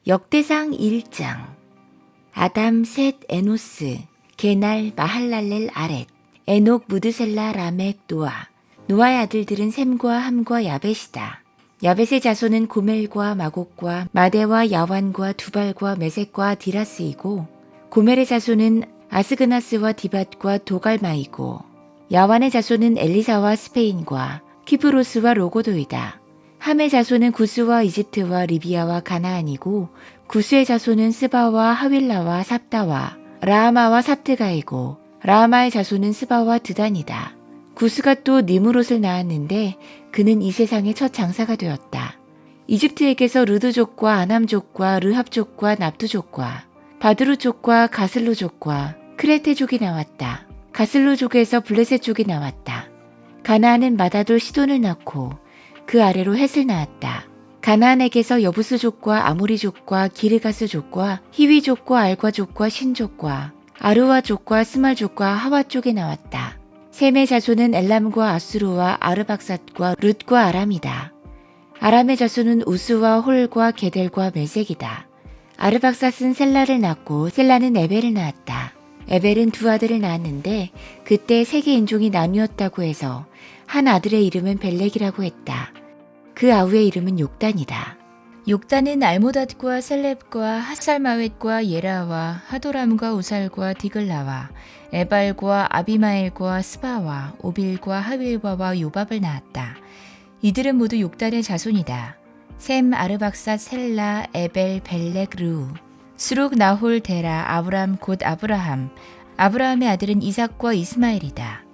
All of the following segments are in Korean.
역대상 1장. 아담, 셋, 에노스, 게날, 마할랄렐, 아렛, 에녹, 무드셀라, 라멕, 노아. 노아의 아들들은 셈과 함과 야벳이다. 야벳의 자손은 고멜과 마곡과 마대와 야완과 두발과 메섹과 디라스이고, 고멜의 자손은 아스그나스와 디밧과 도갈마이고, 야완의 자손은 엘리사와 스페인과 키프로스와 로고도이다. 함의 자손은 구스와 이집트와 리비아와 가나안이고, 구스의 자손은 스바와 하윌라와 삽다와 라하마와 삽드가이고, 라하마의 자손은 스바와 드단이다. 구스가 또 니무롯을 낳았는데 그는 이 세상의 첫 장사가 되었다. 이집트에게서 르드족과 아남족과 르합족과 납두족과 바드루족과 가슬루족과 크레테족이 나왔다. 가슬루족에서 블레셋족이 나왔다. 가나안은 마다돌 시돈을 낳고 그 아래로 헷을 낳았다. 가나안에게서 여부스족과 아모리족과 기르가스족과 히위족과 알과족과 신족과 아르와족과 스말족과 하와족이 나왔다. 셈의 자손은 엘람과 아수르와 아르박삿과 룻과 아람이다. 아람의 자손은 우스와 홀과 게델과 메색이다. 아르박삿은 셀라를 낳고 셀라는 에벨을 낳았다. 에벨은 두 아들을 낳았는데 그때 세계 인종이 나뉘었다고 해서 한 아들의 이름은 벨렉이라고 했다. 그 아우의 이름은 욕단이다. 욕단은 알모닷과 셀렙과 하살마웻과 예라와 하도람과 우살과 디글라와 에발과 아비마엘과 스바와 오빌과 하윌바와 요밥을 낳았다. 이들은 모두 욕단의 자손이다. 셈, 아르박삿, 셀라, 에벨, 벨렉, 르우, 수룩, 나홀, 데라, 아브람 곧 아브라함. 아브라함의 아들은 이삭과 이스마엘이다.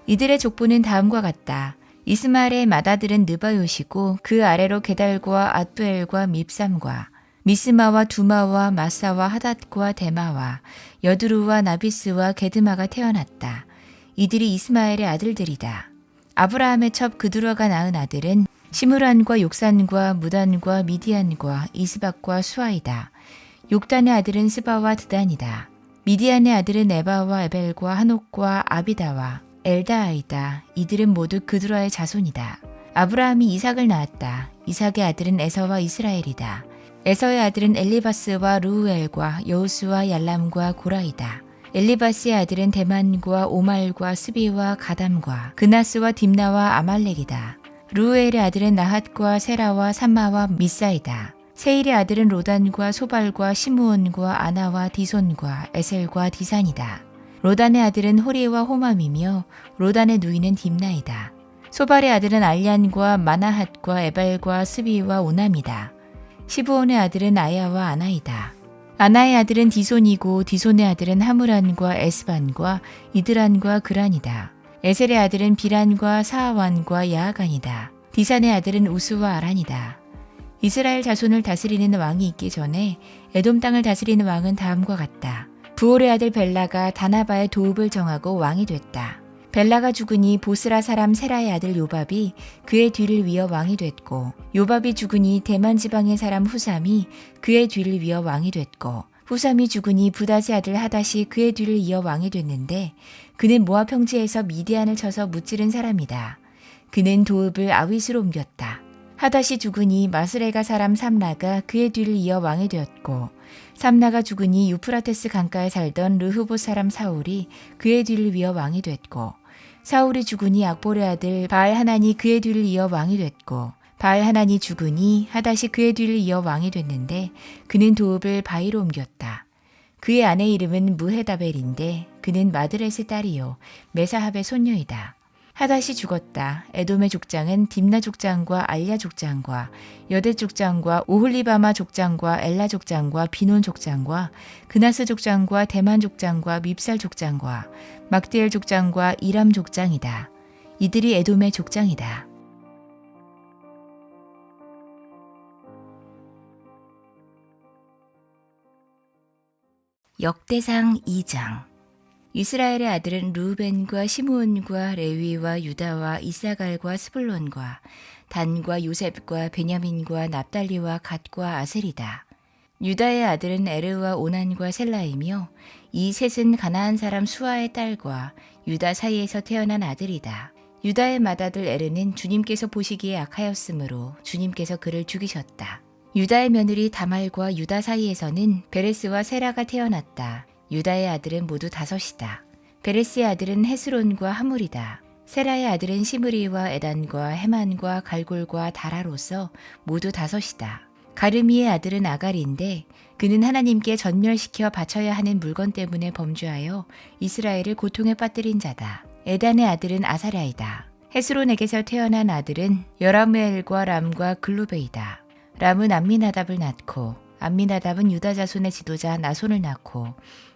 이들의 족보는 다음과 같다. 이스마엘의 맏아들은 느바요시고 그 아래로 게달과 앗부엘과 밉삼과 미스마와 두마와 마사와 하닷과 데마와 여드루와 나비스와 게드마가 태어났다. 이들이 이스마엘의 아들들이다. 아브라함의 첩 그두라가 낳은 아들은 시므란과 욕산과 무단과 미디안과 이스박과 수아이다. 욕단의 아들은 스바와 드단이다. 미디안의 아들은 에바와 에벨과 한옥과 아비다와 엘다아이다. 이들은 모두 그두라의 자손이다. 아브라함이 이삭을 낳았다. 이삭의 아들은 에서와 이스라엘이다. 에서의 아들은 엘리바스와 루우엘과 여우스와 얄람과 고라이다. 엘리바스의 아들은 데만과 오말과 스비와 가담과 그나스와 딥나와 아말렉이다. 루우엘의 아들은 나핫과 세라와 삼마와 미사이다. 세일의 아들은 로단과 소발과 시므온과 아나와 디손과 에셀과 디산이다. 로단의 아들은 호리와 호맘이며 로단의 누이는 딥나이다. 소발의 아들은 알리안과 마나핫과 에발과 스비와 오남이다. 시브온의 아들은 아야와 아나이다. 아나의 아들은 디손이고 디손의 아들은 하무란과 에스반과 이드란과 그란이다. 에셀의 아들은 비란과 사하완과 야하간이다. 디산의 아들은 우스와 아란이다. 이스라엘 자손을 다스리는 왕이 있기 전에 에돔 땅을 다스리는 왕은 다음과 같다. 부올의 아들 벨라가 다나바의 도읍을 정하고 왕이 됐다. 벨라가 죽으니 보스라 사람 세라의 아들 요밥이 그의 뒤를 이어 왕이 됐고, 요밥이 죽으니 대만 지방의 사람 후삼이 그의 뒤를 이어 왕이 됐고, 후삼이 죽으니 부닷의 아들 하닷이 그의 뒤를 이어 왕이 됐는데, 그는 모압 평지에서 미디안을 쳐서 무찌른 사람이다. 그는 도읍을 아윗으로 옮겼다. 하닷이 죽으니 마스레가 사람 삼라가 그의 뒤를 이어 왕이 되었고, 삼라가 죽으니 유프라테스 강가에 살던 르흐봇 사람 사울이 그의 뒤를 이어 왕이 됐고, 사울이 죽으니 악볼의 아들 바알 하난이 그의 뒤를 이어 왕이 됐고, 바알 하난이 죽으니 하닷이 그의 뒤를 이어 왕이 됐는데 그는 도읍을 바위로 옮겼다. 그의 아내 이름은 무헤다벨인데 그는 마드렛의 딸이요 메사합의 손녀이다. 하닷이 죽었다. 에돔의 족장은 딥나 족장과 알야 족장과 여대 족장과 오홀리바마 족장과 엘라 족장과 비논 족장과 그나스 족장과 대만 족장과 밉살 족장과 막디엘 족장과 이람 족장이다. 이들이 에돔의 족장이다. 역대상 2장. 이스라엘의 아들은 루벤과 시므온과 레위와 유다와 이사갈과 스불론과 단과 요셉과 베냐민과 납달리와 갓과 아셀이다. 유다의 아들은 에르와 오난과 셀라이며 이 셋은 가나안 사람 수아의 딸과 유다 사이에서 태어난 아들이다. 유다의 맏아들 에르는 주님께서 보시기에 악하였으므로 주님께서 그를 죽이셨다. 유다의 며느리 다말과 유다 사이에서는 베레스와 세라가 태어났다. 유다의 아들은 모두 5이다. 베레스의 아들은 헤스론과 하물이다. 세라의 아들은 시므리와 에단과 헤만과 갈골과 다라로서 모두 5이다. 가르미의 아들은 아갈인데 그는 하나님께 전멸시켜 바쳐야 하는 물건 때문에 범죄하여 이스라엘을 고통에 빠뜨린 자다. 에단의 아들은 아사랴이다. 헤스론에게서 태어난 아들은 여라무엘과 람과 글루베이다. 람은 암미나답을 낳고 암미나답은 유다 자손의 지도자 나손을 낳고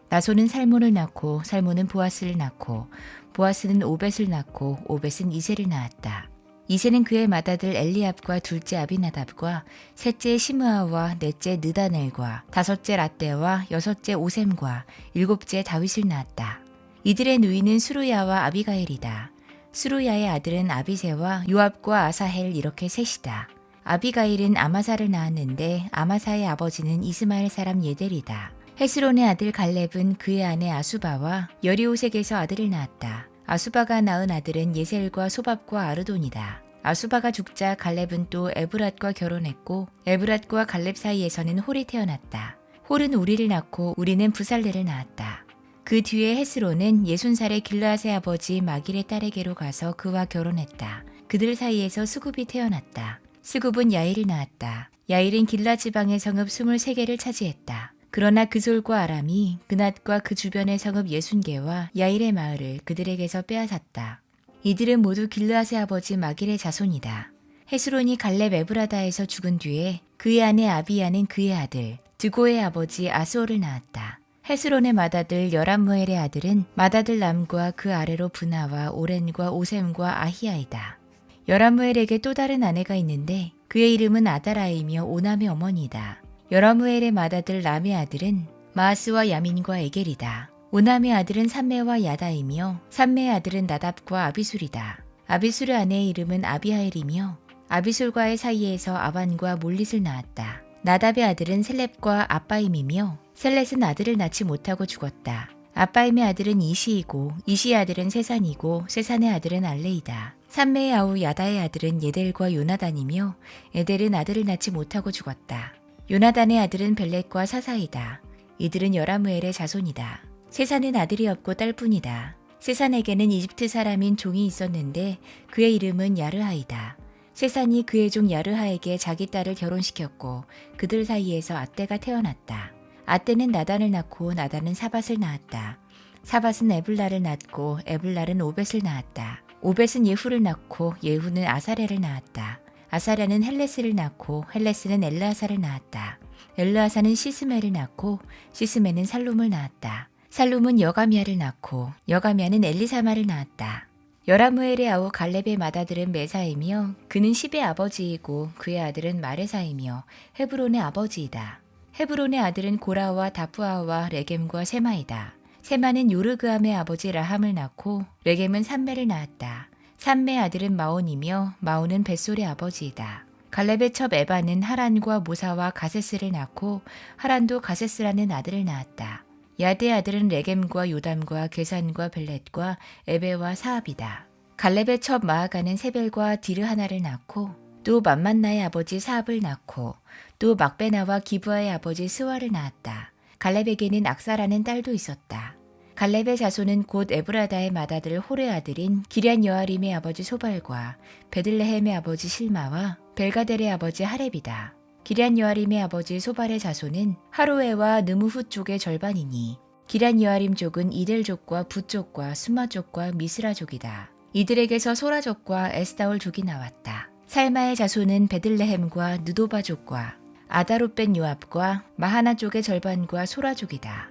나손은 살몬을 낳고 살몬은 보아스를 낳고 보아스는 오벳을 낳고 오벳은 이세를 낳았다. 이세는 그의 맏아들 엘리압과 둘째 아비나답과 셋째 시므아와 넷째 느다넬과 다섯째 라떼와 여섯째 오셈과 일곱째 다윗을 낳았다. 이들의 누이는 수루야와 아비가일이다. 수루야의 아들은 아비세와 요압과 아사헬 이렇게 셋이다. 아비가일은 아마사를 낳았는데 아마사의 아버지는 이스마엘 사람 예델이다. 헤스론의 아들 갈렙은 그의 아내 아수바와 여리오색에서 아들을 낳았다. 아수바가 낳은 아들은 예셀과 소밥과 아르돈이다. 아수바가 죽자 갈렙은 또 에브랏과 결혼했고 에브랏과 갈렙 사이에서는 홀이 태어났다. 홀은 우리를 낳고 우리는 부살레를 낳았다. 그 뒤에 헤스론은 60살의 길르앗의 아버지 마길의 딸에게로 가서 그와 결혼했다. 그들 사이에서 수굽이 태어났다. 수굽은 야일을 낳았다. 야일은 길라 지방의 성읍 23개를 차지했다. 그러나 그솔과 아람이 그낫과 그 주변의 성읍 60개와 야일의 마을을 그들에게서 빼앗았다. 이들은 모두 길르앗의 아버지 마길의 자손이다. 헤스론이 갈렙 에브라다에서 죽은 뒤에 그의 아내 아비야는 그의 아들 드고의 아버지 아스올을 낳았다. 헤스론의 맏아들 여람무엘의 아들은 맏아들 람과 그 아래로 브나와 오렌과 오셈과 아히야이다. 여람무엘에게 또 다른 아내가 있는데 그의 이름은 아다라이며 오남의 어머니다. 여라무엘의 맏아들 람의 아들은 마아스와 야민과 에겔이다. 오남의 아들은 삼매와 야다이며 삼매의 아들은 나답과 아비술이다. 아비술의 아내의 이름은 아비하엘이며 아비술과의 사이에서 아반과 몰릿을 낳았다. 나답의 아들은 셀렙과 아빠임이며 셀렛은 아들을 낳지 못하고 죽었다. 아빠임의 아들은 이시이고 이시의 아들은 세산이고 세산의 아들은 알레이다. 삼매의 아우 야다의 아들은 예델과 요나단이며 에델은 아들을 낳지 못하고 죽었다. 요나단의 아들은 벨렛과 사사이다. 이들은 여라무엘의 자손이다. 세산은 아들이 없고 딸뿐이다. 세산에게는 이집트 사람인 종이 있었는데 그의 이름은 야르하이다. 세산이 그의 종 야르하에게 자기 딸을 결혼시켰고 그들 사이에서 아떼가 태어났다. 아떼는 나단을 낳고 나단은 사밧을 낳았다. 사밧은 에블라를 낳고 에블랄은 오벳을 낳았다. 오벳은 예후를 낳고 예후는 아사랴를 낳았다. 아사랴는 헬레스를 낳고 헬레스는 엘르아사를 낳았다. 엘르아사는 시스메를 낳고 시스메는 살룸을 낳았다. 살룸은 여가미아를 낳고 여가미아는 엘리사마를 낳았다. 여라무엘의 아우 갈렙의 맏아들은 메사이며 그는 십의 아버지이고 그의 아들은 마레사이며 헤브론의 아버지이다. 헤브론의 아들은 고라와 다푸아와 레겜과 세마이다. 세마는 요르그암의 아버지 라함을 낳고 레겜은 삼매를 낳았다. 삼매의 아들은 마온이며 마온은 벳솔의 아버지이다. 갈렙의 첩 에바는 하란과 모사와 가세스를 낳고 하란도 가세스라는 아들을 낳았다. 야드의 아들은 레겜과 요담과 게산과 벨렛과 에베와 사압이다. 갈렙의 첩 마아가는 세벨과 디르하나를 낳고 또 맘만나의 아버지 사압을 낳고 또 막베나와 기브아의 아버지 스와를 낳았다. 갈렙에게는 악사라는 딸도 있었다. 갈렙의 자손은 곧 에브라다의 맏아들 홀의 아들인 기럇 여아림의 아버지 소발과 베들레헴의 아버지 실마와 벨가델의 아버지 하렙이다. 기럇 여아림의 아버지 소발의 자손은 하로에와 느무후 쪽의 절반이니 기럇 여아림 족은 이델족과 붓족과 수마족과 미스라족이다. 이들에게서 소라족과 에스다올 족이 나왔다. 살마의 자손은 베들레헴과 느도바족과 아다롯벤 요압과 마하나 쪽의 절반과 소라족이다.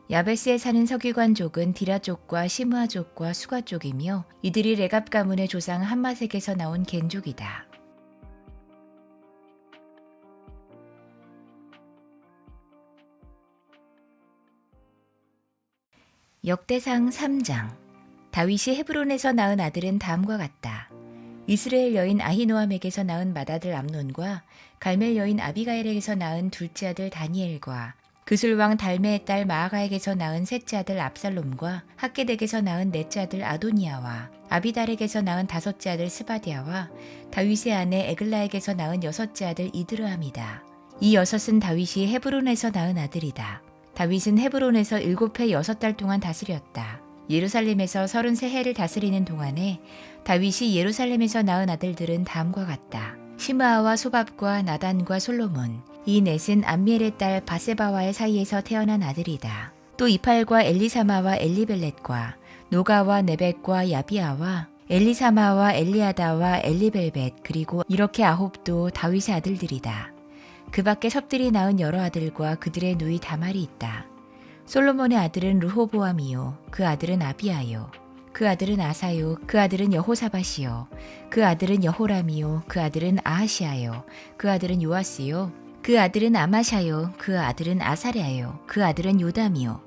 야베스에 사는 서기관족은 디라족과 시므아족과 수가족이며 이들이 레갑 가문의 조상 함마색에서 나온 겐족이다. 역대상 3장. 다윗이 헤브론에서 낳은 아들은 다음과 같다. 이스라엘 여인 아히노암에게서 낳은 맏아들 암논과 갈멜 여인 아비가일에게서 낳은 둘째 아들 다니엘과 그술왕 달메의 딸 마아가에게서 낳은 셋째 아들 압살롬과 학게덱에서 낳은 넷째 아들 아도니아와 아비달에게서 낳은 다섯째 아들 스바디아와 다윗의 아내 에글라에게서 낳은 여섯째 아들 이드르함이다. 이 6은 다윗이 헤브론에서 낳은 아들이다. 다윗은 헤브론에서 7해 6달 동안 다스렸다. 예루살렘에서 33해를 다스리는 동안에 다윗이 예루살렘에서 낳은 아들들은 다음과 같다. 시므아와 소밥과 나단과 솔로몬. 이 넷은 암미엘의 딸 바세바와의 사이에서 태어난 아들이다. 또 이팔과 엘리사마와 엘리벨렛과 노가와 네벡과 야비아와 엘리사마와 엘리아다와 엘리벨벳 그리고 이렇게 9도 다윗의 아들들이다. 그 밖에 섭들이 낳은 여러 아들과 그들의 누이 다말이 있다. 솔로몬의 아들은 르호보암이요 그 아들은 아비아요 그 아들은 아사요 그 아들은 여호사밧이요 그 아들은 여호람이요 그 아들은 아하시아요 그 아들은 요아스요 그 아들은 아마샤요 그 아들은 아사랴요 그 아들은 요담이요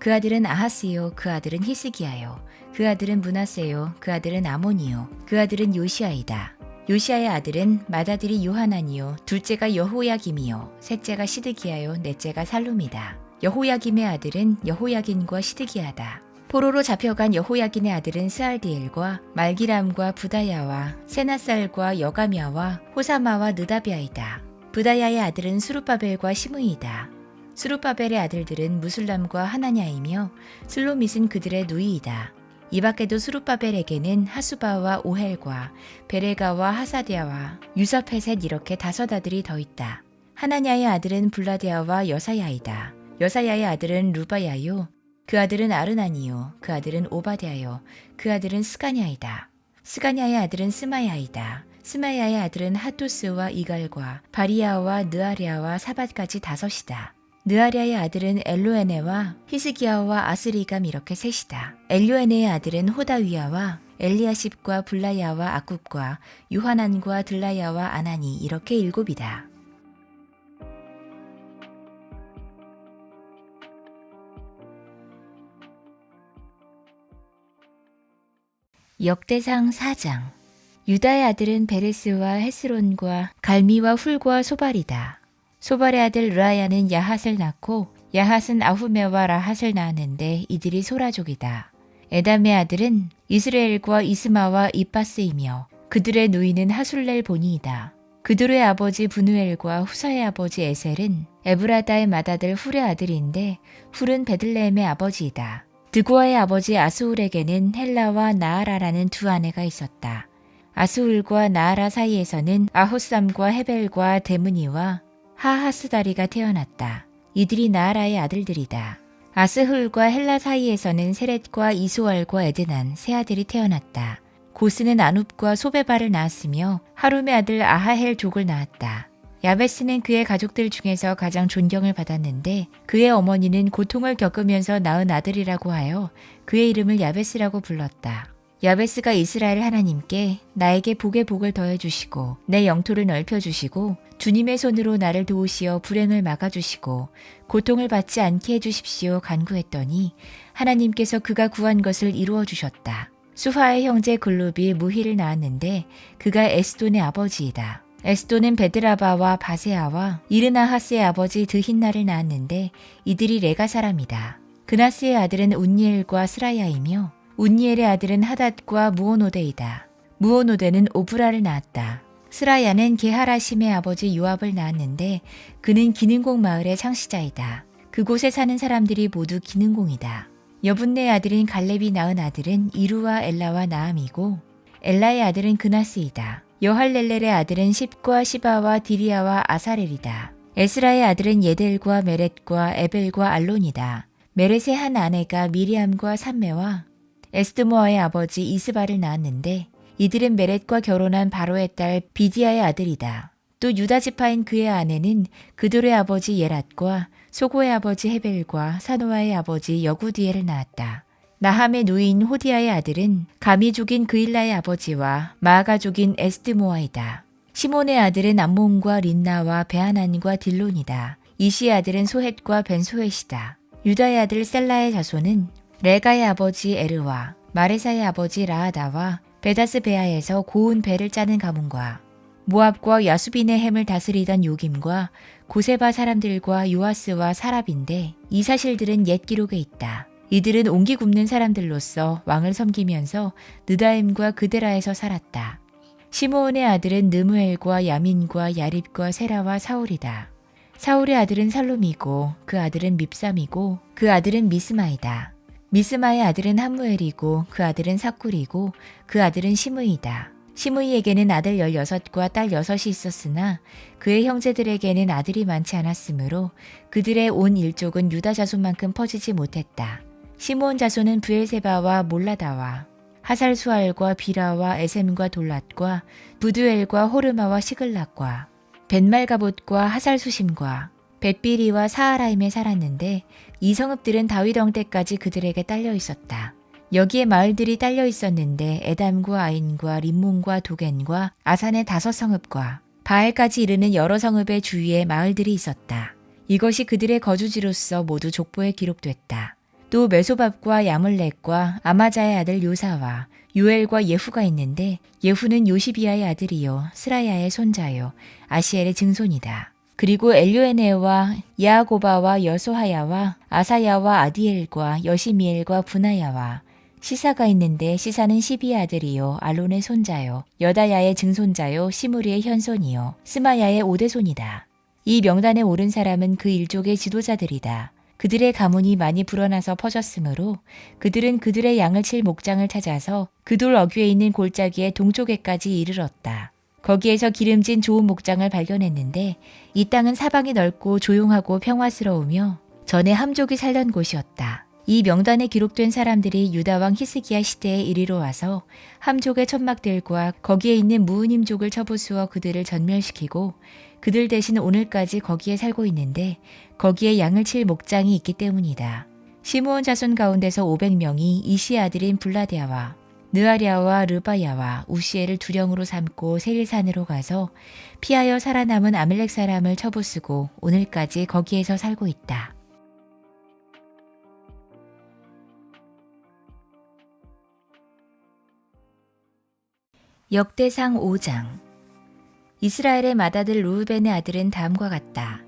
그 아들은 아하스요 그 아들은 히스기야요 그 아들은 므낫세요 그 아들은 아몬이요 그 아들은 요시아이다. 요시아의 아들은 맏아들이 요하난이요 둘째가 여호야김이요 셋째가 시드기야요 넷째가 살룸이다. 여호야김의 아들은 여호야긴과 시드기야다. 포로로 잡혀간 여호야긴의 아들은 스알디엘과 말기람과 부다야와 세나살과 여가미아와 호사마와 느다비아이다. 부다야의 아들은 수룹바벨과 시므이다. 수룹바벨의 아들들은 무술람과 하나냐이며 슬로밋은 그들의 누이이다. 이 밖에도 수룹바벨에게는 하수바와 오헬과 베레가와 하사디아와 유사페셋 이렇게 5 아들이 더 있다. 하나냐의 아들은 블라데아와 여사야이다. 여사야의 아들은 루바야요 그 아들은 아르나니요 그 아들은 오바댜요 그 아들은 스가냐이다. 스가냐의 아들은 스마야이다. 스마야의 아들은 하토스와 이갈과 바리야와 느아랴와 사밧까지 5이다. 느아랴의 아들은 엘로에네와 히스기야와 아스리감 이렇게 3이다. 엘로에네의 아들은 호다위야와 엘리야십과 블라야와 아굽과 유하난과 들라야와 아나니 이렇게 7이다. 역대상 4장. 유다의 아들은 베레스와 헤스론과 갈미와 훌과 소발이다. 소발의 아들 르아야는 야핫을 낳고 야핫은 아후메와 라핫을 낳았는데 이들이 소라족이다. 에담의 아들은 이스라엘과 이스마와 이빠스이며 그들의 누이는 하술렐 보니이다. 그들의 아버지 브누엘과 후사의 아버지 에셀은 에브라다의 맏아들 훌의 아들인데 훌은 베들레헴의 아버지이다. 드고아의 아버지 아스훌에게는 헬라와 나아라라는 2 아내가 있었다. 아스훌과 나아라 사이에서는 아호쌈과 헤벨과 데므니와 하하스다리가 태어났다. 이들이 나아라의 아들들이다. 아스훌과 헬라 사이에서는 세렛과 이소알과 에드난 3 아들이 태어났다. 고스는 아눕과 소베바를 낳았으며 하룸의 아들 아하헬족을 낳았다. 야베스는 그의 가족들 중에서 가장 존경을 받았는데 그의 어머니는 고통을 겪으면서 낳은 아들이라고 하여 그의 이름을 야베스라고 불렀다. 야베스가 이스라엘 하나님께 나에게 복에 복을 더해주시고 내 영토를 넓혀주시고 주님의 손으로 나를 도우시어 불행을 막아주시고 고통을 받지 않게 해주십시오 간구했더니 하나님께서 그가 구한 것을 이루어 주셨다. 수하의 형제 글룹이 무히를 낳았는데 그가 에스돈의 아버지이다. 에스돈은 베드라바와 바세아와 이르나하스의 아버지 드힌나를 낳았는데 이들이 레가 사람이다. 그나스의 아들은 운니엘과 스라야이며 운니엘의 아들은 하닷과 무오노데이다. 무오노데는 오브라를 낳았다. 스라야는 게하라심의 아버지 요압을 낳았는데 그는 기능공 마을의 창시자이다. 그곳에 사는 사람들이 모두 기능공이다. 여분네의 아들인 갈렙이 낳은 아들은 이루와 엘라와 나암이고 엘라의 아들은 그나스이다. 여할렐렐의 아들은 십과 시바와 디리아와 아사렐이다. 에스라의 아들은 예델과 메렛과 에벨과 알론이다. 메렛의 한 아내가 미리암과 삼매와 에스드모아의 아버지 이스바를 낳았는데 이들은 메렛과 결혼한 바로의 딸 비디아의 아들이다. 또 유다 지파인 그의 아내는 그돌의 아버지 예랏과 소고의 아버지 헤벨과 사노아의 아버지 여구디엘을 낳았다. 나함의 누이인 호디아의 아들은 가미족인 그일라의 아버지와 마아가족인 에스드모아이다. 시몬의 아들은 암몬과 린나와 베하난과 딜론이다. 이시의 아들은 소헷과 벤소헷이다. 유다의 아들 셀라의 자손은 레가의 아버지 에르와 마레사의 아버지 라하다와 베다스 베아에서 고운 배를 짜는 가문과 모압과 야수빈의 햄을 다스리던 요김과 고세바 사람들과 요아스와 사랍인데 이 사실들은 옛 기록에 있다. 이들은 옹기 굽는 사람들로서 왕을 섬기면서 느다임과 그데라에서 살았다. 시므온의 아들은 느무엘과 야민과 야립과 세라와 사울이다. 사울의 아들은 살룸이고 그 아들은 밉삼이고 그 아들은 미스마이다. 미스마의 아들은 함무엘이고 그 아들은 삭굴이고 그 아들은 시므이다. 시므이에게는 아들 16과 딸 6이 있었으나 그의 형제들에게는 아들이 많지 않았으므로 그들의 온 일족은 유다 자손만큼 퍼지지 못했다. 시므온 자손은 브엘세바와 몰라다와 하살수알과 비라와 에셈과 돌랏과 부두엘과 호르마와 시글락과 벤말가봇과 하살수심과 벳비리와 사하라임에 살았는데 이 성읍들은 다윗 왕 때까지 그들에게 딸려 있었다. 여기에 마을들이 딸려 있었는데 에담과 아인과 림몬과 도겐과 아산의 5성읍과 바알까지 이르는 여러 성읍의 주위에 마을들이 있었다. 이것이 그들의 거주지로서 모두 족보에 기록됐다. 또 메소밥과 야물렉과 아마자의 아들 요사와 요엘과 예후가 있는데 예후는 요시비아의 아들이요 스라야의 손자요 아시엘의 증손이다. 그리고 엘요에네와 야고바와 여소하야와 아사야와 아디엘과 여시미엘과 분하야와 시사가 있는데 시사는 시비의 아들이요 알론의 손자요 여다야의 증손자요 시므리의 현손이요 스마야의 오대손이다. 이 명단에 오른 사람은 그 일족의 지도자들이다. 그들의 가문이 많이 불어나서 퍼졌으므로 그들은 그들의 양을 칠 목장을 찾아서 그 돌 어귀에 있는 골짜기의 동쪽에까지 이르렀다. 거기에서 기름진 좋은 목장을 발견했는데 이 땅은 사방이 넓고 조용하고 평화스러우며 전에 함족이 살던 곳이었다. 이 명단에 기록된 사람들이 유다왕 히스기야 시대에 이리로 와서 함족의 천막들과 거기에 있는 무은임족을 쳐부수어 그들을 전멸시키고 그들 대신 오늘까지 거기에 살고 있는데 거기에 양을 칠 목장이 있기 때문이다. 시므온 자손 가운데서 500명이 이시의 아들인 블라데아와 느아랴와 르바야와 우시엘을 두령으로 삼고 세일산으로 가서 피하여 살아남은 아멜렉 사람을 쳐부수고 오늘까지 거기에서 살고 있다. 역대상 5장. 이스라엘의 맏아들 르우벤의 아들은 다음과 같다.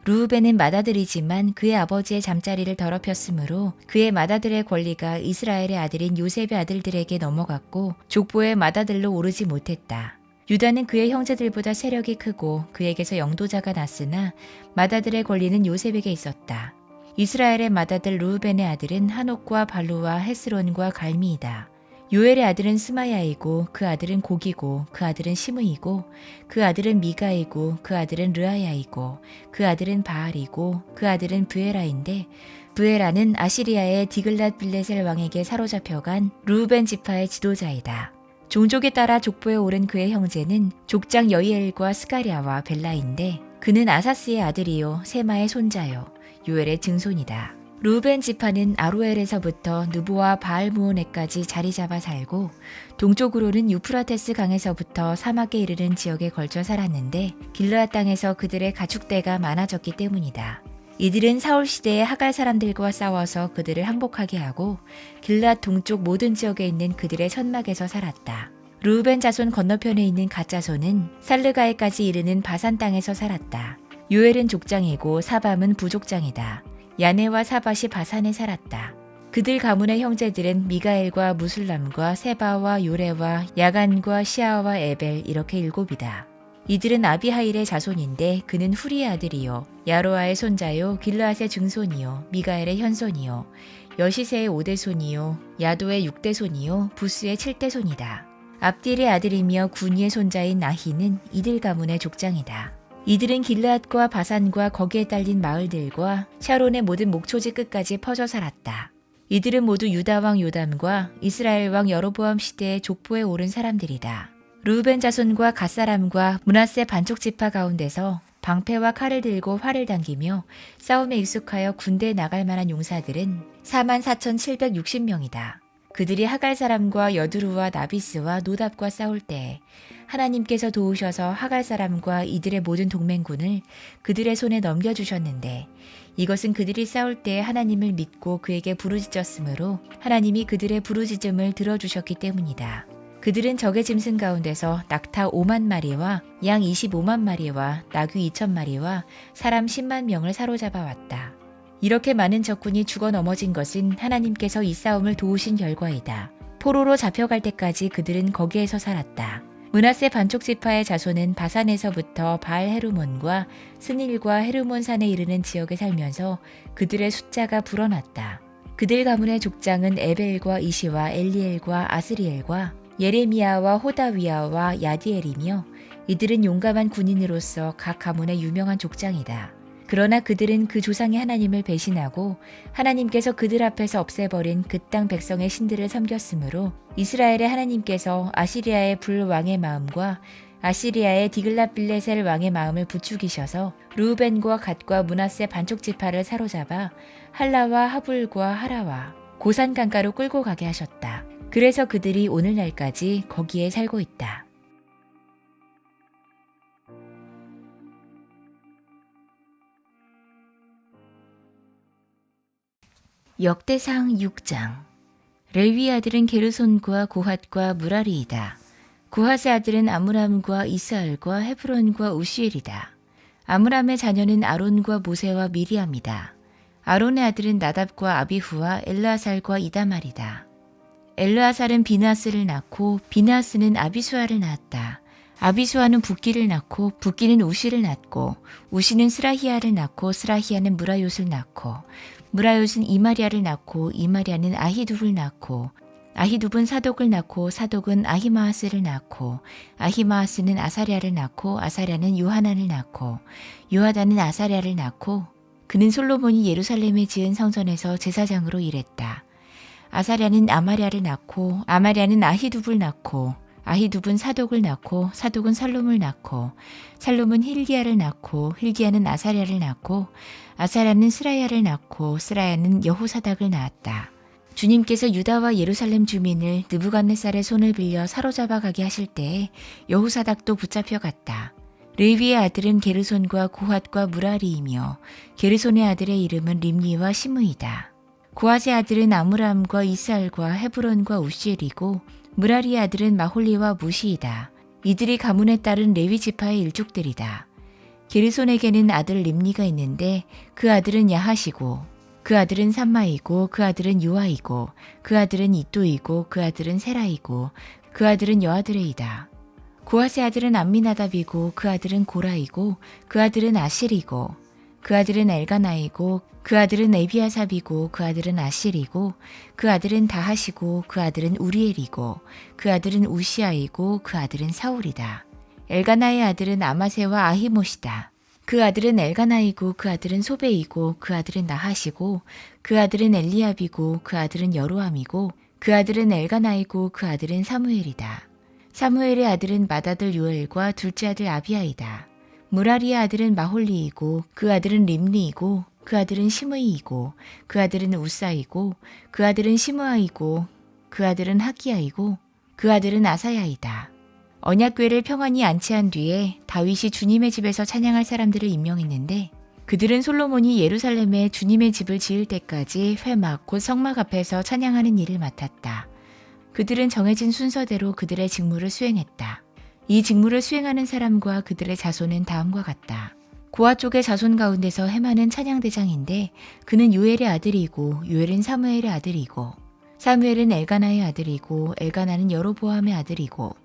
르우벤은 맏아들이지만 그의 아버지의 잠자리를 더럽혔으므로 그의 맏아들의 권리가 이스라엘의 아들인 요셉의 아들들에게 넘어갔고 족보의 맏아들로 오르지 못했다. 유다는 그의 형제들보다 세력이 크고 그에게서 영도자가 났으나 맏아들의 권리는 요셉에게 있었다. 이스라엘의 맏아들 르우벤의 아들은 한옥과 발루와 헤스론과 갈미이다. 요엘의 아들은 스마야이고 그 아들은 고기고 그 아들은 시므이고 그 아들은 미가이고 그 아들은 르아야이고 그 아들은 바알이고 그 아들은 브에라인데 브에라는 아시리아의 디글랏 빌레셀 왕에게 사로잡혀간 르우벤 지파의 지도자이다. 종족에 따라 족보에 오른 그의 형제는 족장 여이엘과 스가랴와 벨라인데 그는 아사스의 아들이요 세마의 손자요 요엘의 증손이다. 르우벤 지파는 아로엘에서부터 느보와 바알무온에까지 자리 잡아 살고 동쪽으로는 유프라테스 강에서부터 사막에 이르는 지역에 걸쳐 살았는데 길르앗 땅에서 그들의 가축대가 많아졌기 때문이다. 이들은 사울 시대에 하갈 사람들과 싸워서 그들을 항복하게 하고 길르앗 동쪽 모든 지역에 있는 그들의 천막에서 살았다. 르우벤 자손 건너편에 있는 갓 자손은 살르가에까지 이르는 바산 땅에서 살았다. 요엘은 족장이고 사밤은 부족장이다. 야네와 사밧이 바산에 살았다. 그들 가문의 형제들은 미가엘과 무술람과 세바와 요레와 야간과 시아와 에벨 이렇게 7이다. 이들은 아비하일의 자손인데 그는 후리의 아들이요 야로아의 손자요 길르앗의 증손이요 미가엘의 현손이요 여시세의 5대손이요 야도의 6대손이요 부스의 7대손이다. 압딜의 아들이며 구니의 손자인 나히는 이들 가문의 족장이다. 이들은 길르앗과 바산과 거기에 딸린 마을들과 샤론의 모든 목초지 끝까지 퍼져 살았다. 이들은 모두 유다 왕 요담과 이스라엘 왕 여로보암 시대의 족보에 오른 사람들이다. 르우벤 자손과 갓사람과 므낫세 반쪽 지파 가운데서 방패와 칼을 들고 활을 당기며 싸움에 익숙하여 군대에 나갈 만한 용사들은 44,760명이다. 그들이 하갈 사람과 여두루와 나비스와 노답과 싸울 때 하나님께서 도우셔서 하갈 사람과 이들의 모든 동맹군을 그들의 손에 넘겨주셨는데 이것은 그들이 싸울 때 하나님을 믿고 그에게 부르짖었으므로 하나님이 그들의 부르짖음을 들어주셨기 때문이다. 그들은 적의 짐승 가운데서 낙타 5만 마리와 양 25만 마리와 나귀 2천 마리와 사람 10만 명을 사로잡아 왔다. 이렇게 많은 적군이 죽어 넘어진 것은 하나님께서 이 싸움을 도우신 결과이다. 포로로 잡혀갈 때까지 그들은 거기에서 살았다. 므낫세 반쪽 지파의 자손은 바산에서부터 바알 헤르몬과 스닐과 헤르몬 산에 이르는 지역에 살면서 그들의 숫자가 불어났다. 그들 가문의 족장은 에벨과 이시와 엘리엘과 아스리엘과 예레미야와 호다위야와 야디엘이며 이들은 용감한 군인으로서 각 가문의 유명한 족장이다. 그러나 그들은 그 조상의 하나님을 배신하고 하나님께서 그들 앞에서 없애버린 그 땅 백성의 신들을 섬겼으므로 이스라엘의 하나님께서 아시리아의 불 왕의 마음과 아시리아의 디글랏빌레셀 왕의 마음을 부추기셔서 르우벤과 갓과 므낫세 반쪽 지파를 사로잡아 할라와 하불과 하라와 고산 강가로 끌고 가게 하셨다. 그래서 그들이 오늘날까지 거기에 살고 있다. 역대상 6장. 레위 아들은 게르손과 고핫과 무라리이다. 고핫의 아들은 아므람과 이스알과 헤브론과 우시엘이다. 아므람의 자녀는 아론과 모세와 미리암이다. 아론의 아들은 나답과 아비후와 엘르아살과 이다말이다. 엘르아살은 비나스를 낳고 비나스는 아비수아를 낳았다. 아비수아는 붓기를 낳고 붓기는 우시를 낳고 우시는 스라히아를 낳고 스라히아는 무라요스를 낳고 무라요스는 이마리아를 낳고 이마리아는 아히둡을 낳고 아히둡은 사독을 낳고 사독은 아히마아스를 낳고 아히마아스는 아사랴를 낳고 아사랴는 요하난을 낳고 요하단은 아사랴를 낳고 그는 솔로몬이 예루살렘에 지은 성전에서 제사장으로 일했다. 아사랴는 아마랴를 낳고 아마랴는 아히둡을 낳고 아히둡은 사독을 낳고 사독은 살룸을 낳고 살룸은 힐기야를 낳고 힐기야는 아사랴를 낳고 아사랴는 스라야를 낳고 스라야는 여호사닥을 낳았다. 주님께서 유다와 예루살렘 주민을 느부갓네살의 손을 빌려 사로잡아 가게 하실 때에 여호사닥도 붙잡혀 갔다. 레위의 아들은 게르손과 고핫과 무라리이며 게르손의 아들의 이름은 림니와 시므이다. 고핫의 아들은 아므람과 이스알과 헤브론과 우시엘이고 무라리의 아들은 마홀리와 무시이다. 이들이 가문에 따른 레위 지파의 일족들이다. 게르손에게는 아들 림니가 있는데 그 아들은 야하시고 그 아들은 삼마이고 그 아들은 요아이고 그 아들은 이또이고 그 아들은 세라이고 그 아들은 여아드레이다. 고핫의 아들은 암미나답이고 그 아들은 고라이고 그 아들은 아실이고 그 아들은 엘가나이고 그 아들은 에비아삽이고 그 아들은 아실이고 그 아들은 다하시고 그 아들은 우리엘이고 그 아들은 우시아이고 그 아들은 사울이다. 엘가나의 아들은 아마세와 아히못이다. 그 아들은 엘가나이고 그 아들은 소베이고 그 아들은 나하시고 그 아들은 엘리압이고 그 아들은 여로함이고 그 아들은 엘가나이고 그 아들은 사무엘이다. 사무엘의 아들은 맏아들 요엘과 둘째 아들 아비아이다. 무라리의 아들은 마홀리이고 그 아들은 림리이고 그 아들은 시므이이고 그 아들은 우사이고 그 아들은 시므아이고 그 아들은 하기야이고 그 아들은 아사야이다. 언약궤를 평안히 안치한 뒤에 다윗이 주님의 집에서 찬양할 사람들을 임명했는데 그들은 솔로몬이 예루살렘에 주님의 집을 지을 때까지 회막 곧 성막 앞에서 찬양하는 일을 맡았다. 그들은 정해진 순서대로 그들의 직무를 수행했다. 이 직무를 수행하는 사람과 그들의 자손은 다음과 같다. 고아 쪽의 자손 가운데서 헤만은 찬양대장인데 그는 요엘의 아들이고 요엘은 사무엘의 아들이고 사무엘은 엘가나의 아들이고 엘가나는 여로보암의 아들이고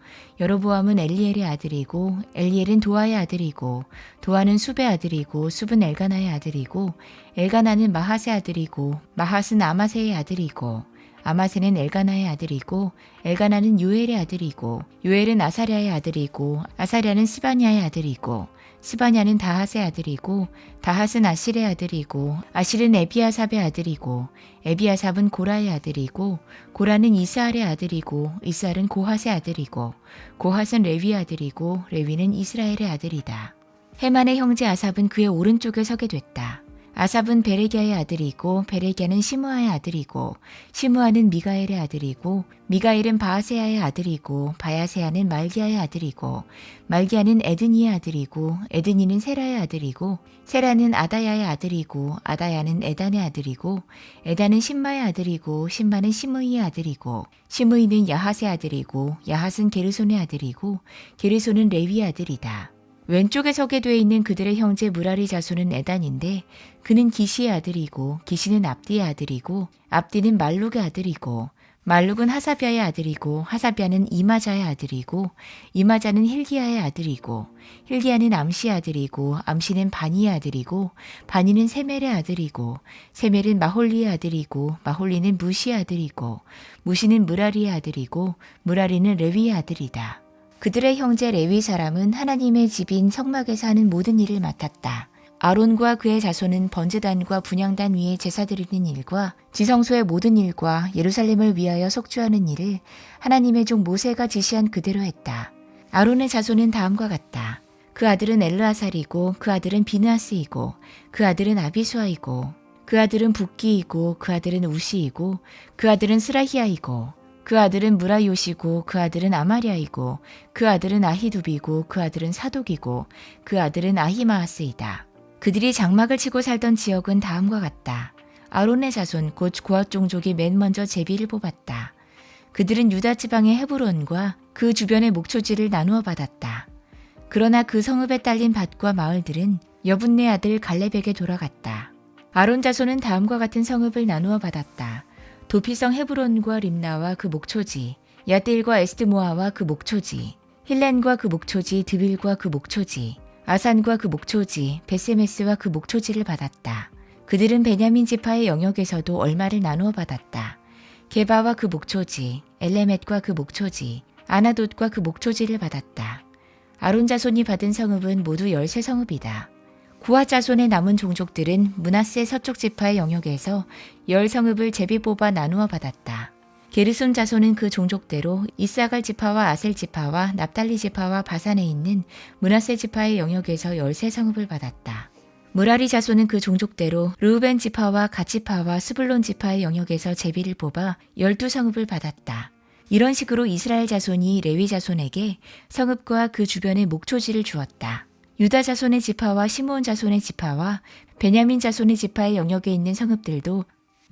여로보암은 엘리엘의 아들이고 엘리엘은 도아의 아들이고 도아는 숲의 아들이고 숲은 엘가나의 아들이고 엘가나는 마핫의 아들이고 마핫은 아마세의 아들이고 아마세는 엘가나의 아들이고 엘가나는 요엘의 아들이고 요엘은 아사랴의 아들이고 아사랴는 스바냐의 아들이고 스바냐는 다핫의 아들이고 다핫은 아실의 아들이고 아실은 에비아삽의 아들이고 에비아삽은 고라의 아들이고 고라는 이스알의 아들이고 이스알은 고핫의 아들이고 고핫은 레위의 아들이고 레위는 이스라엘의 아들이다. 헤만의 형제 아삽은 그의 오른쪽에 서게 됐다. 아삽은 베레기야의 아들이고 베레기야는 시므아의 아들이고 시므아는 미가엘의 아들이고 미가엘은 바아세야의 아들이고 바야세야는 말기야의 아들이고 말기야는 에드니의 아들이고 에드니는 세라의 아들이고 세라는 아다야의 아들이고 아다야는 에단의 아들이고 에단은 신마의 아들이고 신마는 시므이의 아들이고 시므이는 야핫의 아들이고 야핫은 게르손의 아들이고 게르손은 레위의 아들이다. 왼쪽에 서게 되어 있는 그들의 형제 무라리 자손은 에단인데 그는 기시의 아들이고 기시는 압디의 아들이고 압디는 말룩의 아들이고 말룩은 하사비아의 아들이고 하사비아는 이마자의 아들이고 이마자는 힐기야의 아들이고 힐기야는 암시의 아들이고 암시는 바니의 아들이고 바니는 세멜의 아들이고 세멜은 마홀리의 아들이고 마홀리는 무시의 아들이고 무시는 무라리의 아들이고 무라리는 레위의 아들이다. 그들의 형제 레위 사람은 하나님의 집인 성막에서 하는 모든 일을 맡았다. 아론과 그의 자손은 번제단과 분향단 위에 제사 드리는 일과 지성소의 모든 일과 예루살렘을 위하여 속죄하는 일을 하나님의 종 모세가 지시한 그대로 했다. 아론의 자손은 다음과 같다. 그 아들은 엘르아살이고 그 아들은 비느하스이고 그 아들은 아비수아이고 그 아들은 붓기이고 그 아들은 우시이고 그 아들은 스라히아이고 그 아들은 무라요시고 그 아들은 아마리아이고 그 아들은 아히두비고 그 아들은 사독이고 그 아들은 아히마아스이다. 그들이 장막을 치고 살던 지역은 다음과 같다. 아론의 자손 곧 고앗 종족이 맨 먼저 제비를 뽑았다. 그들은 유다 지방의 헤브론과 그 주변의 목초지를 나누어 받았다. 그러나 그 성읍에 딸린 밭과 마을들은 여분네 아들 갈렙에게 돌아갔다. 아론 자손은 다음과 같은 성읍을 나누어 받았다. 도피성 헤브론과 림나와 그 목초지, 야딜과 에스드모아와 그 목초지, 힐렌과 그 목초지, 드빌과 그 목초지, 아산과 그 목초지, 베세메스와 그 목초지를 받았다. 그들은 베냐민 지파의 영역에서도 얼마를 나누어 받았다. 게바와 그 목초지, 엘레멧과 그 목초지, 아나돗과 그 목초지를 받았다. 아론 자손이 받은 성읍은 모두 13성읍이다. 고앗 자손의 남은 종족들은 므낫세 서쪽 지파의 영역에서 10성읍을 제비 뽑아 나누어 받았다. 게르손 자손은 그 종족대로 이사갈 지파와 아셀 지파와 납달리 지파와 바산에 있는 므낫세 지파의 영역에서 13성읍을 받았다. 무라리 자손은 그 종족대로 르우벤 지파와 갓 지파와 스불론 지파의 영역에서 제비를 뽑아 12성읍을 받았다. 이런 식으로 이스라엘 자손이 레위 자손에게 성읍과 그 주변의 목초지를 주었다. 유다 자손의 지파와 시므온 자손의 지파와 베냐민 자손의 지파의 영역에 있는 성읍들도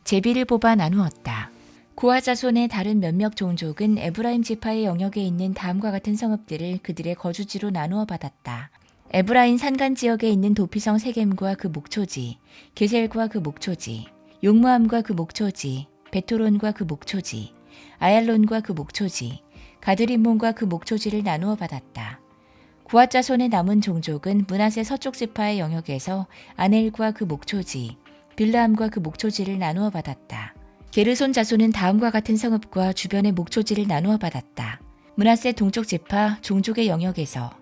제비를 뽑아 나누었다. 고앗 자손의 다른 몇몇 종족은 에브라임 지파의 영역에 있는 다음과 같은 성읍들을 그들의 거주지로 나누어 받았다. 에브라임 산간 지역에 있는 도피성 세겜과 그 목초지, 게셀과 그 목초지, 용무함과 그 목초지, 베토론과 그 목초지, 아얄론과 그 목초지, 가드림몬과 그 목초지를 나누어 받았다. 고앗 자손의 남은 종족은 므낫세 서쪽 지파의 영역에서 아넬과 그 목초지, 빌라함과 그 목초지를 나누어 받았다. 게르손 자손은 다음과 같은 성읍과 주변의 목초지를 나누어 받았다. 므낫세 동쪽 지파 종족의 영역에서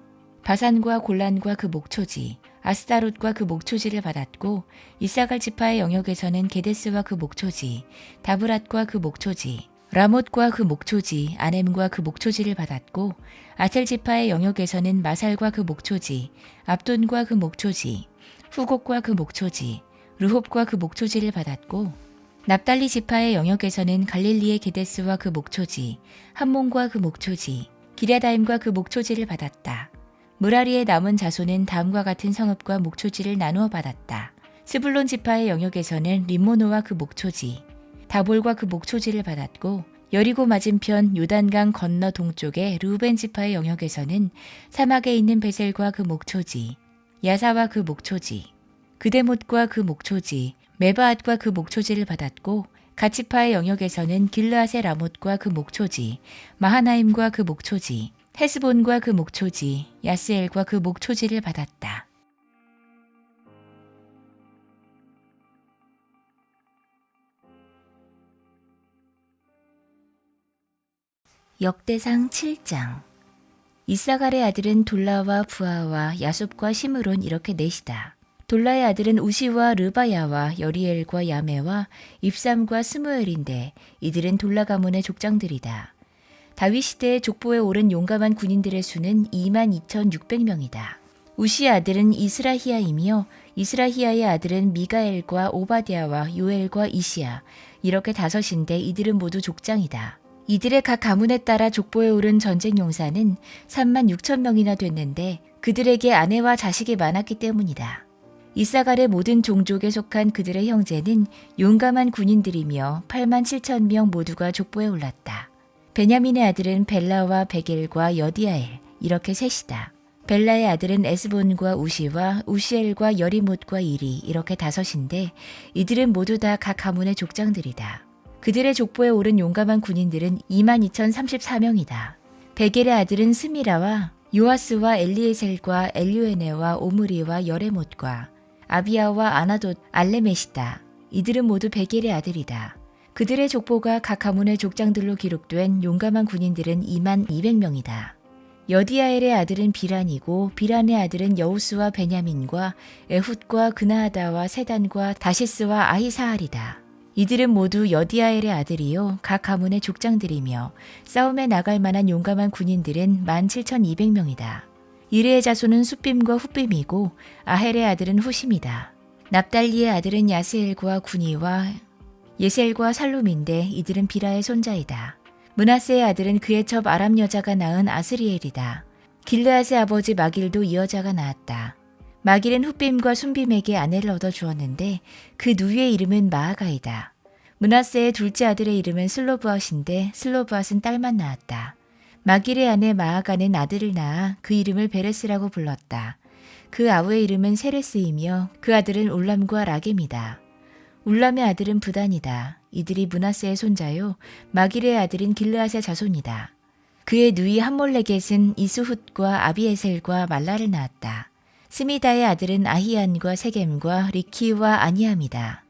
바산과 골란과 그 목초지, 아스다롯과 그 목초지를 받았고 이사갈 지파의 영역에서는 게데스와 그 목초지, 다브랏과 그 목초지, 라못과 그 목초지, 아넴과 그 목초지를 받았고 아셀 지파의 영역에서는 마살과 그 목초지, 압돈과 그 목초지, 후곡과 그 목초지, 르홉과 그 목초지를 받았고 납달리 지파의 영역에서는 갈릴리의 게데스와 그 목초지, 함몬과 그 목초지, 기랴다임과 그 목초지를 받았다. 무라리의 남은 자손은 다음과 같은 성읍과 목초지를 나누어 받았다. 스불론 지파의 영역에서는 림모노와 그 목초지, 다볼과 그 목초지를 받았고 여리고 맞은편 요단강 건너 동쪽의 르우벤 지파의 영역에서는 사막에 있는 베셀과 그 목초지, 야사와 그 목초지, 그데못과 그 목초지, 메바앗과 그 목초지를 받았고 갓지파의 영역에서는 길르앗의 라못과 그 목초지, 마하나임과 그 목초지, 헤스본과 그 목초지, 야스엘과 그 목초지를 받았다. 역대상 7장. 이사갈의 아들은 돌라와 부하와 야숲과 시므론 이렇게 넷이다. 돌라의 아들은 우시와 르바야와 여리엘과 야메와 입삼과 스무엘인데 이들은 돌라 가문의 족장들이다. 다윗 시대에 족보에 오른 용감한 군인들의 수는 22,600명이다. 우시의 아들은 이스라히야이며 이스라히야의 아들은 미가엘과 오바댜와 요엘과 이시야 이렇게 다섯인데 이들은 모두 족장이다. 이들의 각 가문에 따라 족보에 오른 전쟁 용사는 36,000명이나 됐는데 그들에게 아내와 자식이 많았기 때문이다. 이사갈의 모든 종족에 속한 그들의 형제는 용감한 군인들이며 87,000명 모두가 족보에 올랐다. 베냐민의 아들은 벨라와 베겔과 여디아엘 이렇게 셋이다. 벨라의 아들은 에스본과 우시와 우시엘과 여리못과 이리 이렇게 다섯인데 이들은 모두 다 각 가문의 족장들이다. 그들의 족보에 오른 용감한 군인들은 22,034명이다. 베겔의 아들은 스미라와 요아스와 엘리에셀과 엘류에네와 오므리와 여레못과 아비야와 아나돗 알레메시다. 이들은 모두 베겔의 아들이다. 그들의 족보가 각 가문의 족장들로 기록된 용감한 군인들은 22,200명이다. 여디아엘의 아들은 비란이고 비란의 아들은 여우스와 베냐민과 에훗과 그나하다와 세단과 다시스와 아히사알이다. 이들은 모두 여디아엘의 아들이요 각 가문의 족장들이며 싸움에 나갈 만한 용감한 군인들은 17,200명이다. 이레의 자손은 숫빔과 훗빔이고 아헬의 아들은 후심이다. 납달리의 아들은 야스엘과 구니와 예셀과 살룸인데 이들은 비라의 손자이다. 므낫세의 아들은 그의 첩 아람 여자가 낳은 아스리엘이다. 길르앗의 아버지 마길도 이 여자가 낳았다. 마길은 훗빔과 순빔에게 아내를 얻어 주었는데 그 누이의 이름은 마아가이다. 므낫세의 둘째 아들의 이름은 슬로브앗인데 슬로브앗은 딸만 낳았다. 마길의 아내 마아가는 아들을 낳아 그 이름을 베레스라고 불렀다. 그 아우의 이름은 세레스이며 그 아들은 울람과 라겜이다. 울람의 아들은 부단이다. 이들이 므낫세의 손자요 마길의 아들인 길르앗의 자손이다. 그의 누이 함몰레겟은 이스훗과 아비에셀과 말라를 낳았다. 스미다의 아들은 아히안과 세겜과 리키와 아니함이다.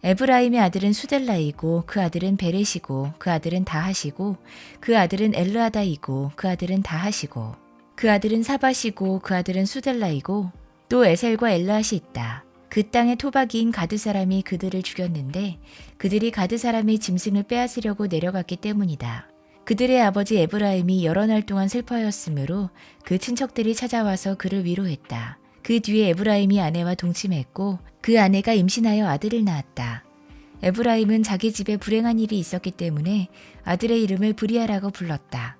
에브라임의 아들은 수델라이고 그 아들은 베렛이고 그 아들은 다하시고 그 아들은 엘르아다이고 그 아들은 다하시고 그 아들은 사바시고 그 아들은 수델라이고 또 에셀과 엘르앗이 있다. 그 땅의 토박이인 가드 사람이 그들을 죽였는데 그들이 가드 사람의 짐승을 빼앗으려고 내려갔기 때문이다. 그들의 아버지 에브라임이 여러 날 동안 슬퍼하였으므로 그 친척들이 찾아와서 그를 위로했다. 그 뒤에 에브라임이 아내와 동침했고 그 아내가 임신하여 아들을 낳았다. 에브라임은 자기 집에 불행한 일이 있었기 때문에 아들의 이름을 브리아라고 불렀다.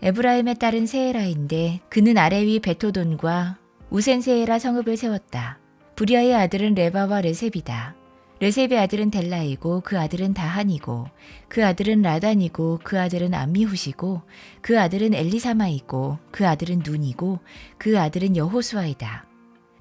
에브라임의 딸은 세에라인데 그는 아래 위 베토돈과 우센세에라 성읍을 세웠다. 브리아의 아들은 레바와 레셉이다. 레셉의 아들은 델라이고 그 아들은 다한이고 그 아들은 라단이고 그 아들은 암미훗이고 그 아들은 엘리사마이고 그 아들은 눈이고 그 아들은 여호수아이다.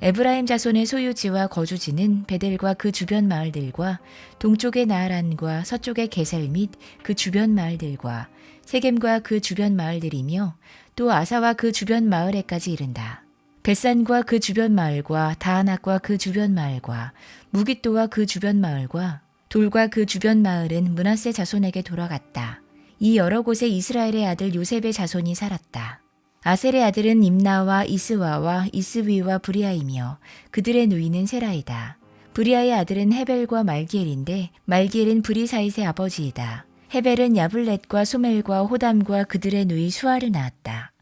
에브라임 자손의 소유지와 거주지는 베델과 그 주변 마을들과 동쪽의 나아란과 서쪽의 게셀 및 그 주변 마을들과 세겜과 그 주변 마을들이며 또 아사와 그 주변 마을에까지 이른다. 벳산과 그 주변 마을과 다하낙과 그 주변 마을과 무깃도와 그 주변 마을과 돌과 그 주변 마을은 므낫세 자손에게 돌아갔다. 이 여러 곳에 이스라엘의 아들 요셉의 자손이 살았다. 아셀의 아들은 임나와 이스와와 이스위와 브리아이며 그들의 누이는 세라이다. 브리아의 아들은 헤벨과 말기엘인데 말기엘은 브리사잇의 아버지이다. 헤벨은 야블렛과 소멜과 호담과 그들의 누이 수아를 낳았다.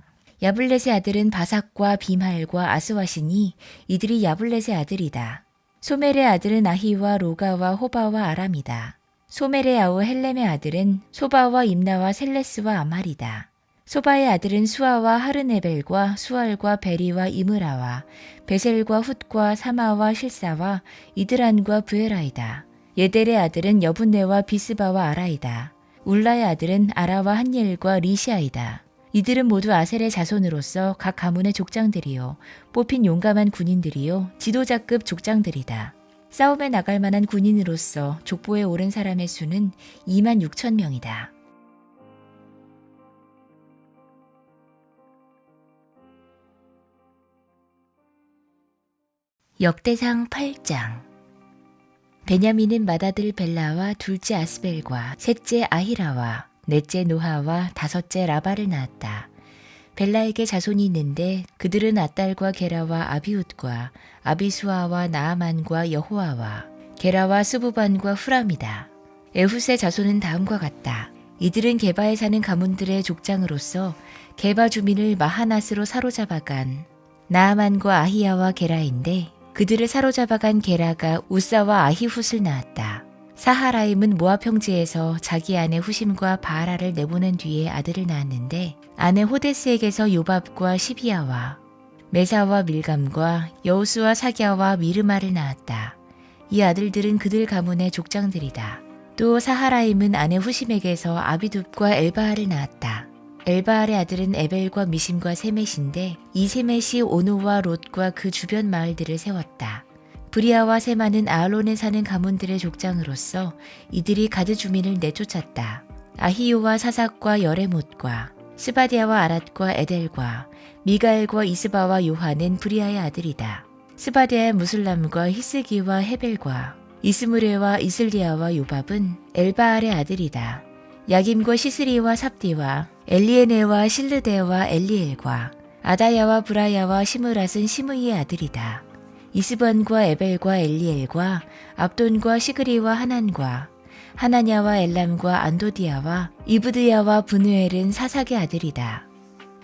야블렛의 아들은 바삭과 비말과 아스와시니 이들이 야블렛의 아들이다. 소멜의 아들은 아히와 로가와 호바와 아람이다. 소멜의 아우 헬렘의 아들은 소바와 임나와 셀레스와 아말이다. 소바의 아들은 수아와 하르네벨과 수알과 베리와 이므라와 베셀과 훗과 사마와 실사와 이드란과 부에라이다. 예델의 아들은 여분네와 비스바와 아라이다. 울라의 아들은 아라와 한옐과 리시아이다. 이들은 모두 아셀의 자손으로서 각 가문의 족장들이요 뽑힌 용감한 군인들이요 지도자급 족장들이다. 싸움에 나갈 만한 군인으로서 족보에 오른 사람의 수는 26,000명이다. 역대상 8장. 베냐민은 맏아들 벨라와 둘째 아스벨과 셋째 아히라와 넷째 노하와 다섯째 라바를 낳았다. 벨라에게 자손이 있는데 그들은 아딸과 게라와 아비웃과 아비수아와 나아만과 여호아와 게라와 스부반과 후람이다. 에훗의 자손은 다음과 같다. 이들은 게바에 사는 가문들의 족장으로서 게바 주민을 마하낫으로 사로잡아간 나아만과 아히야와 게라인데 그들을 사로잡아간 게라가 우사와 아히훗을 낳았다. 사하라임은 모압 형제에서 자기 아내 후심과 바하라를 내보낸 뒤에 아들을 낳았는데 아내 호데스에게서 요밥과 시비야와 메사와 밀감과 여우스와 사갸와 미르마를 낳았다. 이 아들들은 그들 가문의 족장들이다. 또 사하라임은 아내 후심에게서 아비둡과 엘바알을 낳았다. 엘바알의 아들은 에벨과 미심과 세мет인데 이 세мет이 오노와 롯과 그 주변 마을들을 세웠다. 브리아와 세마는 아알론에 사는 가문들의 족장으로서 이들이 가드 주민을 내쫓았다. 아히요와 사삭과 여레못과 스바디아와 아랏과 에델과 미가엘과 이스바와 요한은 브리아의 아들이다. 스바디아의 무슬람과 히스기와 헤벨과 이스무레와 이슬리아와 요밥은 엘바알의 아들이다. 야김과 시스리와 삽디와 엘리에네와 실르데와 엘리엘과 아다야와 브라야와 시므랏은 시므이의 아들이다. 이스번과 에벨과 엘리엘과 압돈과 시그리와 하난과 하나냐와 엘람과 안도디아와 이브드야와 브누엘은 사삭의 아들이다.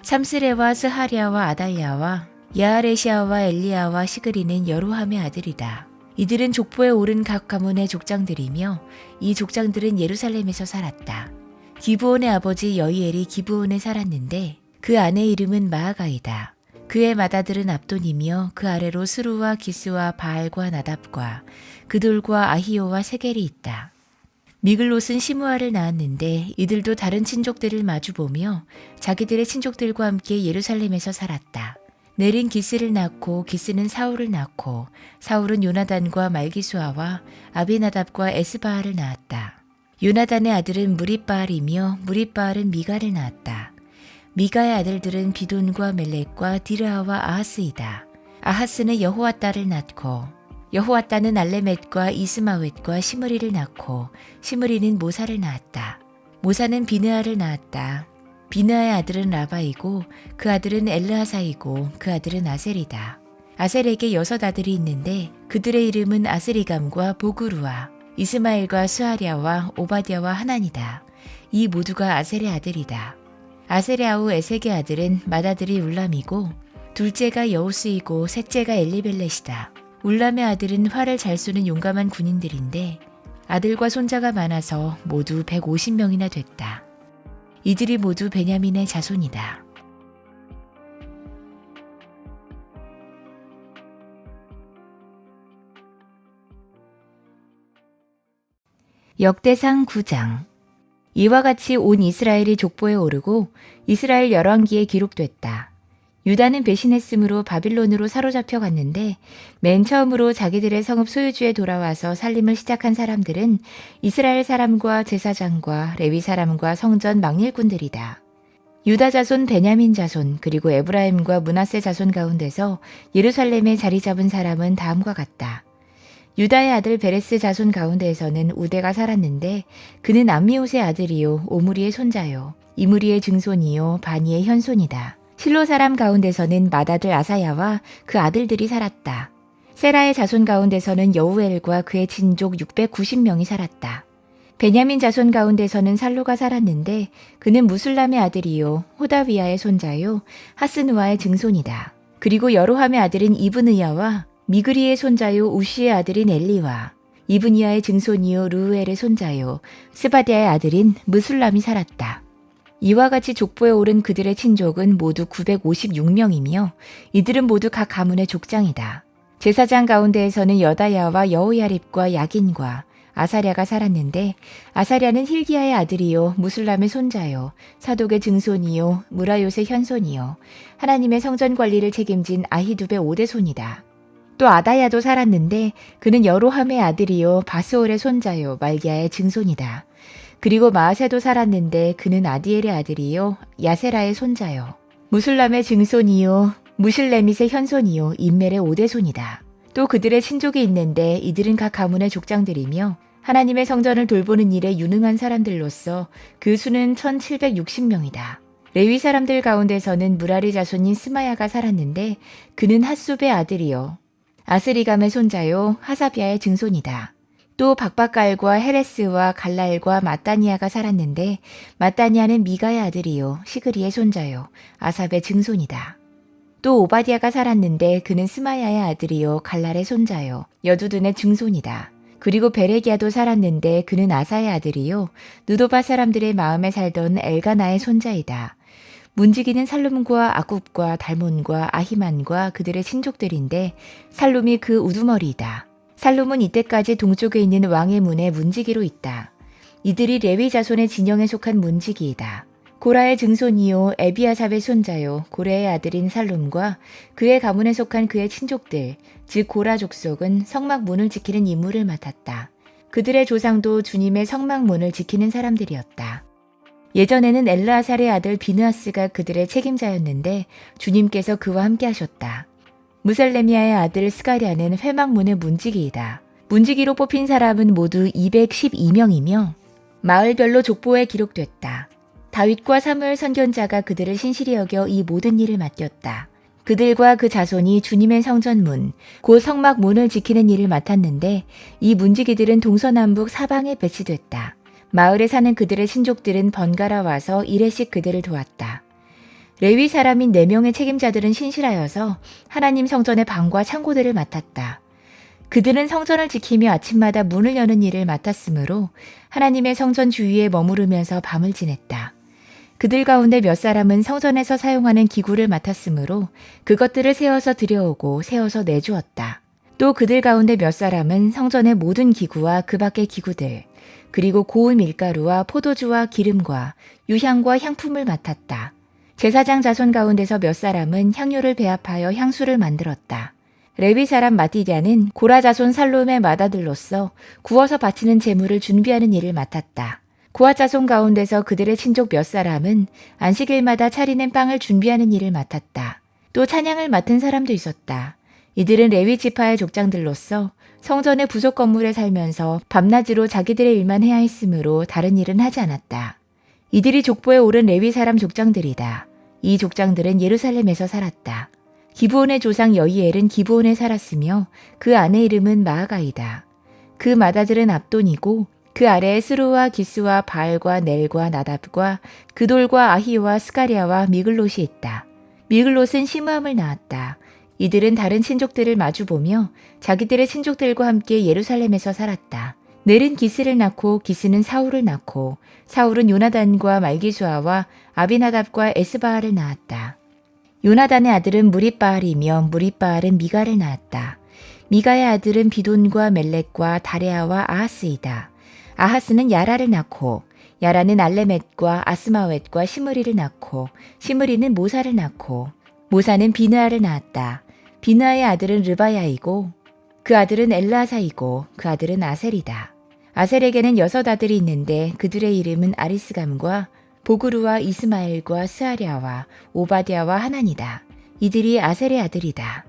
삼스레와 스하랴와 아달랴와 야아레시아와 엘리야와 시그리는 여로함의 아들이다. 이들은 족보에 오른 각 가문의 족장들이며 이 족장들은 예루살렘에서 살았다. 기브온의 아버지 여이엘이 기브온에 살았는데 그 아내 이름은 마아가이다. 그의 맏아들은 압돈이며 그 아래로 스루와 기스와 바알과 나답과 그돌과 아히요와 세겔이 있다. 미글롯은 시므아를 낳았는데 이들도 다른 친족들을 마주보며 자기들의 친족들과 함께 예루살렘에서 살았다. 넬은 기스를 낳고 기스는 사울을 낳고 사울은 요나단과 말기수아와 아비나답과 에스바알을 낳았다. 요나단의 아들은 무릿바알이며 무릿바알은 미가를 낳았다. 미가의 아들들은 비돈과 멜렉과 디르아와 아하스이다. 아하스는 여호와따를 낳고 여호와따는 알레멧과 이스마웻과 시므리를 낳고 시므리는 모사를 낳았다. 모사는 비느아를 낳았다. 비느아의 아들은 라바이고 그 아들은 엘르하사이고 그 아들은 아셀이다. 아셀에게 6 아들이 있는데 그들의 이름은 아스리감과 보그루와 이스마엘과 스하랴와 오바댜와 하난이다. 이 모두가 아셀의 아들이다. 아셀의 아우 에색의 아들은 맏아들이 울람이고 둘째가 여우스이고 셋째가 엘리벨렛이다. 울람의 아들은 활을 잘 쏘는 용감한 군인들인데 아들과 손자가 많아서 모두 150명이나 됐다. 이들이 모두 베냐민의 자손이다. 역대상 9장. 이와 같이 온 이스라엘이 족보에 오르고 이스라엘 열왕기에 기록됐다. 유다는 배신했으므로 바빌론으로 사로잡혀 갔는데 맨 처음으로 자기들의 성읍 소유주에 돌아와서 살림을 시작한 사람들은 이스라엘 사람과 제사장과 레위 사람과 성전 망일꾼들이다. 유다 자손, 베냐민 자손, 그리고 에브라임과 므낫세 자손 가운데서 예루살렘에 자리 잡은 사람은 다음과 같다. 유다의 아들 베레스 자손 가운데에서는 우대가 살았는데 그는 암미옷의 아들이요 오므리의 손자요 이므리의 증손이요 바니의 현손이다. 실로 사람 가운데서는 맏아들 아사야와 그 아들들이 살았다. 세라의 자손 가운데서는 여우엘과 그의 친족 690명이 살았다. 베냐민 자손 가운데서는 살로가 살았는데 그는 무술람의 아들이요 호다위아의 손자요 하스누아의 증손이다. 그리고 여로함의 아들은 이브느야와 미그리의 손자요 우시의 아들인 엘리와 이브니아의 증손이요 르우엘의 손자요 스바디아의 아들인 무술람이 살았다. 이와 같이 족보에 오른 그들의 친족은 모두 956명이며 이들은 모두 각 가문의 족장이다. 제사장 가운데에서는 여다야와 여호야립과 야긴과 아사랴가 살았는데 아사랴는 힐기야의 아들이요 무술람의 손자요 사독의 증손이요 무라요의 현손이요 하나님의 성전 관리를 책임진 아히두베 5대 손이다. 또 아다야도 살았는데 그는 여로함의 아들이요 바스올의 손자요 말기야의 증손이다. 그리고 마아세도 살았는데 그는 아디엘의 아들이요 야세라의 손자요 무술람의 증손이요 무실레밋의 현손이요 임멜의 5대 손이다. 또 그들의 친족이 있는데 이들은 각 가문의 족장들이며 하나님의 성전을 돌보는 일에 유능한 사람들로서 그 수는 1760명이다. 레위 사람들 가운데서는 무라리 자손인 스마야가 살았는데 그는 핫숲의 아들이요 아스리감의 손자요 하사비아의 증손이다. 또 박박갈과 헤레스와 갈랄과 마따니아가 살았는데 마따니아는 미가의 아들이요 시그리의 손자요 아삽의 증손이다. 또 오바디아가 살았는데 그는 스마야의 아들이요 갈랄의 손자요 여두둔의 증손이다. 그리고 베레기야도 살았는데 그는 아사의 아들이요 느도바 사람들의 마음에 살던 엘가나의 손자이다. 문지기는 살룸과 아굽과 달몬과 아히만과 그들의 친족들인데 살룸이 그 우두머리이다. 살룸은 이때까지 동쪽에 있는 왕의 문에 문지기로 있다. 이들이 레위 자손의 진영에 속한 문지기이다. 고라의 증손이요 에비아삽의 손자요 고레의 아들인 살룸과 그의 가문에 속한 그의 친족들 즉 고라 족속은 성막문을 지키는 임무를 맡았다. 그들의 조상도 주님의 성막문을 지키는 사람들이었다. 예전에는 엘르아살의 아들 비느하스가 그들의 책임자였는데 주님께서 그와 함께 하셨다. 무살레미아의 아들 스가랴는 회막문의 문지기이다. 문지기로 뽑힌 사람은 모두 212명이며 마을별로 족보에 기록됐다. 다윗과 사무엘 선견자가 그들을 신실히 여겨 이 모든 일을 맡겼다. 그들과 그 자손이 주님의 성전문, 곧 성막문을 지키는 일을 맡았는데 이 문지기들은 동서남북 사방에 배치됐다. 마을에 사는 그들의 친족들은 번갈아 와서 일회씩 그들을 도왔다. 레위 사람인 4명의 책임자들은 신실하여서 하나님 성전의 방과 창고들을 맡았다. 그들은 성전을 지키며 아침마다 문을 여는 일을 맡았으므로 하나님의 성전 주위에 머무르면서 밤을 지냈다. 그들 가운데 몇 사람은 성전에서 사용하는 기구를 맡았으므로 그것들을 세워서 들여오고 세워서 내주었다. 또 그들 가운데 몇 사람은 성전의 모든 기구와 그 밖의 기구들, 그리고 고운 밀가루와 포도주와 기름과 유향과 향품을 맡았다. 제사장 자손 가운데서 몇 사람은 향료를 배합하여 향수를 만들었다. 레위 사람 마디랴는 고라 자손 살룸의 맏아들로서 구워서 바치는 제물을 준비하는 일을 맡았다. 고아 자손 가운데서 그들의 친족 몇 사람은 안식일마다 차리는 빵을 준비하는 일을 맡았다. 또 찬양을 맡은 사람도 있었다. 이들은 레위 지파의 족장들로서 성전의 부속 건물에 살면서 밤낮으로 자기들의 일만 해야 했으므로 다른 일은 하지 않았다. 이들이 족보에 오른 레위 사람 족장들이다. 이 족장들은 예루살렘에서 살았다. 기브온의 조상 여이엘은 기브온에 살았으며 그 아내 이름은 마아가이다. 그 맏아들은 압돈이고 그 아래에 스루와 기스와 바알과 넬과 나답과 그돌과 아히오와 스가랴와 미글롯이 있다. 미글롯은 시므함을 낳았다. 이들은 다른 친족들을 마주보며 자기들의 친족들과 함께 예루살렘에서 살았다. 넬은 기스를 낳고 기스는 사울을 낳고 사울은 요나단과 말기수아와 아비나답과 에스바알을 낳았다. 요나단의 아들은 무릿바알이며 무릿바알은 미가를 낳았다. 미가의 아들은 비돈과 멜렉과 다레아와 아하스이다. 아하스는 야라를 낳고 야라는 알레멧과 아스마웻과 시므리를 낳고 시므리는 모사를 낳고 모사는 비느아를 낳았다. 비느아의 아들은 르바야이고 그 아들은 엘라사이고 그 아들은 아셀이다. 아셀에게는 6 아들이 있는데 그들의 이름은 아리스감과 보그루와 이스마엘과 스아랴와 오바댜와 하난이다. 이들이 아셀의 아들이다.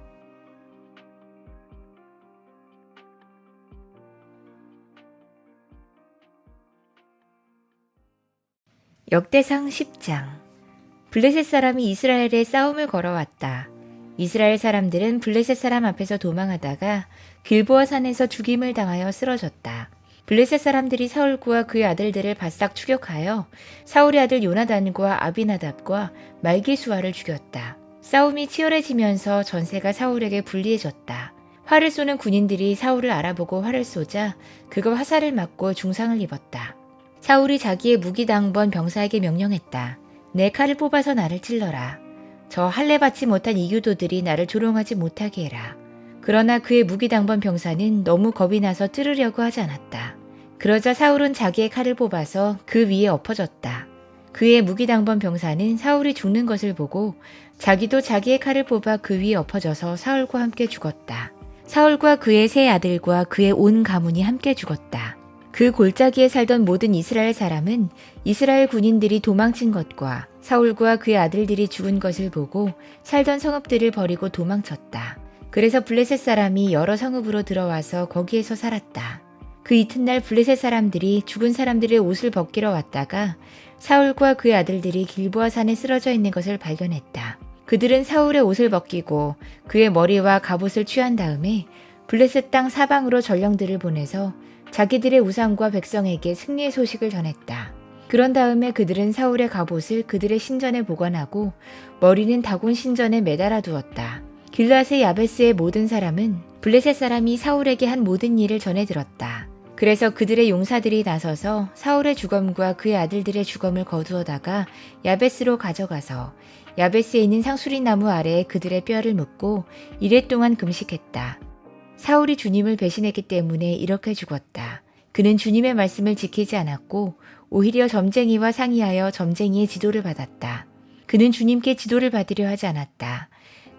역대상 10장. 블레셋 사람이 이스라엘에 싸움을 걸어왔다. 이스라엘 사람들은 블레셋 사람 앞에서 도망하다가 길보아 산에서 죽임을 당하여 쓰러졌다. 블레셋 사람들이 사울과 그의 아들들을 바싹 추격하여 사울의 아들 요나단과 아비나답과 말기수아를 죽였다. 싸움이 치열해지면서 전세가 사울에게 불리해졌다. 활을 쏘는 군인들이 사울을 알아보고 활을 쏘자 그가 화살을 맞고 중상을 입었다. 사울이 자기의 무기당번 병사에게 명령했다. 내 칼을 뽑아서 나를 찔러라. 저 할례 받지 못한 이교도들이 나를 조롱하지 못하게 해라. 그러나 그의 무기당번 병사는 너무 겁이 나서 찌르려고 하지 않았다. 그러자 사울은 자기의 칼을 뽑아서 그 위에 엎어졌다. 그의 무기당번 병사는 사울이 죽는 것을 보고 자기도 자기의 칼을 뽑아 그 위에 엎어져서 사울과 함께 죽었다. 사울과 그의 3 아들과 그의 온 가문이 함께 죽었다. 그 골짜기에 살던 모든 이스라엘 사람은 이스라엘 군인들이 도망친 것과 사울과 그의 아들들이 죽은 것을 보고 살던 성읍들을 버리고 도망쳤다. 그래서 블레셋 사람이 여러 성읍으로 들어와서 거기에서 살았다. 그 이튿날 블레셋 사람들이 죽은 사람들의 옷을 벗기러 왔다가 사울과 그의 아들들이 길보아 산에 쓰러져 있는 것을 발견했다. 그들은 사울의 옷을 벗기고 그의 머리와 갑옷을 취한 다음에 블레셋 땅 사방으로 전령들을 보내서 자기들의 우상과 백성에게 승리의 소식을 전했다. 그런 다음에 그들은 사울의 갑옷을 그들의 신전에 보관하고 머리는 다곤 신전에 매달아 두었다. 길르앗의 야베스의 모든 사람은 블레셋 사람이 사울에게 한 모든 일을 전해 들었다. 그래서 그들의 용사들이 나서서 사울의 주검과 그의 아들들의 주검을 거두어다가 야베스로 가져가서 야베스에 있는 상수리 나무 아래에 그들의 뼈를 묻고 이랫동안 금식했다. 사울이 주님을 배신했기 때문에 이렇게 죽었다. 그는 주님의 말씀을 지키지 않았고 오히려 점쟁이와 상의하여 점쟁이의 지도를 받았다. 그는 주님께 지도를 받으려 하지 않았다.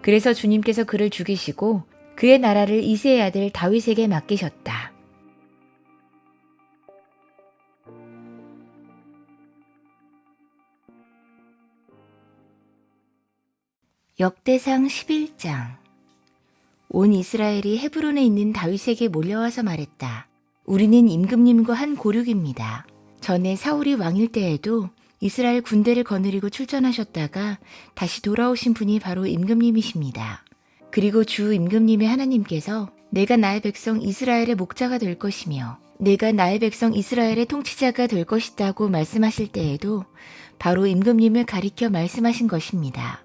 그래서 주님께서 그를 죽이시고 그의 나라를 이새의 아들 다윗에게 맡기셨다. 역대상 11장. 온 이스라엘이 헤브론에 있는 다윗에게 몰려와서 말했다. 우리는 임금님과 한 고륙입니다. 전에 사울이 왕일 때에도 이스라엘 군대를 거느리고 출전하셨다가 다시 돌아오신 분이 바로 임금님이십니다. 그리고 주 임금님의 하나님께서 내가 나의 백성 이스라엘의 목자가 될 것이며 내가 나의 백성 이스라엘의 통치자가 될 것이다고 말씀하실 때에도 바로 임금님을 가리켜 말씀하신 것입니다.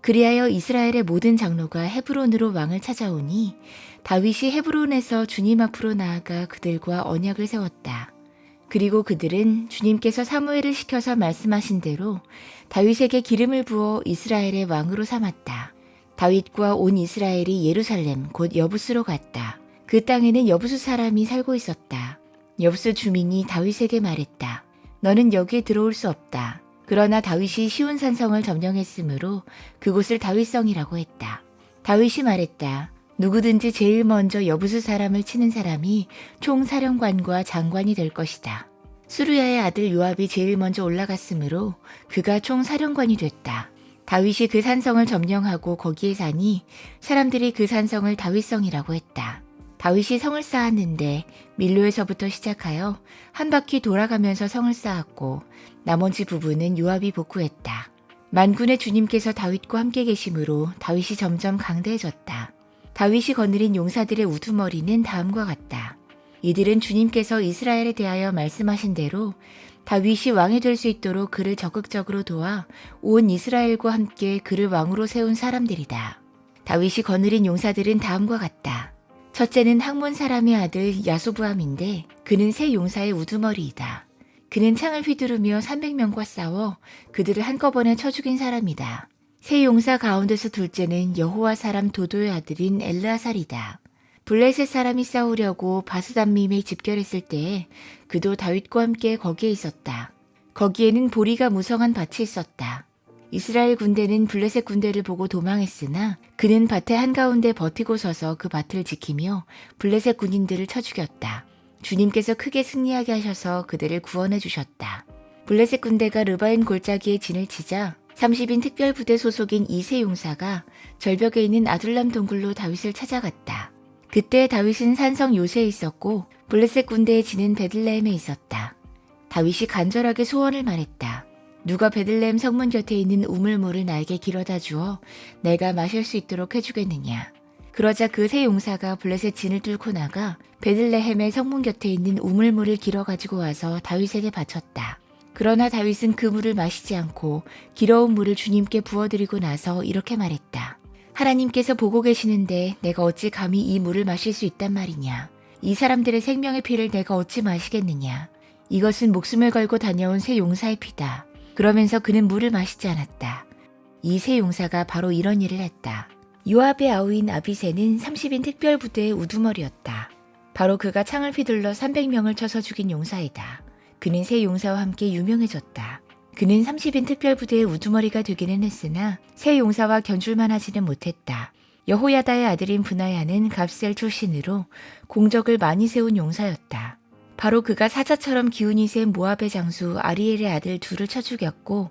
그리하여 이스라엘의 모든 장로가 헤브론으로 왕을 찾아오니 다윗이 헤브론에서 주님 앞으로 나아가 그들과 언약을 세웠다. 그리고 그들은 주님께서 사무엘을 시켜서 말씀하신 대로 다윗에게 기름을 부어 이스라엘의 왕으로 삼았다. 다윗과 온 이스라엘이 예루살렘 곧 여부스로 갔다. 그 땅에는 여부스 사람이 살고 있었다. 여부스 주민이 다윗에게 말했다. 너는 여기에 들어올 수 없다. 그러나 다윗이 시온 산성을 점령했으므로 그곳을 다윗성이라고 했다. 다윗이 말했다. 누구든지 제일 먼저 여부스 사람을 치는 사람이 총사령관과 장관이 될 것이다. 수르야의 아들 요압이 제일 먼저 올라갔으므로 그가 총사령관이 됐다. 다윗이 그 산성을 점령하고 거기에 사니 사람들이 그 산성을 다윗성이라고 했다. 다윗이 성을 쌓았는데 밀로에서부터 시작하여 한 바퀴 돌아가면서 성을 쌓았고 나머지 부분은 요압이 복구했다. 만군의 주님께서 다윗과 함께 계심으로 다윗이 점점 강대해졌다. 다윗이 거느린 용사들의 우두머리는 다음과 같다. 이들은 주님께서 이스라엘에 대하여 말씀하신 대로 다윗이 왕이 될 수 있도록 그를 적극적으로 도와 온 이스라엘과 함께 그를 왕으로 세운 사람들이다. 다윗이 거느린 용사들은 다음과 같다. 첫째는 학몬 사람의 아들 야소부암인데 그는 세 용사의 우두머리이다. 그는 창을 휘두르며 300명과 싸워 그들을 한꺼번에 쳐 죽인 사람이다. 세 용사 가운데서 둘째는 여호와 사람 도도의 아들인 엘르아살이다. 블레셋 사람이 싸우려고 바스담밈에 집결했을 때에 그도 다윗과 함께 거기에 있었다. 거기에는 보리가 무성한 밭이 있었다. 이스라엘 군대는 블레셋 군대를 보고 도망했으나 그는 밭의 한가운데 버티고 서서 그 밭을 지키며 블레셋 군인들을 쳐 죽였다. 주님께서 크게 승리하게 하셔서 그들을 구원해 주셨다. 블레셋 군대가 르바임 골짜기에 진을 치자 30인 특별부대 소속인 이세 용사가 절벽에 있는 아둘람 동굴로 다윗을 찾아갔다. 그때 다윗은 산성 요새에 있었고 블레셋 군대의 진은 베들레헴에 있었다. 다윗이 간절하게 소원을 말했다. 누가 베들레헴 성문 곁에 있는 우물물을 나에게 길어다 주어 내가 마실 수 있도록 해주겠느냐. 그러자 그 세 용사가 블레셋 진을 뚫고 나가 베들레헴의 성문 곁에 있는 우물물을 길어 가지고 와서 다윗에게 바쳤다. 그러나 다윗은 그 물을 마시지 않고 길어온 물을 주님께 부어드리고 나서 이렇게 말했다. 하나님께서 보고 계시는데 내가 어찌 감히 이 물을 마실 수 있단 말이냐. 이 사람들의 생명의 피를 내가 어찌 마시겠느냐. 이것은 목숨을 걸고 다녀온 세 용사의 피다. 그러면서 그는 물을 마시지 않았다. 이 세 용사가 바로 이런 일을 했다. 요압의 아우인 아비새는 30인 특별부대의 우두머리였다. 바로 그가 창을 휘둘러 300명을 쳐서 죽인 용사이다. 그는 세 용사와 함께 유명해졌다. 그는 30인 특별부대의 우두머리가 되기는 했으나 세 용사와 견줄만 하지는 못했다. 여호야다의 아들인 브나야는 갑셀 출신으로 공적을 많이 세운 용사였다. 바로 그가 사자처럼 기운이 센 모압의 장수 아리엘의 아들 둘을 쳐 죽였고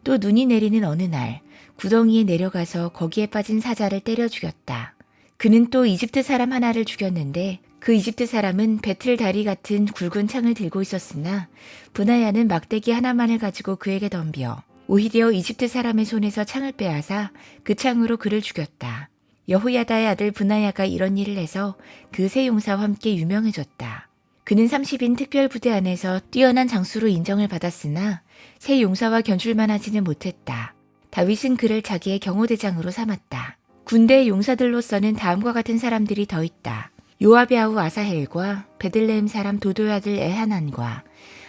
또 눈이 내리는 어느 날 구덩이에 내려가서 거기에 빠진 사자를 때려 죽였다. 그는 또 이집트 사람 하나를 죽였는데 그 이집트 사람은 배틀 다리 같은 굵은 창을 들고 있었으나 브나야는 막대기 하나만을 가지고 그에게 덤벼 오히려 이집트 사람의 손에서 창을 빼앗아 그 창으로 그를 죽였다. 여호야다의 아들 브나야가 이런 일을 해서 그 세 용사와 함께 유명해졌다. 그는 30인 특별부대 안에서 뛰어난 장수로 인정을 받았으나 세 용사와 견줄만 하지는 못했다. 다윗은 그를 자기의 경호대장으로 삼았다. 군대의 용사들로서는 다음과 같은 사람들이 더 있다. 요압의 아우 아사헬과 베들레헴 사람 도도의 아들 엘하난과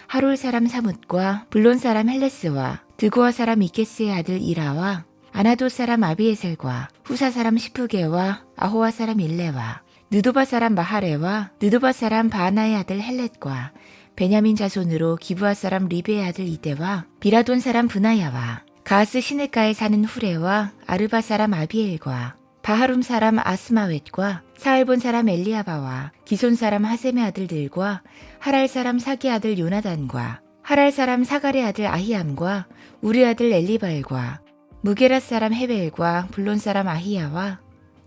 하롤 사람 사뭇과 블론 사람 헬레스와 드고아 사람 이케스의 아들 이라와 아나도 사람 아비에셀과 후사 사람 시프게와 아호와 사람 일레와 느도바 사람 마하레와 느도바 사람 바하나의 아들 헬렛과 베냐민 자손으로 기브아 사람 리베의 아들 이데와 비라돈 사람 브나야와 가스 시내가에 사는 후레와 아르바 사람 아비엘과 바하룸 사람 아스마웻과 사알본 사람 엘리아바와 기손 사람 하셈의 아들들과 하랄 사람 사기 아들 요나단과 하랄 사람 사갈의 아들 아히암과 우리 아들 엘리발과 무게라 사람 헤벨과 블론 사람 아히야와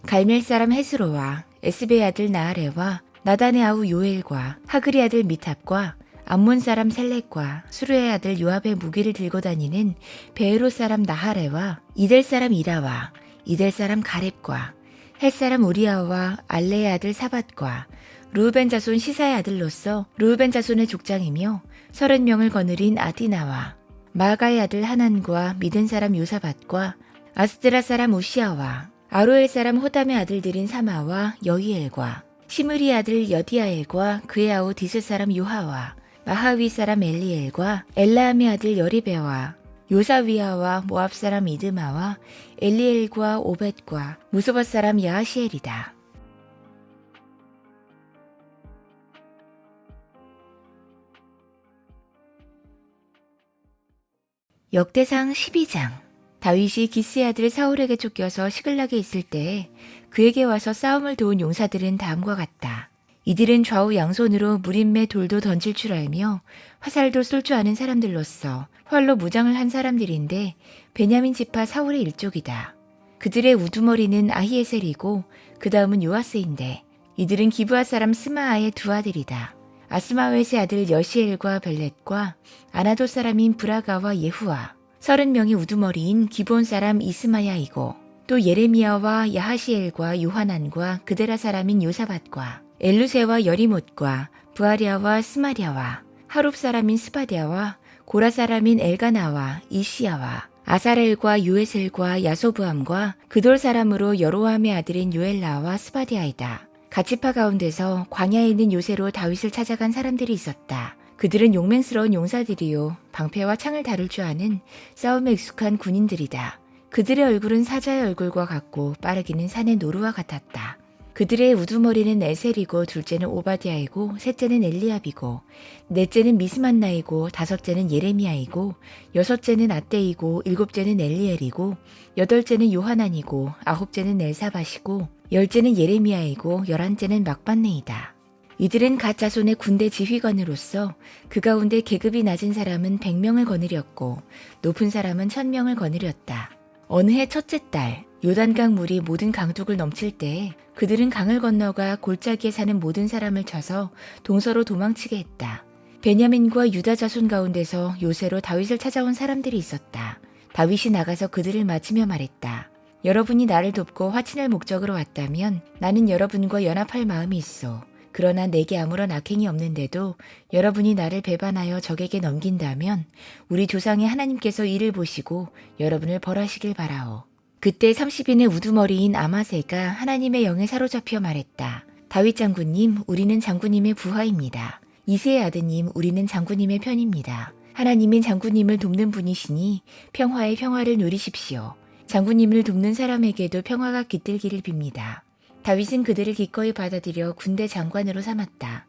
갈멜 사람 헤스로와 에스베의 아들 나아레와 나단의 아우 요엘과 하글의 아들 미탑과 암몬 사람 셀렉과 수르의 아들 요압의 무기를 들고 다니는 베에로 사람 나하레와 이델 사람 이라와 이델 사람 가렙과 헷 사람 우리아와 알레의 아들 사밧과 르우벤 자손 시사의 아들로서 르우벤 자손의 족장이며 30명을 거느린 아디나와 마가의 아들 하난과 미든 사람 요사밧과 아스드라 사람 우시아와 아로엘 사람 호담의 아들들인 사마와 여히엘과 시므리의 아들 여디아엘과 그의 아우 디스 사람 요하와 마하위 사람 엘리엘과 엘라함의 아들 여리베와 요사위아와 모압 사람 이드마와 엘리엘과 오벳과 무소밧 사람 야하시엘이다. 역대상 12장. 다윗이 기스의 아들 사울에게 쫓겨서 시글락에 있을 때에 그에게 와서 싸움을 도운 용사들은 다음과 같다. 이들은 좌우 양손으로 무림매 돌도 던질 줄 알며 화살도 쏠 줄 아는 사람들로서 활로 무장을 한 사람들인데 베냐민 지파 사울의 일족이다. 그들의 우두머리는 아히에셀이고 그 다음은 요아스인데 이들은 기브아 사람 스마아의 두 아들이다. 아스마웻의 아들 여시엘과 벨렛과 아나도 사람인 브라가와 예후와 30명의 우두머리인 기브온 사람 이스마야이고 또 예레미야와 야하시엘과 요하난과 그데라 사람인 요사밧과 엘루세와 여리못과 부아랴와 스마랴와 하룹 사람인 스바랴와 고라 사람인 엘가나와 이시야와 아사렐과 요에셀과 야소부함과 그돌 사람으로 여로함의 아들인 요엘라와 스바디아이다. 가치파 가운데서 광야에 있는 요새로 다윗을 찾아간 사람들이 있었다. 그들은 용맹스러운 용사들이요 방패와 창을 다룰 줄 아는 싸움에 익숙한 군인들이다. 그들의 얼굴은 사자의 얼굴과 같고 빠르기는 산의 노루와 같았다. 그들의 우두머리는 에셀이고 둘째는 오바디아이고 셋째는 엘리압이고 넷째는 미스만나이고 다섯째는 예레미야이고 여섯째는 아떼이고 일곱째는 엘리엘이고 여덟째는 요하난이고 아홉째는 엘사밧이고 열째는 예레미야이고 열한째는 막반네이다. 이들은 갓 자손의 군대 지휘관으로서 그 가운데 계급이 낮은 사람은 100명을 거느렸고 높은 사람은 1000명을 거느렸다. 어느 해 첫째 달 요단강 물이 모든 강둑을 넘칠 때에 그들은 강을 건너가 골짜기에 사는 모든 사람을 쳐서 동서로 도망치게 했다. 베냐민과 유다 자손 가운데서 요새로 다윗을 찾아온 사람들이 있었다. 다윗이 나가서 그들을 맞으며 말했다. 여러분이 나를 돕고 화친할 목적으로 왔다면 나는 여러분과 연합할 마음이 있어. 그러나 내게 아무런 악행이 없는데도 여러분이 나를 배반하여 적에게 넘긴다면 우리 조상의 하나님께서 이를 보시고 여러분을 벌하시길 바라오. 그때 30인의 우두머리인 아마세가 하나님의 영에 사로잡혀 말했다. 다윗 장군님, 우리는 장군님의 부하입니다. 이새의 아드님, 우리는 장군님의 편입니다. 하나님인 장군님을 돕는 분이시니 평화의 평화를 누리십시오. 장군님을 돕는 사람에게도 평화가 깃들기를 빕니다. 다윗은 그들을 기꺼이 받아들여 군대 장관으로 삼았다.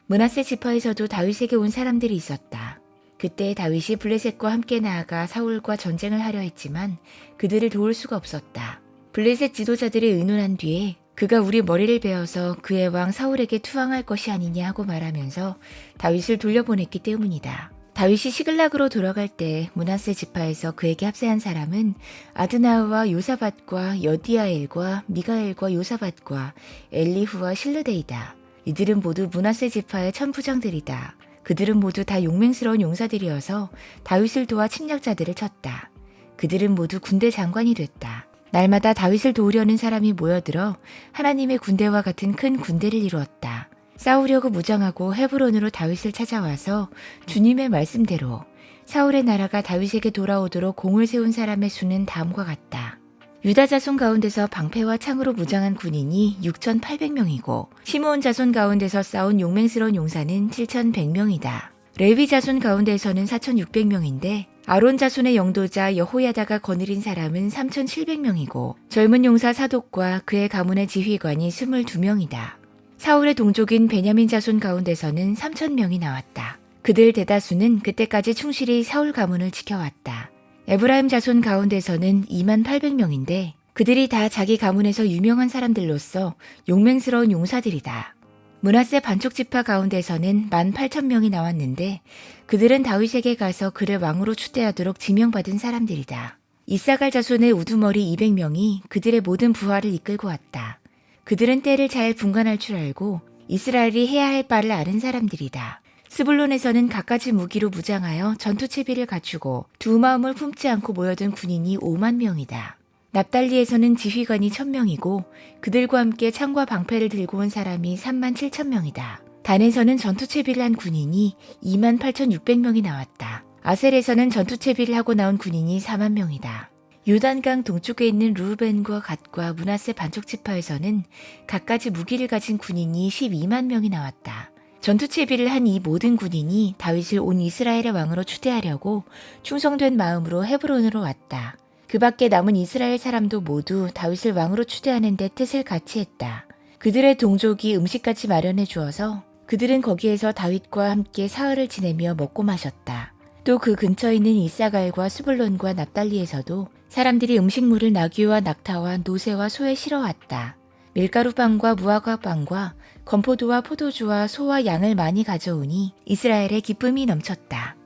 므낫세 지파에서도 다윗에게 온 사람들이 있었다. 그때 다윗이 블레셋과 함께 나아가 사울과 전쟁을 하려 했지만 그들을 도울 수가 없었다. 블레셋 지도자들이 의논한 뒤에 그가 우리 머리를 베어서 그의 왕 사울에게 투항할 것이 아니냐 하고 말하면서 다윗을 돌려보냈기 때문이다. 다윗이 시글락으로 돌아갈 때 므낫세 지파에서 그에게 합세한 사람은 아드나와 요사밧과 여디아엘과 미가엘과 요사밧과 엘리후와 실르데이다. 이들은 모두 므낫세 지파의 천부장들이다. 그들은 모두 다 용맹스러운 용사들이어서 다윗을 도와 침략자들을 쳤다. 그들은 모두 군대 장관이 됐다. 날마다 다윗을 도우려는 사람이 모여들어 하나님의 군대와 같은 큰 군대를 이루었다. 싸우려고 무장하고 헤브론으로 다윗을 찾아와서 주님의 말씀대로 사울의 나라가 다윗에게 돌아오도록 공을 세운 사람의 수는 다음과 같다. 유다 자손 가운데서 방패와 창으로 무장한 군인이 6,800명이고 시므온 자손 가운데서 싸운 용맹스러운 용사는 7,100명이다. 레위 자손 가운데서는 4,600명인데 아론 자손의 영도자 여호야다가 거느린 사람은 3,700명이고 젊은 용사 사독과 그의 가문의 지휘관이 22명이다. 사울의 동족인 베냐민 자손 가운데서는 3,000명이 나왔다. 그들 대다수는 그때까지 충실히 사울 가문을 지켜왔다. 에브라임 자손 가운데서는 28,000명인데 그들이 다 자기 가문에서 유명한 사람들로서 용맹스러운 용사들이다. 므낫세 반쪽 지파 가운데서는 18,000명이 나왔는데 그들은 다윗에게 가서 그를 왕으로 추대하도록 지명받은 사람들이다. 이사갈 자손의 우두머리 200명이 그들의 모든 부하를 이끌고 왔다. 그들은 때를 잘 분간할 줄 알고 이스라엘이 해야 할 바를 아는 사람들이다. 스불론에서는 갖가지 무기로 무장하여 전투체비를 갖추고 두 마음을 품지 않고 모여든 군인이 5만 명이다. 납달리에서는 지휘관이 1,000명이고 그들과 함께 창과 방패를 들고 온 사람이 37,000명이다. 단에서는 전투체비를 한 군인이 28,600명이 나왔다. 아셀에서는 전투체비를 하고 나온 군인이 4만 명이다. 요단강 동쪽에 있는 루벤과 갓과 므낫세 반쪽 지파에서는 갖가지 무기를 가진 군인이 12만 명이 나왔다. 전투체비를 한 이 모든 군인이 다윗을 온 이스라엘의 왕으로 추대하려고 충성된 마음으로 헤브론으로 왔다. 그 밖에 남은 이스라엘 사람도 모두 다윗을 왕으로 추대하는 데 뜻을 같이 했다. 그들의 동족이 음식같이 마련해 주어서 그들은 거기에서 다윗과 함께 사흘을 지내며 먹고 마셨다. 또 그 근처에 있는 이사갈과 스불론과 납달리에서도 사람들이 음식물을 나귀와 낙타와 노새와 소에 실어왔다. 밀가루빵과 무화과빵과 건포도와 포도주와 소와 양을 많이 가져오니 이스라엘의 기쁨이 넘쳤다.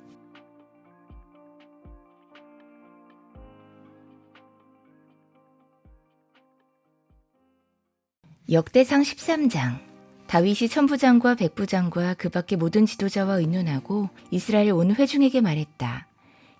역대상 13장. 다윗이 천부장과 백부장과 그 밖의 모든 지도자와 의논하고 이스라엘 온 회중에게 말했다.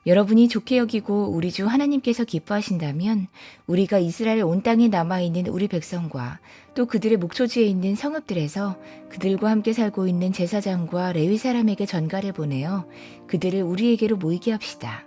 여러분이 좋게 여기고 우리 주 하나님께서 기뻐하신다면 우리가 이스라엘 온 땅에 남아있는 우리 백성과 또 그들의 목초지에 있는 성읍들에서 그들과 함께 살고 있는 제사장과 레위 사람에게 전가를 보내어 그들을 우리에게로 모이게 합시다.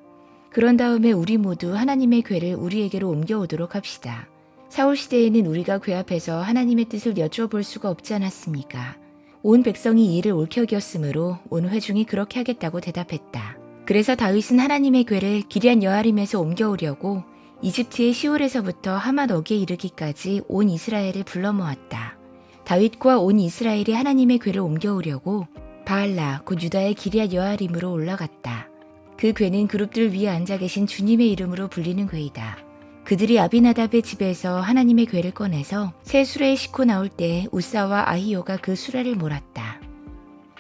그런 다음에 우리 모두 하나님의 궤를 우리에게로 옮겨오도록 합시다. 사울 시대에는 우리가 궤 앞에서 하나님의 뜻을 여쭈어볼 수가 없지 않았습니까? 온 백성이 이 일을 옳게 여겼으므로 온 회중이 그렇게 하겠다고 대답했다. 그래서 다윗은 하나님의 궤를 기럇 여아림에서 옮겨오려고 이집트의 시올에서부터 하맛 어기에 이르기까지 온 이스라엘을 불러 모았다. 다윗과 온 이스라엘이 하나님의 궤를 옮겨오려고 바알라 곧 유다의 기럇 여아림으로 올라갔다. 그 궤는 그룹들 위에 앉아 계신 주님의 이름으로 불리는 궤이다. 그들이 아비나답의 집에서 하나님의 궤를 꺼내서 새 수레에 싣고 나올 때 우사와 아히요가 그 수레를 몰았다.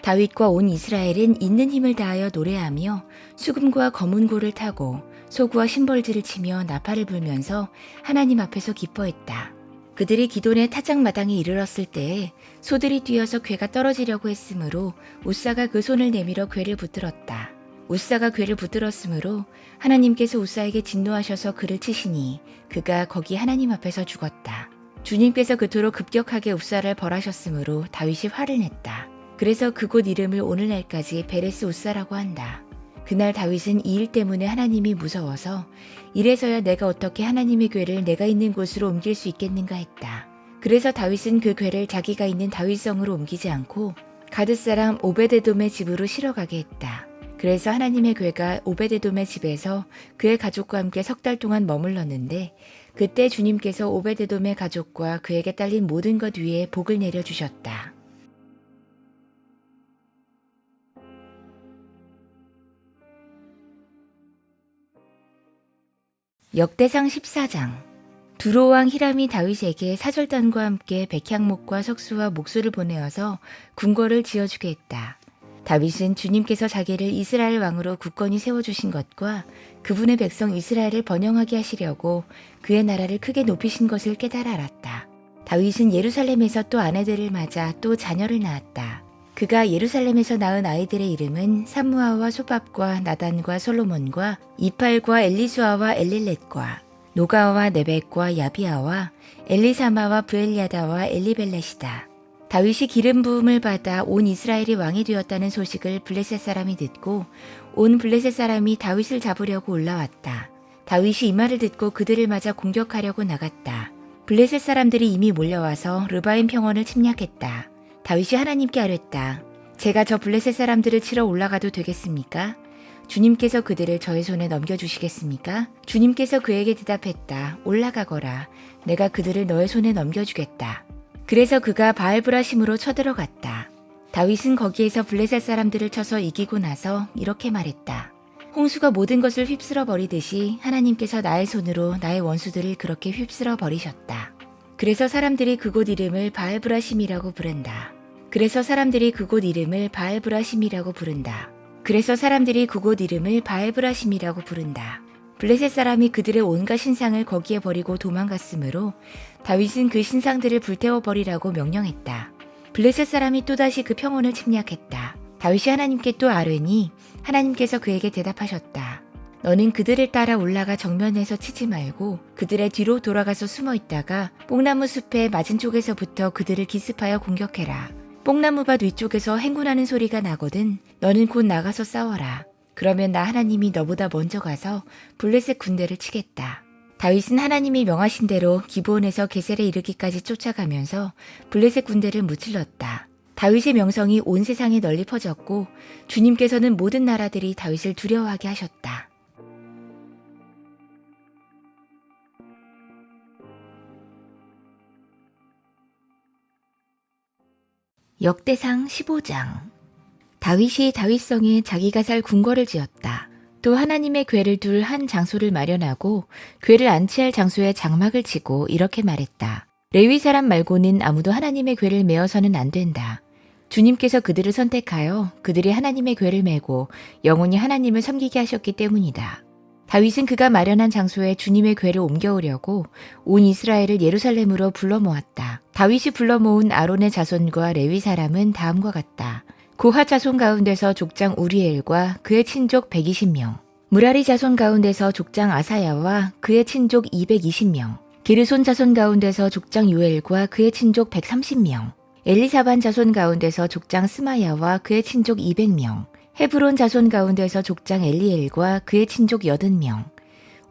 다윗과 온 이스라엘은 있는 힘을 다하여 노래하며 수금과 검은고를 타고 소구와 심벌들을 치며 나팔을 불면서 하나님 앞에서 기뻐했다. 그들이 기돈의 타작마당에 이르렀을 때에 소들이 뛰어서 궤가 떨어지려고 했으므로 우사가 그 손을 내밀어 궤를 붙들었다. 우사가 궤를 붙들었으므로 하나님께서 우사에게 진노하셔서 그를 치시니 그가 거기 하나님 앞에서 죽었다. 주님께서 그토록 급격하게 우사를 벌하셨으므로 다윗이 화를 냈다. 그래서 그곳 이름을 오늘날까지 베레스 우사라고 한다. 그날 다윗은 이 일 때문에 하나님이 무서워서 이래서야 내가 어떻게 하나님의 궤를 내가 있는 곳으로 옮길 수 있겠는가 했다. 그래서 다윗은 그 궤를 자기가 있는 다윗성으로 옮기지 않고 가드 사람 오베데돔의 집으로 실어가게 했다. 그래서 하나님의 궤가 오베데돔의 집에서 그의 가족과 함께 3달 동안 머물렀는데 그때 주님께서 오베데돔의 가족과 그에게 딸린 모든 것 위에 복을 내려주셨다. 역대상 14장. 두로왕 히람이 다윗에게 사절단과 함께 백향목과 석수와 목수를 보내어서 궁궐을 지어주게 했다. 다윗은 주님께서 자기를 이스라엘 왕으로 굳건히 세워주신 것과 그분의 백성 이스라엘을 번영하게 하시려고 그의 나라를 크게 높이신 것을 깨달아 알았다. 다윗은 예루살렘에서 또 아내들을 맞아 또 자녀를 낳았다. 그가 예루살렘에서 낳은 아이들의 이름은 삼무아와 소밥과 나단과 솔로몬과 이팔과 엘리수아와 엘릴렛과 노가와 네벡과 야비아와 엘리사마와 브엘야다와 엘리벨렛이다. 다윗이 기름 부음을 받아 온 이스라엘이 왕이 되었다는 소식을 블레셋 사람이 듣고 온 블레셋 사람이 다윗을 잡으려고 올라왔다. 다윗이 이 말을 듣고 그들을 맞아 공격하려고 나갔다. 블레셋 사람들이 이미 몰려와서 르바임 평원을 침략했다. 다윗이 하나님께 아뢰었다. 제가 저 블레셋 사람들을 치러 올라가도 되겠습니까? 주님께서 그들을 저의 손에 넘겨주시겠습니까? 주님께서 그에게 대답했다. 올라가거라. 내가 그들을 너의 손에 넘겨주겠다. 그래서 그가 바알브라심으로 쳐들어갔다. 다윗은 거기에서 블레셋 사람들을 쳐서 이기고 나서 이렇게 말했다. 홍수가 모든 것을 휩쓸어 버리듯이 하나님께서 나의 손으로 나의 원수들을 그렇게 휩쓸어 버리셨다. 그래서 사람들이 그곳 이름을 바알브라심이라고 부른다. 그래서 사람들이 그곳 이름을 바알브라심이라고 부른다. 그래서 사람들이 그곳 이름을 바알브라심이라고 부른다. 블레셋 사람이 그들의 온갖 신상을 거기에 버리고 도망갔으므로 다윗은 그 신상들을 불태워 버리라고 명령했다. 블레셋 사람이 또다시 그 평원을 침략했다. 다윗이 하나님께 또 아뢰니 하나님께서 그에게 대답하셨다. 너는 그들을 따라 올라가 정면에서 치지 말고 그들의 뒤로 돌아가서 숨어 있다가 뽕나무 숲의 맞은 쪽에서부터 그들을 기습하여 공격해라. 뽕나무밭 위쪽에서 행군하는 소리가 나거든 너는 곧 나가서 싸워라. 그러면 나 하나님이 너보다 먼저 가서 블레셋 군대를 치겠다. 다윗은 하나님이 명하신 대로 기브온에서 게셀에 이르기까지 쫓아가면서 블레셋 군대를 무찔렀다. 다윗의 명성이 온 세상에 널리 퍼졌고 주님께서는 모든 나라들이 다윗을 두려워하게 하셨다. 역대상 15장. 다윗이 다윗성에 자기가 살 궁궐을 지었다. 또 하나님의 궤를 둘 한 장소를 마련하고 궤를 안치할 장소에 장막을 치고 이렇게 말했다. 레위 사람 말고는 아무도 하나님의 궤를 메어서는 안 된다. 주님께서 그들을 선택하여 그들이 하나님의 궤를 메고 영원히 하나님을 섬기게 하셨기 때문이다. 다윗은 그가 마련한 장소에 주님의 궤를 옮겨오려고 온 이스라엘을 예루살렘으로 불러 모았다. 다윗이 불러 모은 아론의 자손과 레위 사람은 다음과 같다. 고핫 자손 가운데서 족장 우리엘과 그의 친족 120명, 무라리 자손 가운데서 족장 아사야와 그의 친족 220명, 게르손 자손 가운데서 족장 요엘과 그의 친족 130명, 엘리사반 자손 가운데서 족장 스마야와 그의 친족 200명, 헤브론 자손 가운데서 족장 엘리엘과 그의 친족 80명,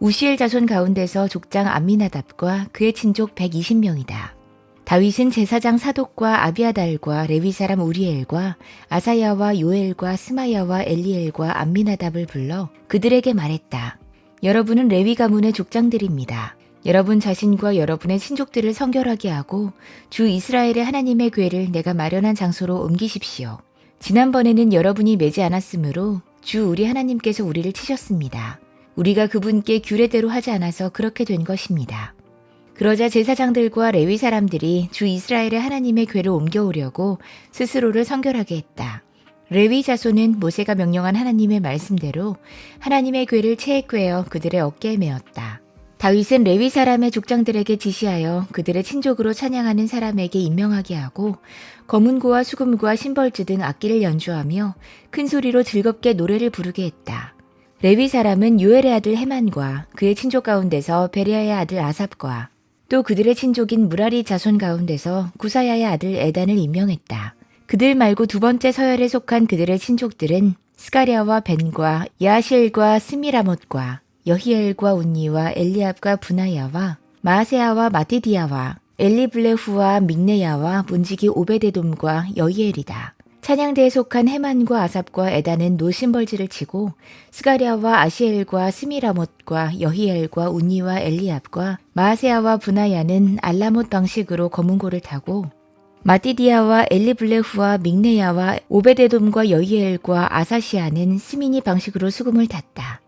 우시엘 자손 가운데서 족장 암미나답과 그의 친족 120명이다. 다윗은 제사장 사독과 아비아달과 레위 사람 우리엘과 아사야와 요엘과 스마야와 엘리엘과 암미나답을 불러 그들에게 말했다. 여러분은 레위 가문의 족장들입니다. 여러분 자신과 여러분의 친족들을 성결하게 하고 주 이스라엘의 하나님의 궤를 내가 마련한 장소로 옮기십시오. 지난번에는 여러분이 매지 않았으므로 주 우리 하나님께서 우리를 치셨습니다. 우리가 그분께 규례대로 하지 않아서 그렇게 된 것입니다. 그러자 제사장들과 레위 사람들이 주 이스라엘의 하나님의 궤를 옮겨오려고 스스로를 성결하게 했다. 레위 자손은 모세가 명령한 하나님의 말씀대로 하나님의 궤를 채에 꿰어 그들의 어깨에 메었다. 다윗은 레위 사람의 족장들에게 지시하여 그들의 친족으로 찬양하는 사람에게 임명하게 하고 거문고와 수금고와 심벌주 등 악기를 연주하며 큰 소리로 즐겁게 노래를 부르게 했다. 레위 사람은 요엘의 아들 헤만과 그의 친족 가운데서 베리아의 아들 아삽과 또 그들의 친족인 무라리 자손 가운데서 구사야의 아들 에단을 임명했다. 그들 말고 두 번째 서열에 속한 그들의 친족들은 스가랴와 벤과 야시엘과 스미라못과 여히엘과 운니와 엘리압과 분하야와 마아세야와 마티디야와 엘리블레후와 믹네야와 문지기 오베데돔과 여히엘이다. 찬양대에 속한 헤만과 아삽과 에단은 노심벌지를 치고 스가랴와 아시엘과 스미라못과 여히엘과 운니와 엘리압과 마아세야와 분하야는 알라못 방식으로 거문고를 타고 마티디야와 엘리블레후와 믹네야와 오베데돔과 여히엘과 아사시아는 스미니 방식으로 수금을 탔다.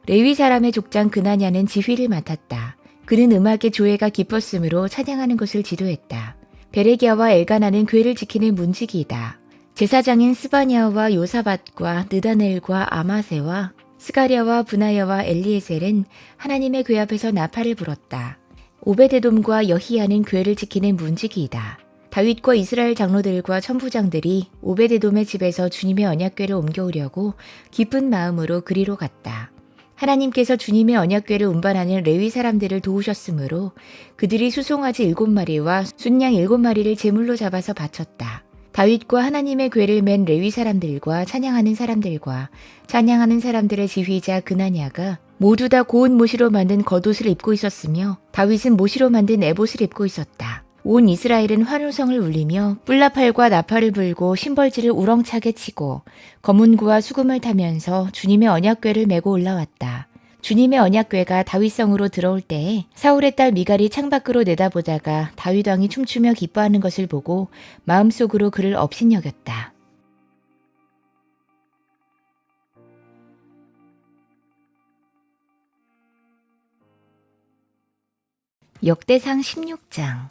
레위 사람의 족장 그나냐는 지휘를 맡았다. 그는 음악의 조예가 깊었으므로 찬양하는 것을 지도했다. 베레기야와 엘가나는 궤를 지키는 문지기이다. 제사장인 스바냐와 요사밧과 느다넬과 아마세와 스가랴와 분하야와 엘리에셀은 하나님의 궤 앞에서 나팔을 불었다. 오베데돔과 여히야는 궤를 지키는 문지기이다. 다윗과 이스라엘 장로들과 천부장들이 오베데돔의 집에서 주님의 언약궤를 옮겨오려고 기쁜 마음으로 그리로 갔다. 하나님께서 주님의 언약궤를 운반하는 레위 사람들을 도우셨으므로 그들이 수송아지 7마리와 순양 7마리를 제물로 잡아서 바쳤다. 다윗과 하나님의 궤를 맨 레위 사람들과 찬양하는 사람들의 지휘자 그나냐가 모두 다 고운 모시로 만든 겉옷을 입고 있었으며 다윗은 모시로 만든 에봇을 입고 있었다. 온 이스라엘은 환호성을 울리며 뿔나팔과 나팔을 불고 심벌지를 우렁차게 치고 거문고와 수금을 타면서 주님의 언약궤를 메고 올라왔다. 주님의 언약궤가 다윗성으로 들어올 때에 사울의 딸 미갈이 창밖으로 내다보다가 다윗 왕이 춤추며 기뻐하는 것을 보고 마음속으로 그를 업신여겼다. 역대상 16장.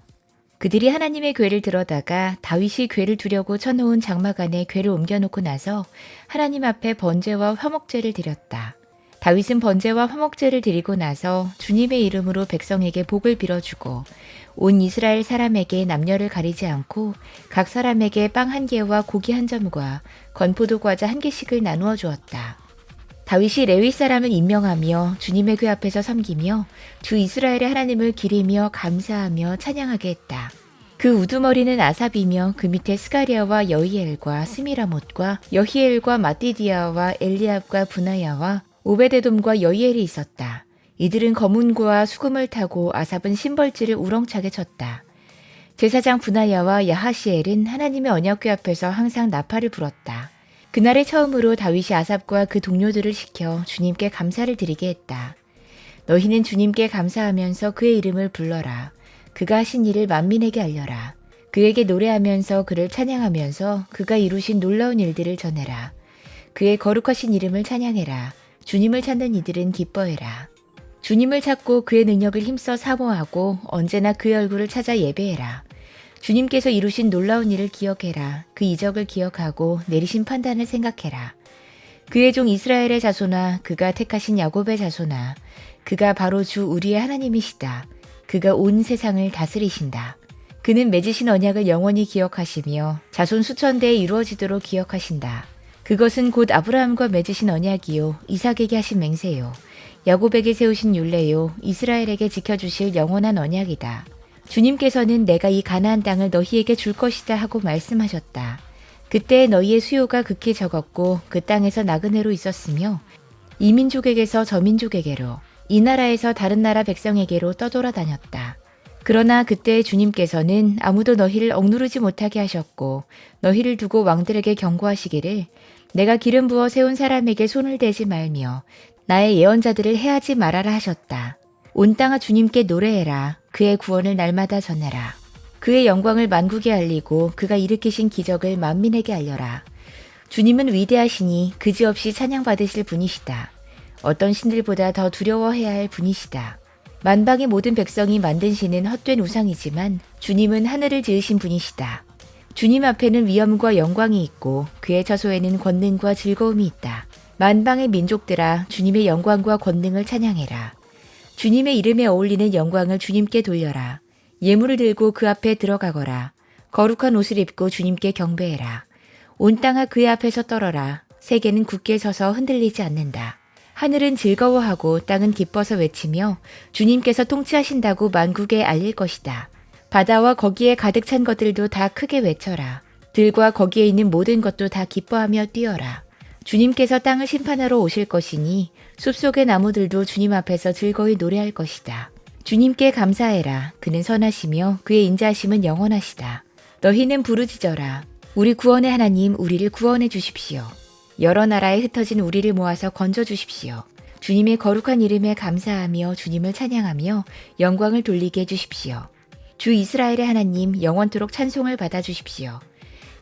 그들이 하나님의 궤를 들어다가 다윗이 궤를 두려고 쳐놓은 장막 안에 궤를 옮겨놓고 나서 하나님 앞에 번제와 화목제를 드렸다. 다윗은 번제와 화목제를 드리고 나서 주님의 이름으로 백성에게 복을 빌어주고 온 이스라엘 사람에게 남녀를 가리지 않고 각 사람에게 빵 한 개와 고기 한 점과 건포도 과자 한 개씩을 나누어 주었다. 다윗이 레위 사람을 임명하며 주님의 궤 앞에서 섬기며 주 이스라엘의 하나님을 기리며 감사하며 찬양하게 했다. 그 우두머리는 아삽이며 그 밑에 스가리아와 여히엘과 스미라못과 여히엘과 마띠디아와 엘리압과 브나야와 오베데돔과 여히엘이 있었다. 이들은 검은고와 수금을 타고 아삽은 심벌지를 우렁차게 쳤다. 제사장 브나야와 야하시엘은 하나님의 언약궤 앞에서 항상 나팔을 불었다. 그날의 처음으로 다윗이 아삽과 그 동료들을 시켜 주님께 감사를 드리게 했다. 너희는 주님께 감사하면서 그의 이름을 불러라. 그가 하신 일을 만민에게 알려라. 그에게 노래하면서 그를 찬양하면서 그가 이루신 놀라운 일들을 전해라. 그의 거룩하신 이름을 찬양해라. 주님을 찾는 이들은 기뻐해라. 주님을 찾고 그의 능력을 힘써 사모하고 언제나 그의 얼굴을 찾아 예배해라. 주님께서 이루신 놀라운 일을 기억해라. 그 이적을 기억하고 내리신 판단을 생각해라. 그의 종 이스라엘의 자손아, 그가 택하신 야곱의 자손아, 그가 바로 주 우리의 하나님이시다. 그가 온 세상을 다스리신다. 그는 맺으신 언약을 영원히 기억하시며 자손 수천 대에 이루어지도록 기억하신다. 그것은 곧 아브라함과 맺으신 언약이요 이삭에게 하신 맹세요 야곱에게 세우신 율례요 이스라엘에게 지켜주실 영원한 언약이다. 주님께서는 내가 이 가나안 땅을 너희에게 줄 것이다 하고 말씀하셨다. 그때 너희의 수요가 극히 적었고 그 땅에서 나그네로 있었으며 이 민족에게서 저 민족에게로 이 나라에서 다른 나라 백성에게로 떠돌아다녔다. 그러나 그때 주님께서는 아무도 너희를 억누르지 못하게 하셨고 너희를 두고 왕들에게 경고하시기를 내가 기름 부어 세운 사람에게 손을 대지 말며 나의 예언자들을 해하지 말아라 하셨다. 온 땅아 주님께 노래해라. 그의 구원을 날마다 전해라. 그의 영광을 만국에 알리고 그가 일으키신 기적을 만민에게 알려라. 주님은 위대하시니 그지없이 찬양받으실 분이시다. 어떤 신들보다 더 두려워해야 할 분이시다. 만방의 모든 백성이 만든 신은 헛된 우상이지만 주님은 하늘을 지으신 분이시다. 주님 앞에는 위엄과 영광이 있고 그의 처소에는 권능과 즐거움이 있다. 만방의 민족들아 주님의 영광과 권능을 찬양해라. 주님의 이름에 어울리는 영광을 주님께 돌려라. 예물을 들고 그 앞에 들어가거라. 거룩한 옷을 입고 주님께 경배해라. 온 땅아 그의 앞에서 떨어라. 세계는 굳게 서서 흔들리지 않는다. 하늘은 즐거워하고 땅은 기뻐서 외치며 주님께서 통치하신다고 만국에 알릴 것이다. 바다와 거기에 가득 찬 것들도 다 크게 외쳐라. 들과 거기에 있는 모든 것도 다 기뻐하며 뛰어라. 주님께서 땅을 심판하러 오실 것이니 숲속의 나무들도 주님 앞에서 즐거이 노래할 것이다. 주님께 감사해라. 그는 선하시며 그의 인자하심은 영원하시다. 너희는 부르짖어라. 우리 구원의 하나님, 우리를 구원해 주십시오. 여러 나라에 흩어진 우리를 모아서 건져 주십시오. 주님의 거룩한 이름에 감사하며 주님을 찬양하며 영광을 돌리게 해주십시오. 주 이스라엘의 하나님, 영원토록 찬송을 받아 주십시오.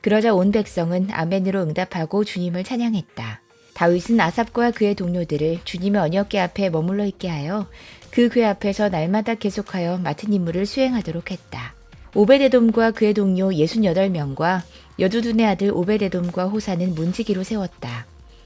그러자 온 백성은 아멘으로 응답하고 주님을 찬양했다. 다윗은 아삽과 그의 동료들을 주님의 언약궤 앞에 머물러 있게 하여 그 궤 앞에서 날마다 계속하여 맡은 임무를 수행하도록 했다. 오베데돔과 그의 동료 68명과 여두둔의 아들 오베데돔과 호사는 문지기로 세웠다.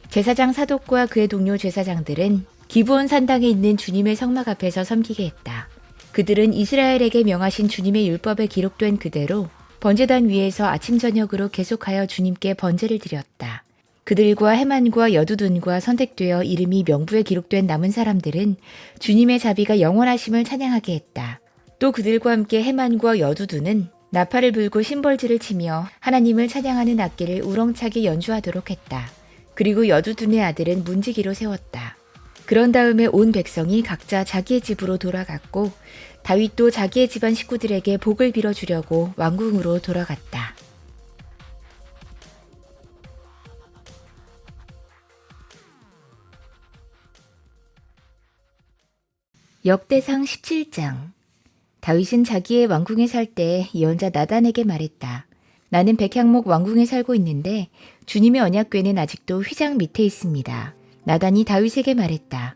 제사장 사독과 그의 동료 제사장들은 기브온 산당에 있는 주님의 성막 앞에서 섬기게 했다. 그들은 이스라엘에게 명하신 주님의 율법에 기록된 그대로 번제단 위에서 아침 저녁으로 계속하여 주님께 번제를 드렸다. 그들과 헤만과 여두둔과 선택되어 이름이 명부에 기록된 남은 사람들은 주님의 자비가 영원하심을 찬양하게 했다. 또 그들과 함께 헤만과 여두둔은 나팔을 불고 심벌지를 치며 하나님을 찬양하는 악기를 우렁차게 연주하도록 했다. 그리고 여두둔의 아들은 문지기로 세웠다. 그런 다음에 온 백성이 각자 자기의 집으로 돌아갔고 다윗도 자기의 집안 식구들에게 복을 빌어주려고 왕궁으로 돌아갔다. 역대상 17장. 다윗은 자기의 왕궁에 살 때 예언자 나단에게 말했다. 나는 백향목 왕궁에 살고 있는데 주님의 언약궤는 아직도 휘장 밑에 있습니다. 나단이 다윗에게 말했다.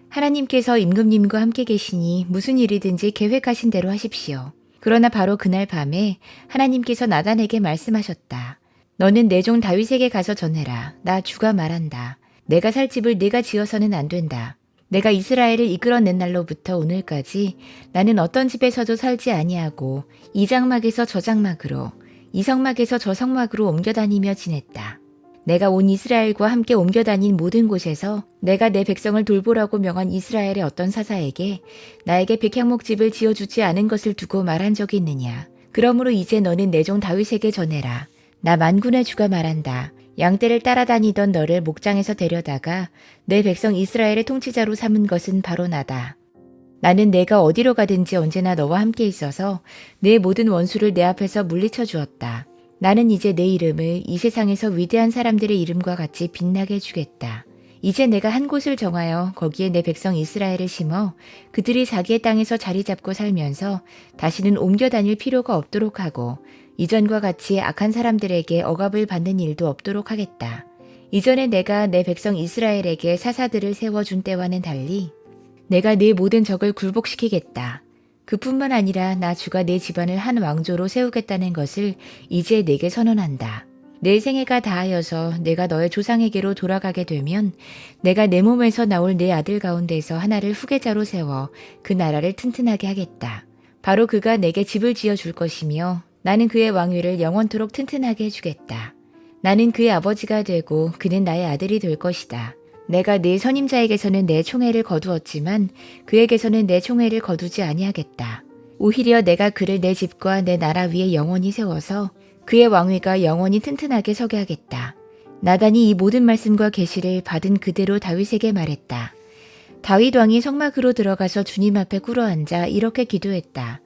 하나님께서 임금님과 함께 계시니 무슨 일이든지 계획하신 대로 하십시오. 그러나 바로 그날 밤에 하나님께서 나단에게 말씀하셨다. 너는 내 종 다윗에게 가서 전해라. 나 주가 말한다. 내가 살 집을 네가 지어서는 안 된다. 내가 이스라엘을 이끌어낸 날로부터 오늘까지 나는 어떤 집에서도 살지 아니하고 이 장막에서 저 장막으로 이 성막에서 저 성막으로 옮겨다니며 지냈다. 내가 온 이스라엘과 함께 옮겨다닌 모든 곳에서 내가 내 백성을 돌보라고 명한 이스라엘의 어떤 사사에게 나에게 백향목집을 지어주지 않은 것을 두고 말한 적이 있느냐. 그러므로 이제 너는 내 종 다윗에게 전해라. 나 만군의 주가 말한다. 양떼를 따라다니던 너를 목장에서 데려다가 내 백성 이스라엘의 통치자로 삼은 것은 바로 나다. 나는 내가 어디로 가든지 언제나 너와 함께 있어서 내 모든 원수를 내 앞에서 물리쳐 주었다. 나는 이제 내 이름을 이 세상에서 위대한 사람들의 이름과 같이 빛나게 해주겠다. 이제 내가 한 곳을 정하여 거기에 내 백성 이스라엘을 심어 그들이 자기의 땅에서 자리 잡고 살면서 다시는 옮겨 다닐 필요가 없도록 하고 이전과 같이 악한 사람들에게 억압을 받는 일도 없도록 하겠다. 이전에 내가 내 백성 이스라엘에게 사사들을 세워준 때와는 달리 내가 네 모든 적을 굴복시키겠다. 그뿐만 아니라 나 주가 내 집안을 한 왕조로 세우겠다는 것을 이제 내게 선언한다. 내 생애가 다하여서 내가 너의 조상에게로 돌아가게 되면 내가 내 몸에서 나올 내 아들 가운데서 하나를 후계자로 세워 그 나라를 튼튼하게 하겠다. 바로 그가 내게 집을 지어줄 것이며 나는 그의 왕위를 영원토록 튼튼하게 해주겠다. 나는 그의 아버지가 되고 그는 나의 아들이 될 것이다. 내가 네 선임자에게서는 내 총애를 거두었지만 그에게서는 내 총애를 거두지 아니하겠다. 오히려 내가 그를 내 집과 내 나라 위에 영원히 세워서 그의 왕위가 영원히 튼튼하게 서게 하겠다. 나단이 이 모든 말씀과 계시를 받은 그대로 다윗에게 말했다. 다윗 왕이 성막으로 들어가서 주님 앞에 꿇어앉아 이렇게 기도했다.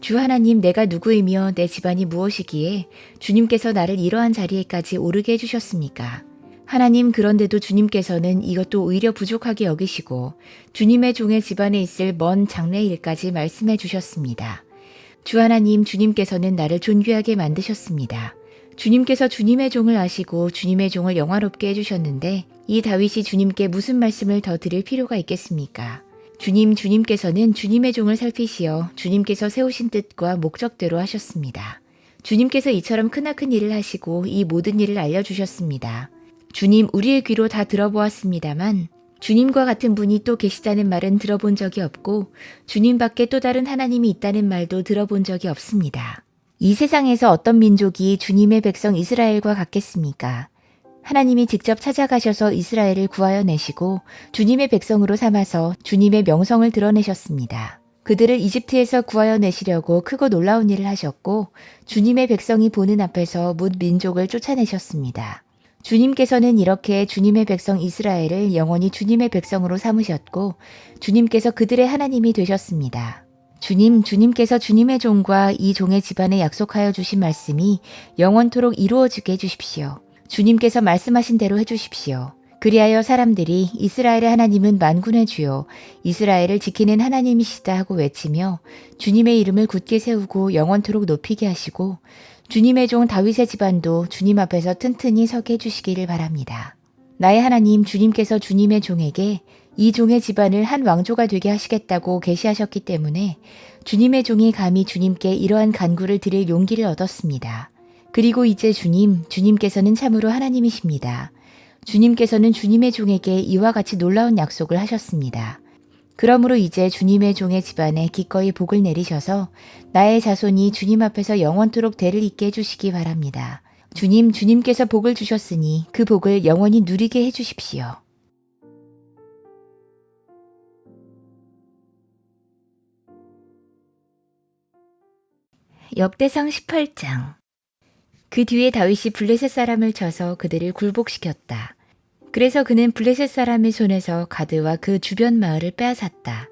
주 하나님, 내가 누구이며 내 집안이 무엇이기에 주님께서 나를 이러한 자리에까지 오르게 해주셨습니까? 하나님, 그런데도 주님께서는 이것도 오히려 부족하게 여기시고 주님의 종의 집안에 있을 먼 장래 일까지 말씀해 주셨습니다. 주 하나님, 주님께서는 나를 존귀하게 만드셨습니다. 주님께서 주님의 종을 아시고 주님의 종을 영화롭게 해주셨는데 이 다윗이 주님께 무슨 말씀을 더 드릴 필요가 있겠습니까? 주님께서는 주님의 종을 살피시어 주님께서 세우신 뜻과 목적대로 하셨습니다. 주님께서 이처럼 크나큰 일을 하시고 이 모든 일을 알려주셨습니다. 주님, 우리의 귀로 다 들어보았습니다만 주님과 같은 분이 또 계시다는 말은 들어본 적이 없고 주님밖에 또 다른 하나님이 있다는 말도 들어본 적이 없습니다. 이 세상에서 어떤 민족이 주님의 백성 이스라엘과 같겠습니까? 하나님이 직접 찾아가셔서 이스라엘을 구하여 내시고 주님의 백성으로 삼아서 주님의 명성을 드러내셨습니다. 그들을 이집트에서 구하여 내시려고 크고 놀라운 일을 하셨고 주님의 백성이 보는 앞에서 뭇 민족을 쫓아내셨습니다. 주님께서는 이렇게 주님의 백성 이스라엘을 영원히 주님의 백성으로 삼으셨고 주님께서 그들의 하나님이 되셨습니다. 주님께서 주님의 종과 이 종의 집안에 약속하여 주신 말씀이 영원토록 이루어지게 해주십시오. 주님께서 말씀하신 대로 해주십시오. 그리하여 사람들이 이스라엘의 하나님은 만군의 주요 이스라엘을 지키는 하나님이시다 하고 외치며 주님의 이름을 굳게 세우고 영원토록 높이게 하시고 주님의 종 다윗의 집안도 주님 앞에서 튼튼히 서게 해주시기를 바랍니다. 나의 하나님 주님께서 주님의 종에게 이 종의 집안을 한 왕조가 되게 하시겠다고 계시하셨기 때문에 주님의 종이 감히 주님께 이러한 간구를 드릴 용기를 얻었습니다. 그리고 이제 주님께서는 참으로 하나님이십니다. 주님께서는 주님의 종에게 이와 같이 놀라운 약속을 하셨습니다. 그러므로 이제 주님의 종의 집안에 기꺼이 복을 내리셔서 나의 자손이 주님 앞에서 영원토록 대를 잇게 해주시기 바랍니다. 주님께서 복을 주셨으니 그 복을 영원히 누리게 해주십시오. 역대상 18장. 그 뒤에 다윗이 블레셋 사람을 쳐서 그들을 굴복시켰다. 그래서 그는 블레셋 사람의 손에서 가드와 그 주변 마을을 빼앗았다.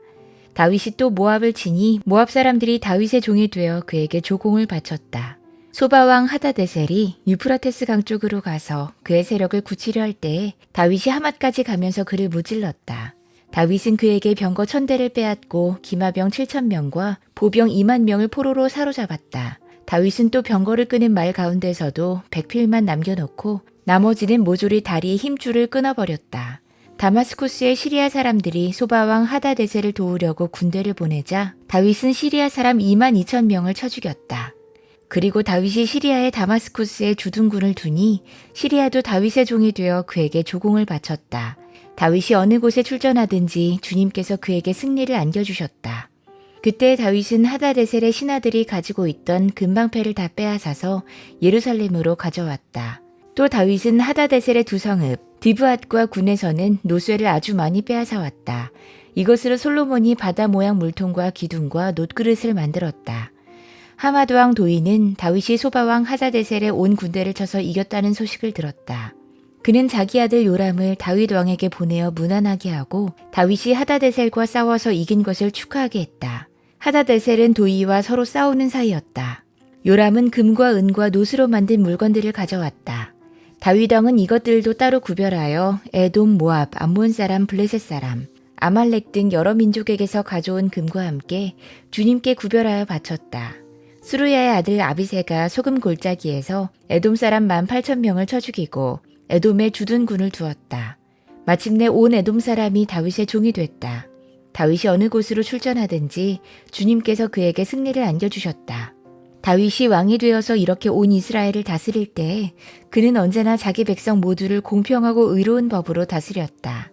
다윗이 또 모압을 치니 모압 사람들이 다윗의 종이 되어 그에게 조공을 바쳤다. 소바왕 하다데셀이 유프라테스 강 쪽으로 가서 그의 세력을 굳히려 할 때에 다윗이 하맛까지 가면서 그를 무찔렀다. 다윗은 그에게 병거 1000대를 빼앗고 기마병 7000명과 보병 2만 명을 포로로 사로잡았다. 다윗은 또 병거를 끄는 말 가운데서도 백필만 남겨놓고 나머지는 모조리 다리의 힘줄을 끊어버렸다. 다마스쿠스의 시리아 사람들이 소바왕 하다데셀을 도우려고 군대를 보내자 다윗은 시리아 사람 2만 2천 명을 쳐 죽였다. 그리고 다윗이 시리아의 다마스쿠스에 주둔군을 두니 시리아도 다윗의 종이 되어 그에게 조공을 바쳤다. 다윗이 어느 곳에 출전하든지 주님께서 그에게 승리를 안겨주셨다. 그때 다윗은 하다데셀의 신하들이 가지고 있던 금방패를 다 빼앗아서 예루살렘으로 가져왔다. 또 다윗은 하다데셀의 두 성읍 디브앗과 군에서는 노쇠를 아주 많이 빼앗아 왔다. 이것으로 솔로몬이 바다 모양 물통과 기둥과 놋그릇을 만들었다. 하마드 왕 도이는 다윗이 소바왕 하다데셀의 온 군대를 쳐서 이겼다는 소식을 들었다. 그는 자기 아들 요람을 다윗 왕에게 보내어 무난하게 하고 다윗이 하다데셀과 싸워서 이긴 것을 축하하게 했다. 하다데셀은 도이와 서로 싸우는 사이였다. 요람은 금과 은과 놋으로 만든 물건들을 가져왔다. 다윗 왕은 이것들도 따로 구별하여 에돔, 모압, 암몬 사람, 블레셋 사람, 아말렉 등 여러 민족에게서 가져온 금과 함께 주님께 구별하여 바쳤다. 수루야의 아들 아비새가 소금 골짜기에서 에돔 사람 18,000명을 쳐 죽이고 에돔에 주둔군을 두었다. 마침내 온 에돔 사람이 다윗의 종이 됐다. 다윗이 어느 곳으로 출전하든지 주님께서 그에게 승리를 안겨주셨다. 다윗이 왕이 되어서 이렇게 온 이스라엘을 다스릴 때에 그는 언제나 자기 백성 모두를 공평하고 의로운 법으로 다스렸다.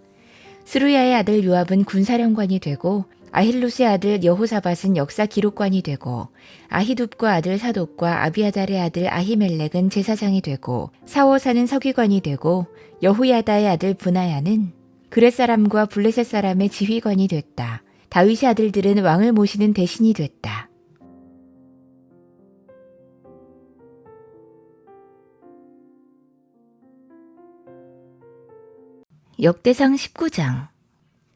스루야의 아들 요압은 군사령관이 되고 아힐롯의 아들 여호사밧은 역사 기록관이 되고 아히둡과 아들 사독과 아비아달의 아들 아히멜렉은 제사장이 되고 사오사는 서기관이 되고 여후야다의 아들 브나야는 그렛 사람과 블레셋 사람의 지휘관이 됐다. 다윗의 아들들은 왕을 모시는 대신이 됐다. 역대상 19장.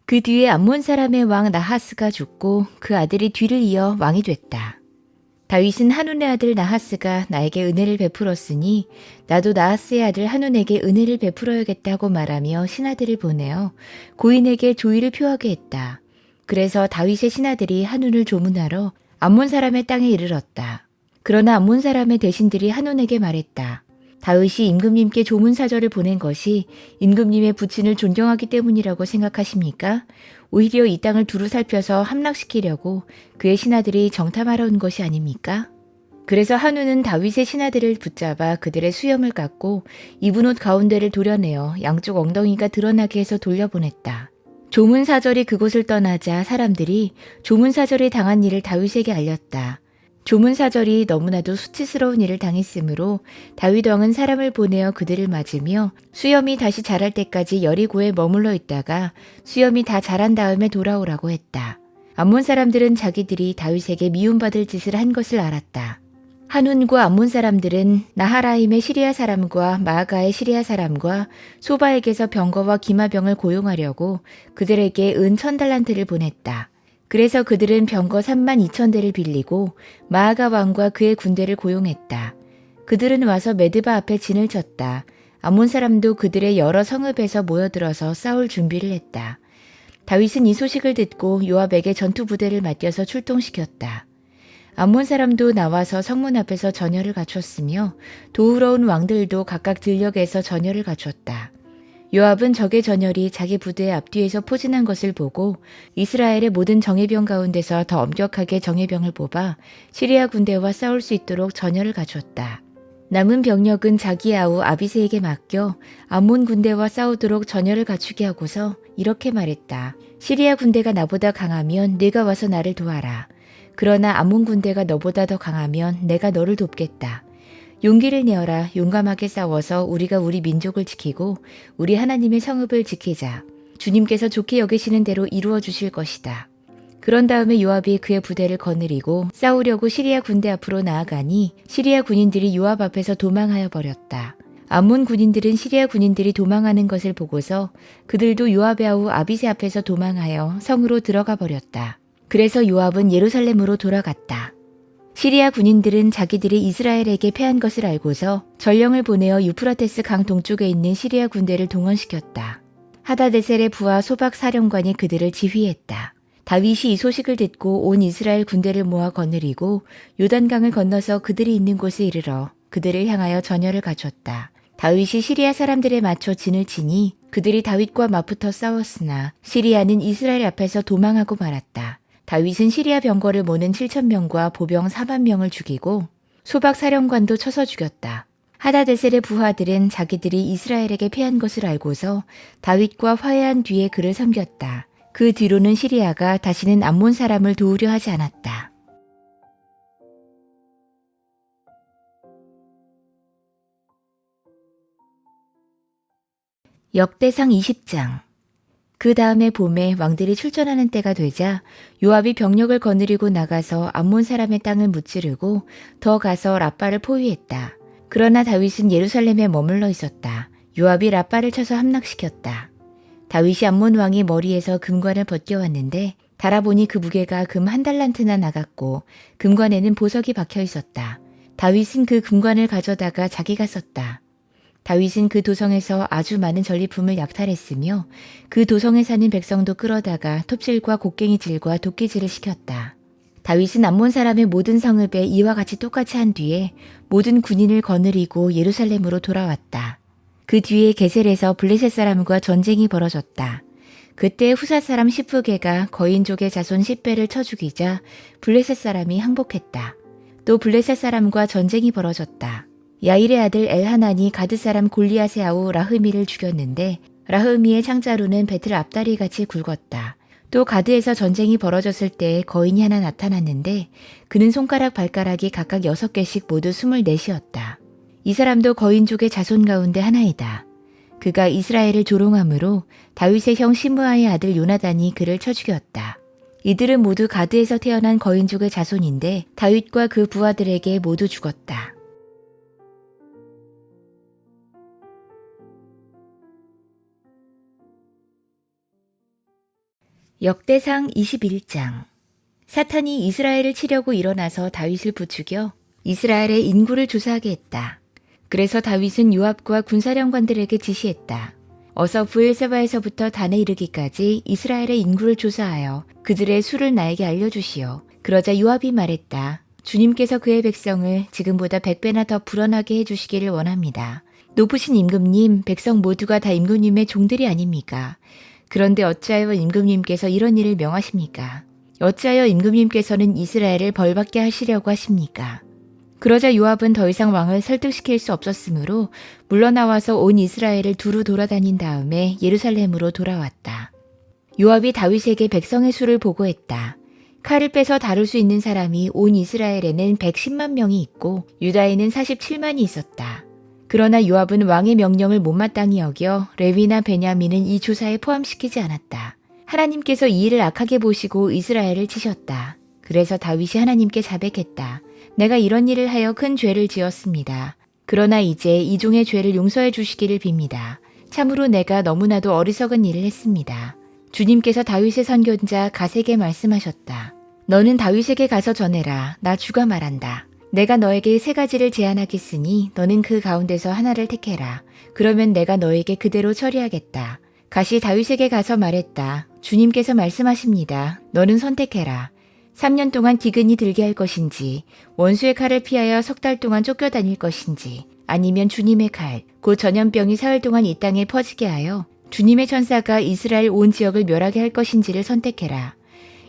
그 뒤에 암몬 사람의 왕 나하스가 죽고 그 아들이 뒤를 이어 왕이 됐다. 다윗은 한운의 아들 나하스가 나에게 은혜를 베풀었으니 나도 나하스의 아들 한운에게 은혜를 베풀어야겠다고 말하며 신하들을 보내어 고인에게 조의를 표하게 했다. 그래서 다윗의 신하들이 한운을 조문하러 암몬 사람의 땅에 이르렀다. 그러나 암몬 사람의 대신들이 한운에게 말했다. 다윗이 임금님께 조문사절을 보낸 것이 임금님의 부친을 존경하기 때문이라고 생각하십니까? 오히려 이 땅을 두루 살펴서 함락시키려고 그의 신하들이 정탐하러 온 것이 아닙니까? 그래서 한우는 다윗의 신하들을 붙잡아 그들의 수염을 깎고 입은 옷 가운데를 도려내어 양쪽 엉덩이가 드러나게 해서 돌려보냈다. 조문사절이 그곳을 떠나자 사람들이 조문사절이 당한 일을 다윗에게 알렸다. 조문사절이 너무나도 수치스러운 일을 당했으므로 다윗 왕은 사람을 보내어 그들을 맞으며 수염이 다시 자랄 때까지 여리고에 머물러 있다가 수염이 다 자란 다음에 돌아오라고 했다. 암몬 사람들은 자기들이 다윗에게 미움받을 짓을 한 것을 알았다. 한운과 암몬 사람들은 나하라임의 시리아 사람과 마아가의 시리아 사람과 소바에게서 병거와 기마병을 고용하려고 그들에게 은 1000달란트를 보냈다. 그래서 그들은 병거 32,000대를 빌리고 마아가 왕과 그의 군대를 고용했다. 그들은 와서 메드바 앞에 진을 쳤다. 암몬 사람도 그들의 여러 성읍에서 모여들어서 싸울 준비를 했다. 다윗은 이 소식을 듣고 요압에게 전투 부대를 맡겨서 출동시켰다. 암몬 사람도 나와서 성문 앞에서 전열을 갖췄으며 도우러 온 왕들도 각각 들녘에서 전열을 갖췄다. 요압은 적의 전열이 자기 부대의 앞뒤에서 포진한 것을 보고 이스라엘의 모든 정예병 가운데서 더 엄격하게 정예병을 뽑아 시리아 군대와 싸울 수 있도록 전열을 갖췄다. 남은 병력은 자기 아우 아비새에게 맡겨 암몬 군대와 싸우도록 전열을 갖추게 하고서 이렇게 말했다. 시리아 군대가 나보다 강하면 네가 와서 나를 도와라. 그러나 암몬 군대가 너보다 더 강하면 내가 너를 돕겠다. 용기를 내어라. 용감하게 싸워서 우리가 우리 민족을 지키고 우리 하나님의 성읍을 지키자. 주님께서 좋게 여기시는 대로 이루어 주실 것이다. 그런 다음에 요압이 그의 부대를 거느리고 싸우려고 시리아 군대 앞으로 나아가니 시리아 군인들이 요압 앞에서 도망하여 버렸다. 암몬 군인들은 시리아 군인들이 도망하는 것을 보고서 그들도 요압의 아우 아비새 앞에서 도망하여 성으로 들어가 버렸다. 그래서 요압은 예루살렘으로 돌아갔다. 시리아 군인들은 자기들이 이스라엘에게 패한 것을 알고서 전령을 보내어 유프라테스 강 동쪽에 있는 시리아 군대를 동원시켰다. 하다데셀의 부하 소박 사령관이 그들을 지휘했다. 다윗이 이 소식을 듣고 온 이스라엘 군대를 모아 거느리고 요단강을 건너서 그들이 있는 곳에 이르러 그들을 향하여 전열을 갖췄다. 다윗이 시리아 사람들에 맞춰 진을 치니 그들이 다윗과 맞붙어 싸웠으나 시리아는 이스라엘 앞에서 도망하고 말았다. 다윗은 시리아 병거를 모는 7,000명과 보병 4만 명을 죽이고 소박 사령관도 쳐서 죽였다. 하다데셀의 부하들은 자기들이 이스라엘에게 패한 것을 알고서 다윗과 화해한 뒤에 그를 섬겼다. 그 뒤로는 시리아가 다시는 암몬 사람을 도우려 하지 않았다. 역대상 20장. 그 다음에 봄에 왕들이 출전하는 때가 되자 요압이 병력을 거느리고 나가서 암몬 사람의 땅을 무찌르고 더 가서 라빠를 포위했다. 그러나 다윗은 예루살렘에 머물러 있었다. 요압이 라빠를 쳐서 함락시켰다. 다윗이 암몬 왕의 머리에서 금관을 벗겨왔는데 달아보니 그 무게가 금 1달란트나 나갔고 금관에는 보석이 박혀 있었다. 다윗은 그 금관을 가져다가 자기가 썼다. 다윗은 그 도성에서 아주 많은 전리품을 약탈했으며 그 도성에 사는 백성도 끌어다가 톱질과 곡괭이질과 도끼질을 시켰다. 다윗은 암몬 사람의 모든 성읍에 이와 같이 똑같이 한 뒤에 모든 군인을 거느리고 예루살렘으로 돌아왔다. 그 뒤에 게셀에서 블레셋 사람과 전쟁이 벌어졌다. 그때 후사 사람 시프게가 거인족의 자손 10배를 쳐 죽이자 블레셋 사람이 항복했다. 또 블레셋 사람과 전쟁이 벌어졌다. 야일의 아들 엘하난이 가드 사람 골리앗의 아우 라흐미를 죽였는데 라흐미의 창자루는 배틀 앞다리 같이 굵었다. 또 가드에서 전쟁이 벌어졌을 때 거인이 하나 나타났는데 그는 손가락 발가락이 각각 6개씩 모두 24이었다. 이 사람도 거인족의 자손 가운데 하나이다. 그가 이스라엘을 조롱함으로 다윗의 형 시므아의 아들 요나단이 그를 쳐 죽였다. 이들은 모두 가드에서 태어난 거인족의 자손인데 다윗과 그 부하들에게 모두 죽었다. 역대상 21장. 사탄이 이스라엘을 치려고 일어나서 다윗을 부추겨 이스라엘의 인구를 조사하게 했다. 그래서 다윗은 요압과 군사령관들에게 지시했다. 어서 브엘세바에서부터 단에 이르기까지 이스라엘의 인구를 조사하여 그들의 수를 나에게 알려주시오. 그러자 요압이 말했다. 주님께서 그의 백성을 지금보다 100배나 더 불어나게 해주시기를 원합니다. 높으신 임금님, 백성 모두가 다 임금님의 종들이 아닙니까? 그런데 어찌하여 임금님께서 이런 일을 명하십니까? 어찌하여 임금님께서는 이스라엘을 벌받게 하시려고 하십니까? 그러자 요압은 더 이상 왕을 설득시킬 수 없었으므로 물러나와서 온 이스라엘을 두루 돌아다닌 다음에 예루살렘으로 돌아왔다. 요압이 다윗에게 백성의 수를 보고했다. 칼을 빼서 다룰 수 있는 사람이 온 이스라엘에는 110만 명이 있고 유다에는 47만이 있었다. 그러나 요압은 왕의 명령을 못마땅히 여겨 레위나 베냐민은 이 조사에 포함시키지 않았다. 하나님께서 이 일을 악하게 보시고 이스라엘을 치셨다. 그래서 다윗이 하나님께 자백했다. 내가 이런 일을 하여 큰 죄를 지었습니다. 그러나 이제 이 종의 죄를 용서해 주시기를 빕니다. 참으로 내가 너무나도 어리석은 일을 했습니다. 주님께서 다윗의 선견자 갓에게 말씀하셨다. 너는 다윗에게 가서 전해라. 나 주가 말한다. 내가 너에게 3가지를 제안하겠으니 너는 그 가운데서 하나를 택해라. 그러면 내가 너에게 그대로 처리하겠다. 갓이 다윗에게 가서 말했다. 주님께서 말씀하십니다. 너는 선택해라. 3년 동안 기근이 들게 할 것인지, 원수의 칼을 피하여 3달 동안 쫓겨다닐 것인지, 아니면 주님의 칼, 곧 전염병이 사흘 동안 이 땅에 퍼지게 하여 주님의 천사가 이스라엘 온 지역을 멸하게 할 것인지를 선택해라.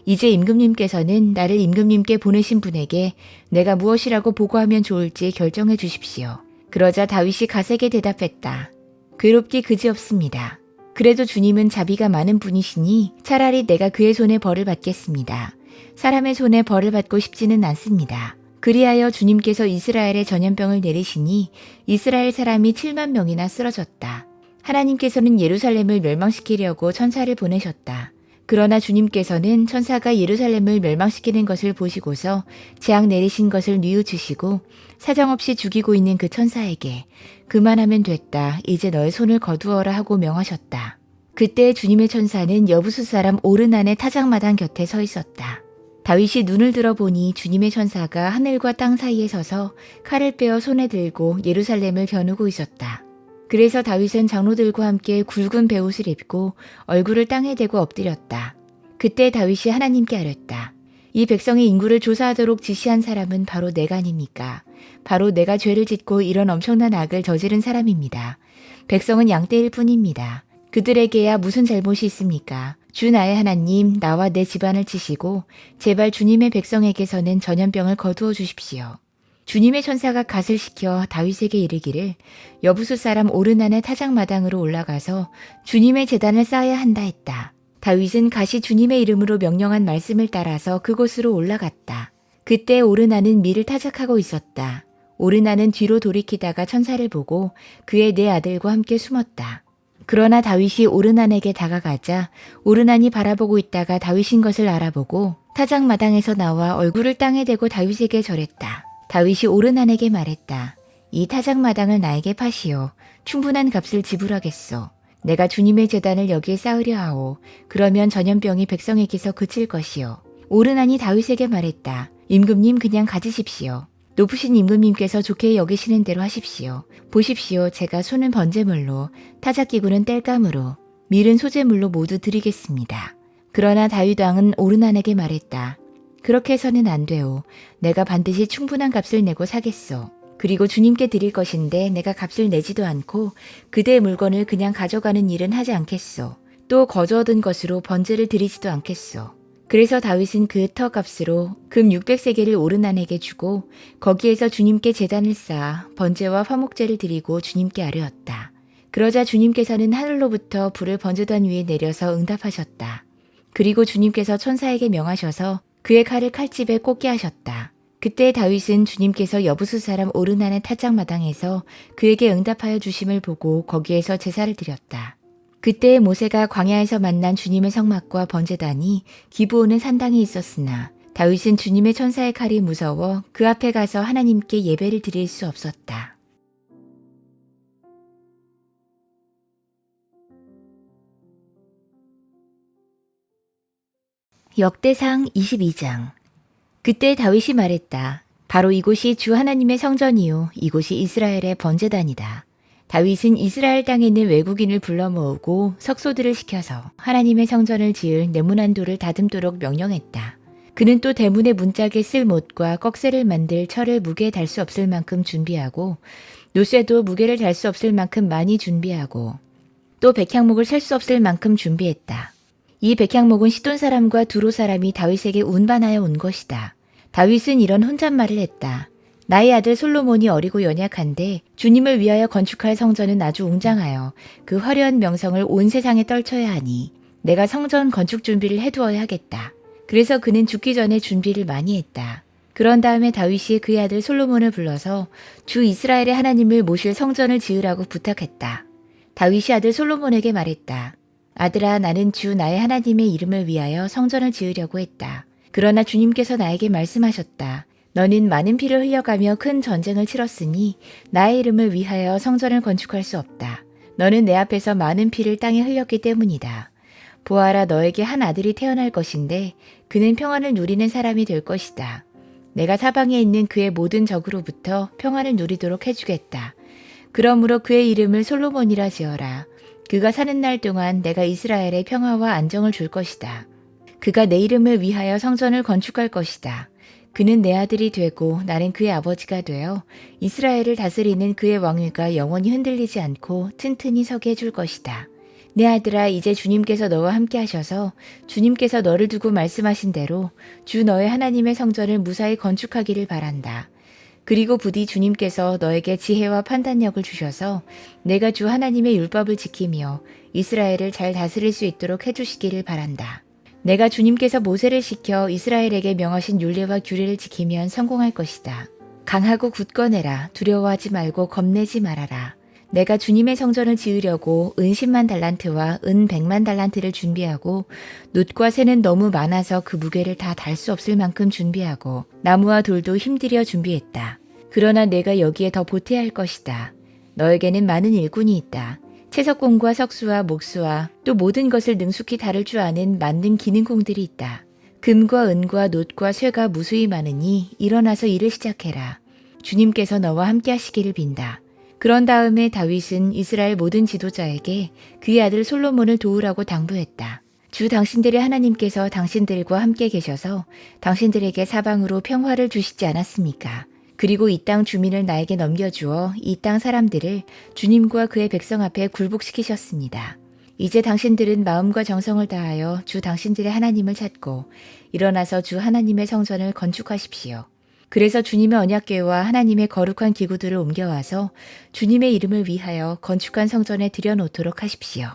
이제 임금님께서는 나를 임금님께 보내신 분에게 내가 무엇이라고 보고하면 좋을지 결정해 주십시오. 그러자 다윗이 갓에게 대답했다. 괴롭기 그지없습니다. 그래도 주님은 자비가 많은 분이시니 차라리 내가 그의 손에 벌을 받겠습니다. 사람의 손에 벌을 받고 싶지는 않습니다. 그리하여 주님께서 이스라엘에 전염병을 내리시니 이스라엘 사람이 7만 명이나 쓰러졌다. 하나님께서는 예루살렘을 멸망시키려고 천사를 보내셨다. 그러나 주님께서는 천사가 예루살렘을 멸망시키는 것을 보시고서 재앙 내리신 것을 뉘우치시고 사정없이 죽이고 있는 그 천사에게 그만하면 됐다. 이제 너의 손을 거두어라 하고 명하셨다. 그때 주님의 천사는 여부수 사람 오르난의 타작마당 곁에 서 있었다. 다윗이 눈을 들어보니 주님의 천사가 하늘과 땅 사이에 서서 칼을 빼어 손에 들고 예루살렘을 겨누고 있었다. 그래서 다윗은 장로들과 함께 굵은 베옷을 입고 얼굴을 땅에 대고 엎드렸다. 그때 다윗이 하나님께 아뢰었다. 이 백성의 인구를 조사하도록 지시한 사람은 바로 내가 아닙니까? 바로 내가 죄를 짓고 이런 엄청난 악을 저지른 사람입니다. 백성은 양떼일 뿐입니다. 그들에게야 무슨 잘못이 있습니까? 주 나의 하나님, 나와 내 집안을 치시고 제발 주님의 백성에게서는 전염병을 거두어 주십시오. 주님의 천사가 갓을 시켜 다윗에게 이르기를 여부수 사람 오르난의 타작마당으로 올라가서 주님의 제단을 쌓아야 한다 했다. 다윗은 갓이 주님의 이름으로 명령한 말씀을 따라서 그곳으로 올라갔다. 그때 오르난은 밀을 타작하고 있었다. 오르난은 뒤로 돌이키다가 천사를 보고 그의 네 아들과 함께 숨었다. 그러나 다윗이 오르난에게 다가가자 오르난이 바라보고 있다가 다윗인 것을 알아보고 타작마당에서 나와 얼굴을 땅에 대고 다윗에게 절했다. 다윗이 오르난에게 말했다. 이 타작마당을 나에게 파시오. 충분한 값을 지불하겠소. 내가 주님의 제단을 여기에 쌓으려 하오. 그러면 전염병이 백성에게서 그칠 것이오. 오르난이 다윗에게 말했다. 임금님 그냥 가지십시오. 높으신 임금님께서 좋게 여기시는 대로 하십시오. 보십시오. 제가 손은 번제물로, 타작기구는 땔감으로, 밀은 소제물로 모두 드리겠습니다. 그러나 다윗 왕은 오르난에게 말했다. 그렇게 해서는 안 돼오. 내가 반드시 충분한 값을 내고 사겠소. 그리고 주님께 드릴 것인데 내가 값을 내지도 않고 그대의 물건을 그냥 가져가는 일은 하지 않겠소. 또 거저 얻은 것으로 번제를 드리지도 않겠소. 그래서 다윗은 그 터값으로 금 600세겔을 오르난에게 주고 거기에서 주님께 제단을 쌓아 번제와 화목제를 드리고 주님께 아뢰었다. 그러자 주님께서는 하늘로부터 불을 번제단 위에 내려서 응답하셨다. 그리고 주님께서 천사에게 명하셔서 그의 칼을 칼집에 꽂게 하셨다. 그때 다윗은 주님께서 여부수 사람 오르난의 타작마당에서 그에게 응답하여 주심을 보고 거기에서 제사를 드렸다. 그때 모세가 광야에서 만난 주님의 성막과 번제단이 기브온의 산당에 있었으나 다윗은 주님의 천사의 칼이 무서워 그 앞에 가서 하나님께 예배를 드릴 수 없었다. 역대상 22장. 그때 다윗이 말했다. 바로 이곳이 주 하나님의 성전이요 이곳이 이스라엘의 번제단이다. 다윗은 이스라엘 땅에 있는 외국인을 불러 모으고 석소들을 시켜서 하나님의 성전을 지을 네모난돌을 다듬도록 명령했다. 그는 또 대문의 문짝에 쓸 못과 꺽쇠를 만들 철을 무게에 달 수 없을 만큼 준비하고 노쇠도 무게를 달 수 없을 만큼 많이 준비하고 또 백향목을 셀 수 없을 만큼 준비했다. 이 백향목은 시돈 사람과 두로 사람이 다윗에게 운반하여 온 것이다. 다윗은 이런 혼잣말을 했다. 나의 아들 솔로몬이 어리고 연약한데 주님을 위하여 건축할 성전은 아주 웅장하여 그 화려한 명성을 온 세상에 떨쳐야 하니 내가 성전 건축 준비를 해두어야 하겠다. 그래서 그는 죽기 전에 준비를 많이 했다. 그런 다음에 다윗이 그의 아들 솔로몬을 불러서 주 이스라엘의 하나님을 모실 성전을 지으라고 부탁했다. 다윗이 아들 솔로몬에게 말했다. 아들아, 나는 주 나의 하나님의 이름을 위하여 성전을 지으려고 했다. 그러나 주님께서 나에게 말씀하셨다. 너는 많은 피를 흘려가며 큰 전쟁을 치렀으니 나의 이름을 위하여 성전을 건축할 수 없다. 너는 내 앞에서 많은 피를 땅에 흘렸기 때문이다. 보아라, 너에게 한 아들이 태어날 것인데 그는 평안을 누리는 사람이 될 것이다. 내가 사방에 있는 그의 모든 적으로부터 평안을 누리도록 해주겠다. 그러므로 그의 이름을 솔로몬이라 지어라. 그가 사는 날 동안 내가 이스라엘에 평화와 안정을 줄 것이다. 그가 내 이름을 위하여 성전을 건축할 것이다. 그는 내 아들이 되고 나는 그의 아버지가 되어 이스라엘을 다스리는 그의 왕위가 영원히 흔들리지 않고 튼튼히 서게 해줄 것이다. 내 아들아, 이제 주님께서 너와 함께 하셔서 주님께서 너를 두고 말씀하신 대로 주 너의 하나님의 성전을 무사히 건축하기를 바란다. 그리고 부디 주님께서 너에게 지혜와 판단력을 주셔서 내가 주 하나님의 율법을 지키며 이스라엘을 잘 다스릴 수 있도록 해주시기를 바란다. 내가 주님께서 모세를 시켜 이스라엘에게 명하신 율례와 규례를 지키면 성공할 것이다. 강하고 굳건해라. 두려워하지 말고 겁내지 말아라. 내가 주님의 성전을 지으려고 은 10만 달란트와 은 100만 달란트를 준비하고 놋과 쇠는 너무 많아서 그 무게를 다 달 수 없을 만큼 준비하고 나무와 돌도 힘들여 준비했다. 그러나 내가 여기에 더 보태야 할 것이다. 너에게는 많은 일꾼이 있다. 채석공과 석수와 목수와 또 모든 것을 능숙히 다룰 줄 아는 만능 기능공들이 있다. 금과 은과 놋과 쇠가 무수히 많으니 일어나서 일을 시작해라. 주님께서 너와 함께 하시기를 빈다. 그런 다음에 다윗은 이스라엘 모든 지도자에게 그의 아들 솔로몬을 도우라고 당부했다. 주 당신들의 하나님께서 당신들과 함께 계셔서 당신들에게 사방으로 평화를 주시지 않았습니까? 그리고 이 땅 주민을 나에게 넘겨주어 이 땅 사람들을 주님과 그의 백성 앞에 굴복시키셨습니다. 이제 당신들은 마음과 정성을 다하여 주 당신들의 하나님을 찾고 일어나서 주 하나님의 성전을 건축하십시오. 그래서 주님의 언약궤와 하나님의 거룩한 기구들을 옮겨와서 주님의 이름을 위하여 건축한 성전에 들여놓도록 하십시오.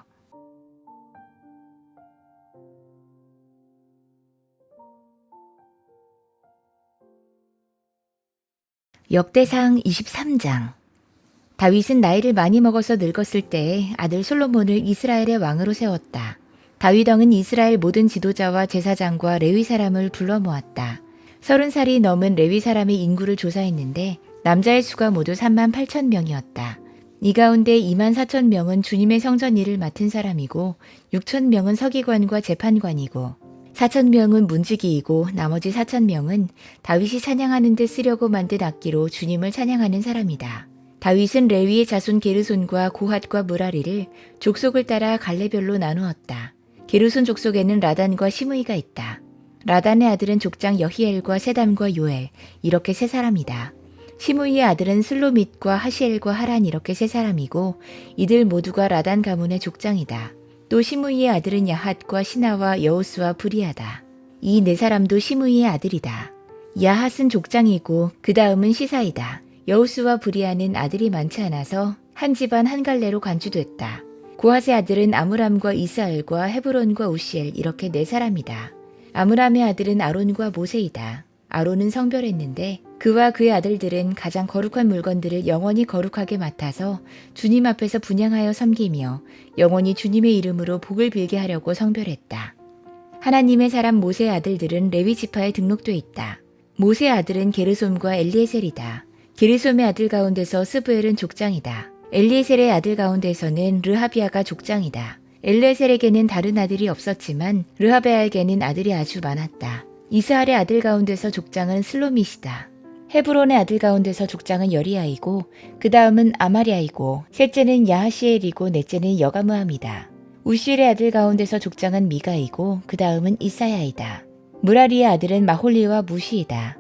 역대상 23장. 다윗은 나이를 많이 먹어서 늙었을 때에 아들 솔로몬을 이스라엘의 왕으로 세웠다. 다윗 왕은 이스라엘 모든 지도자와 제사장과 레위 사람을 불러 모았다. 30살이 넘은 레위 사람의 인구를 조사했는데 남자의 수가 모두 38,000명이었다. 이 가운데 24,000명은 주님의 성전 일을 맡은 사람이고 6,000명은 서기관과 재판관이고 4,000명은 문지기이고 나머지 4,000명은 다윗이 찬양하는 데 쓰려고 만든 악기로 주님을 찬양하는 사람이다. 다윗은 레위의 자손 게르손과 고핫과 무라리를 족속을 따라 갈래별로 나누었다. 게르손 족속에는 라단과 시므이가 있다. 라단의 아들은 족장 여히엘과 세담과 요엘 이렇게 세 사람이다. 시므이의 아들은 슬로밋과 하시엘과 하란 이렇게 세 사람이고 이들 모두가 라단 가문의 족장이다. 또 시므이의 아들은 야핫과 시나와 여호스와 브리아다. 이 네 사람도 시므이의 아들이다. 야핫은 족장이고 그 다음은 시사이다. 여호스와 브리아는 아들이 많지 않아서 한 집안 한 갈래로 간주됐다. 고핫의 아들은 아므람과 이스알과 헤브론과 우시엘 이렇게 네 사람이다. 아므람의 아들은 아론과 모세이다. 아론은 성별했는데 그와 그의 아들들은 가장 거룩한 물건들을 영원히 거룩하게 맡아서 주님 앞에서 분향하여 섬기며 영원히 주님의 이름으로 복을 빌게 하려고 성별했다. 하나님의 사람 모세의 아들들은 레위 지파에 등록돼 있다. 모세의 아들은 게르솜과 엘리에셀이다. 게르솜의 아들 가운데서 스브엘은 족장이다. 엘리에셀의 아들 가운데서는 르하비아가 족장이다. 엘리에셀에게는 다른 아들이 없었지만 르하베아에게는 아들이 아주 많았다. 이스할의 아들 가운데서 족장은 슬로밋이다. 헤브론의 아들 가운데서 족장은 여리아이고 그 다음은 아마리아이고 셋째는 야하시엘이고 넷째는 여가므함이다. 우시엘의 아들 가운데서 족장은 미가이고 그 다음은 이사야이다. 무라리의 아들은 마홀리와 무시이다.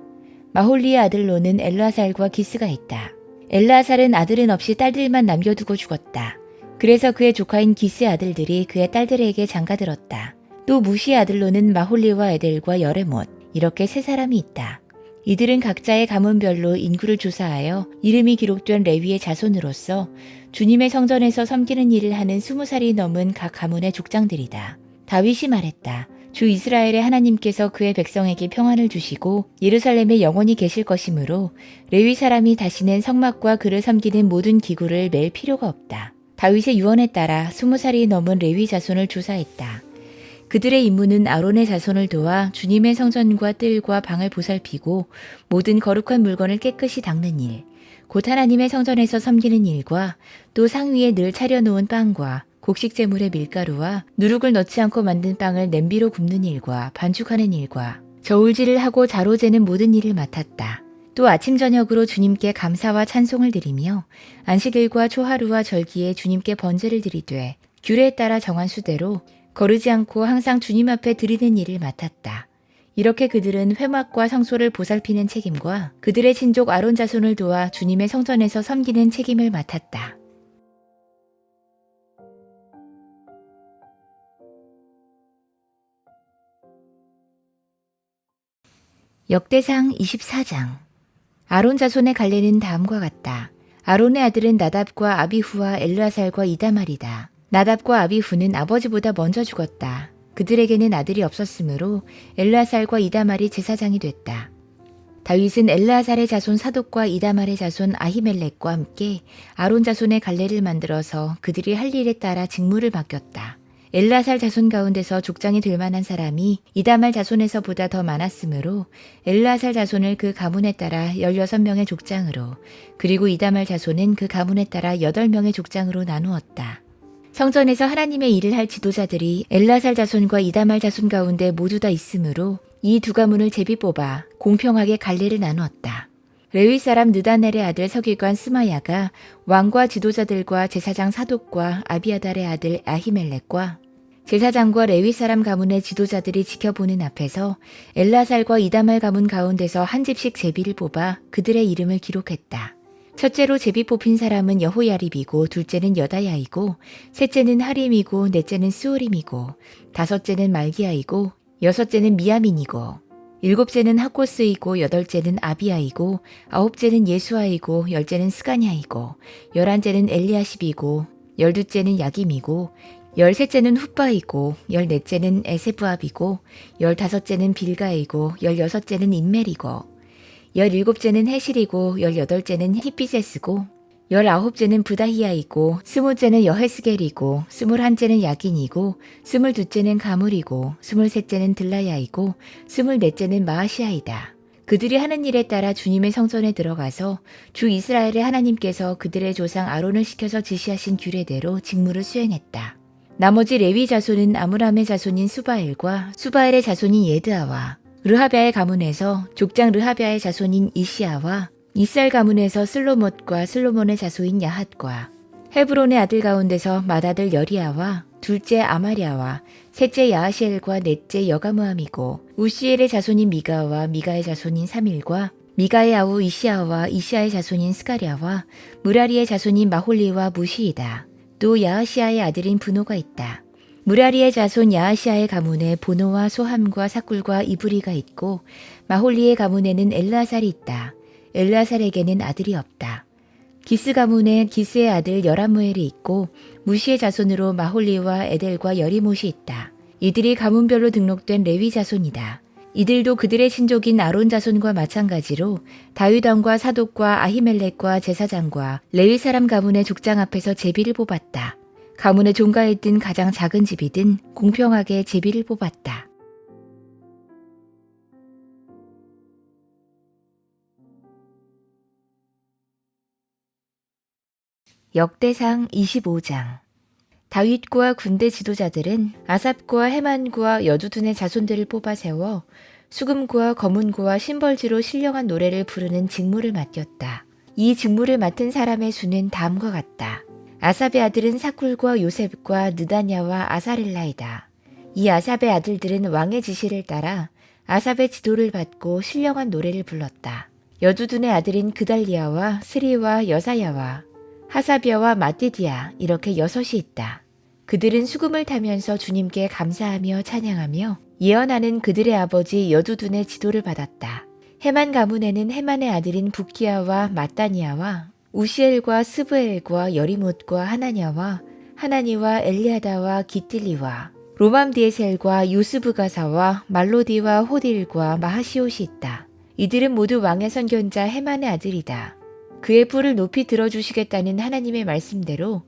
마홀리의 아들로는 엘르아살과 기스가 있다. 엘르아살은 아들은 없이 딸들만 남겨두고 죽었다. 그래서 그의 조카인 기스의 아들들이 그의 딸들에게 장가들었다. 또 무시의 아들로는 마홀리와 에델과 여레못 이렇게 세 사람이 있다. 이들은 각자의 가문별로 인구를 조사하여 이름이 기록된 레위의 자손으로서 주님의 성전에서 섬기는 일을 하는 20살이 넘은 각 가문의 족장들이다. 다윗이 말했다. 주 이스라엘의 하나님께서 그의 백성에게 평안을 주시고 예루살렘에 영원히 계실 것이므로 레위 사람이 다시는 성막과 그를 섬기는 모든 기구를 맬 필요가 없다. 다윗의 유언에 따라 20살이 넘은 레위 자손을 조사했다. 그들의 임무는 아론의 자손을 도와 주님의 성전과 뜰과 방을 보살피고 모든 거룩한 물건을 깨끗이 닦는 일, 곧 하나님의 성전에서 섬기는 일과 또 상위에 늘 차려놓은 빵과 곡식 제물의 밀가루와 누룩을 넣지 않고 만든 빵을 냄비로 굽는 일과 반죽하는 일과 저울질을 하고 자로 재는 모든 일을 맡았다. 또 아침 저녁으로 주님께 감사와 찬송을 드리며 안식일과 초하루와 절기에 주님께 번제를 드리되 규례에 따라 정한 수대로 거르지 않고 항상 주님 앞에 드리는 일을 맡았다. 이렇게 그들은 회막과 성소를 보살피는 책임과 그들의 친족 아론 자손을 도와 주님의 성전에서 섬기는 책임을 맡았다. 역대상 24장. 아론 자손의 갈래는 다음과 같다. 아론의 아들은 나답과 아비후와 엘르아살과 이다말이다. 나답과 아비후는 아버지보다 먼저 죽었다. 그들에게는 아들이 없었으므로 엘르아살과 이다말이 제사장이 됐다. 다윗은 엘르아살의 자손 사독과 이다말의 자손 아히멜렉과 함께 아론 자손의 갈래를 만들어서 그들이 할 일에 따라 직무를 맡겼다. 엘르아살 자손 가운데서 족장이 될 만한 사람이 이다말 자손에서보다 더 많았으므로 엘르아살 자손을 그 가문에 따라 16명의 족장으로 그리고 이다말 자손은 그 가문에 따라 8명의 족장으로 나누었다. 성전에서 하나님의 일을 할 지도자들이 엘르아살 자손과 이다말 자손 가운데 모두 다 있으므로 이 두 가문을 제비 뽑아 공평하게 갈래를 나누었다. 레위 사람 느다넬의 아들 서기관 스마야가 왕과 지도자들과 제사장 사독과 아비아달의 아들 아히멜렉과 제사장과 레위 사람 가문의 지도자들이 지켜보는 앞에서 엘라살과 이다말 가문 가운데서 한 집씩 제비를 뽑아 그들의 이름을 기록했다. 첫째로 제비 뽑힌 사람은 여호야립이고, 둘째는 여다야이고, 셋째는 하림이고, 넷째는 스오림이고, 다섯째는 말기야이고, 여섯째는 미야민이고, 일곱째는 하코스이고, 여덟째는 아비야이고, 아홉째는 예수아이고, 열째는 스가냐이고, 열한째는 엘리야십이고, 열두째는 야김이고, 열셋째는 훗바이고, 열넷째는 에세브압이고, 열다섯째는 빌가이고, 열여섯째는 인멜이고, 열일곱째는 해실이고, 열여덟째는 히피세스고, 열아홉째는 부다히야이고, 스무째는 여헤스겔이고, 스물한째는 야긴이고, 스물두째는 가물이고, 스물셋째는 들라야이고, 스물넷째는 마아시아이다. 그들이 하는 일에 따라 주님의 성전에 들어가서 주 이스라엘의 하나님께서 그들의 조상 아론을 시켜서 지시하신 규례대로 직무를 수행했다. 나머지 레위 자손은 아므람의 자손인 수바엘과 수바엘의 자손인 예드아와 르하비아의 가문에서 족장 르하비아의 자손인 이시아와 이살 가문에서 슬로못과 슬로몬의 자손인 야핫과 헤브론의 아들 가운데서 맏아들 여리아와 둘째 아마랴와 셋째 야하시엘과 넷째 여가무함이고, 우시엘의 자손인 미가와 미가의 자손인 사밀과 미가의 아우 이시아와 이시아의 자손인 스가랴와 무라리의 자손인 마홀리와 무시이다. 또 야하시아의 아들인 분노가 있다. 무라리의 자손 야하시아의 가문에 보노와 소함과 사꿀과 이브리가 있고, 마홀리의 가문에는 엘라살이 있다. 엘라살에게는 아들이 없다. 기스 가문에 기스의 아들 여라무엘이 있고, 무시의 자손으로 마홀리와 에델과 여리못이 있다. 이들이 가문별로 등록된 레위 자손이다. 이들도 그들의 친족인 아론 자손과 마찬가지로 다윗 왕과 사독과 아히멜렉과 제사장과 레위 사람 가문의 족장 앞에서 제비를 뽑았다. 가문의 종가이든 가장 작은 집이든 공평하게 제비를 뽑았다. 역대상 25장. 다윗과 군대 지도자들은 아삽과 헤만과 여두둔의 자손들을 뽑아 세워 수금과 거문과 심벌지로 신령한 노래를 부르는 직무를 맡겼다. 이 직무를 맡은 사람의 수는 다음과 같다. 아삽의 아들은 사쿨과 요셉과 느다냐와 아사렐라이다. 이 아삽의 아들들은 왕의 지시를 따라 아삽의 지도를 받고 신령한 노래를 불렀다. 여두둔의 아들인 그달리아와 스리와 여사야와 하사비아와 마띠디아, 이렇게 여섯이 있다. 그들은 수금을 타면서 주님께 감사하며 찬양하며 예언하는 그들의 아버지 여두둔의 지도를 받았다. 헤만 가문에는 헤만의 아들인 부키아와 마따니아와 우시엘과 스브엘과 여리못과 하나냐와 하나니와 엘리아다와 기틸리와 로맘디에셀과 요스브가사와 말로디와 호딜과 마하시옷이 있다. 이들은 모두 왕의 선견자 헤만의 아들이다. 그의 뿔을 높이 들어주시겠다는 하나님의 말씀대로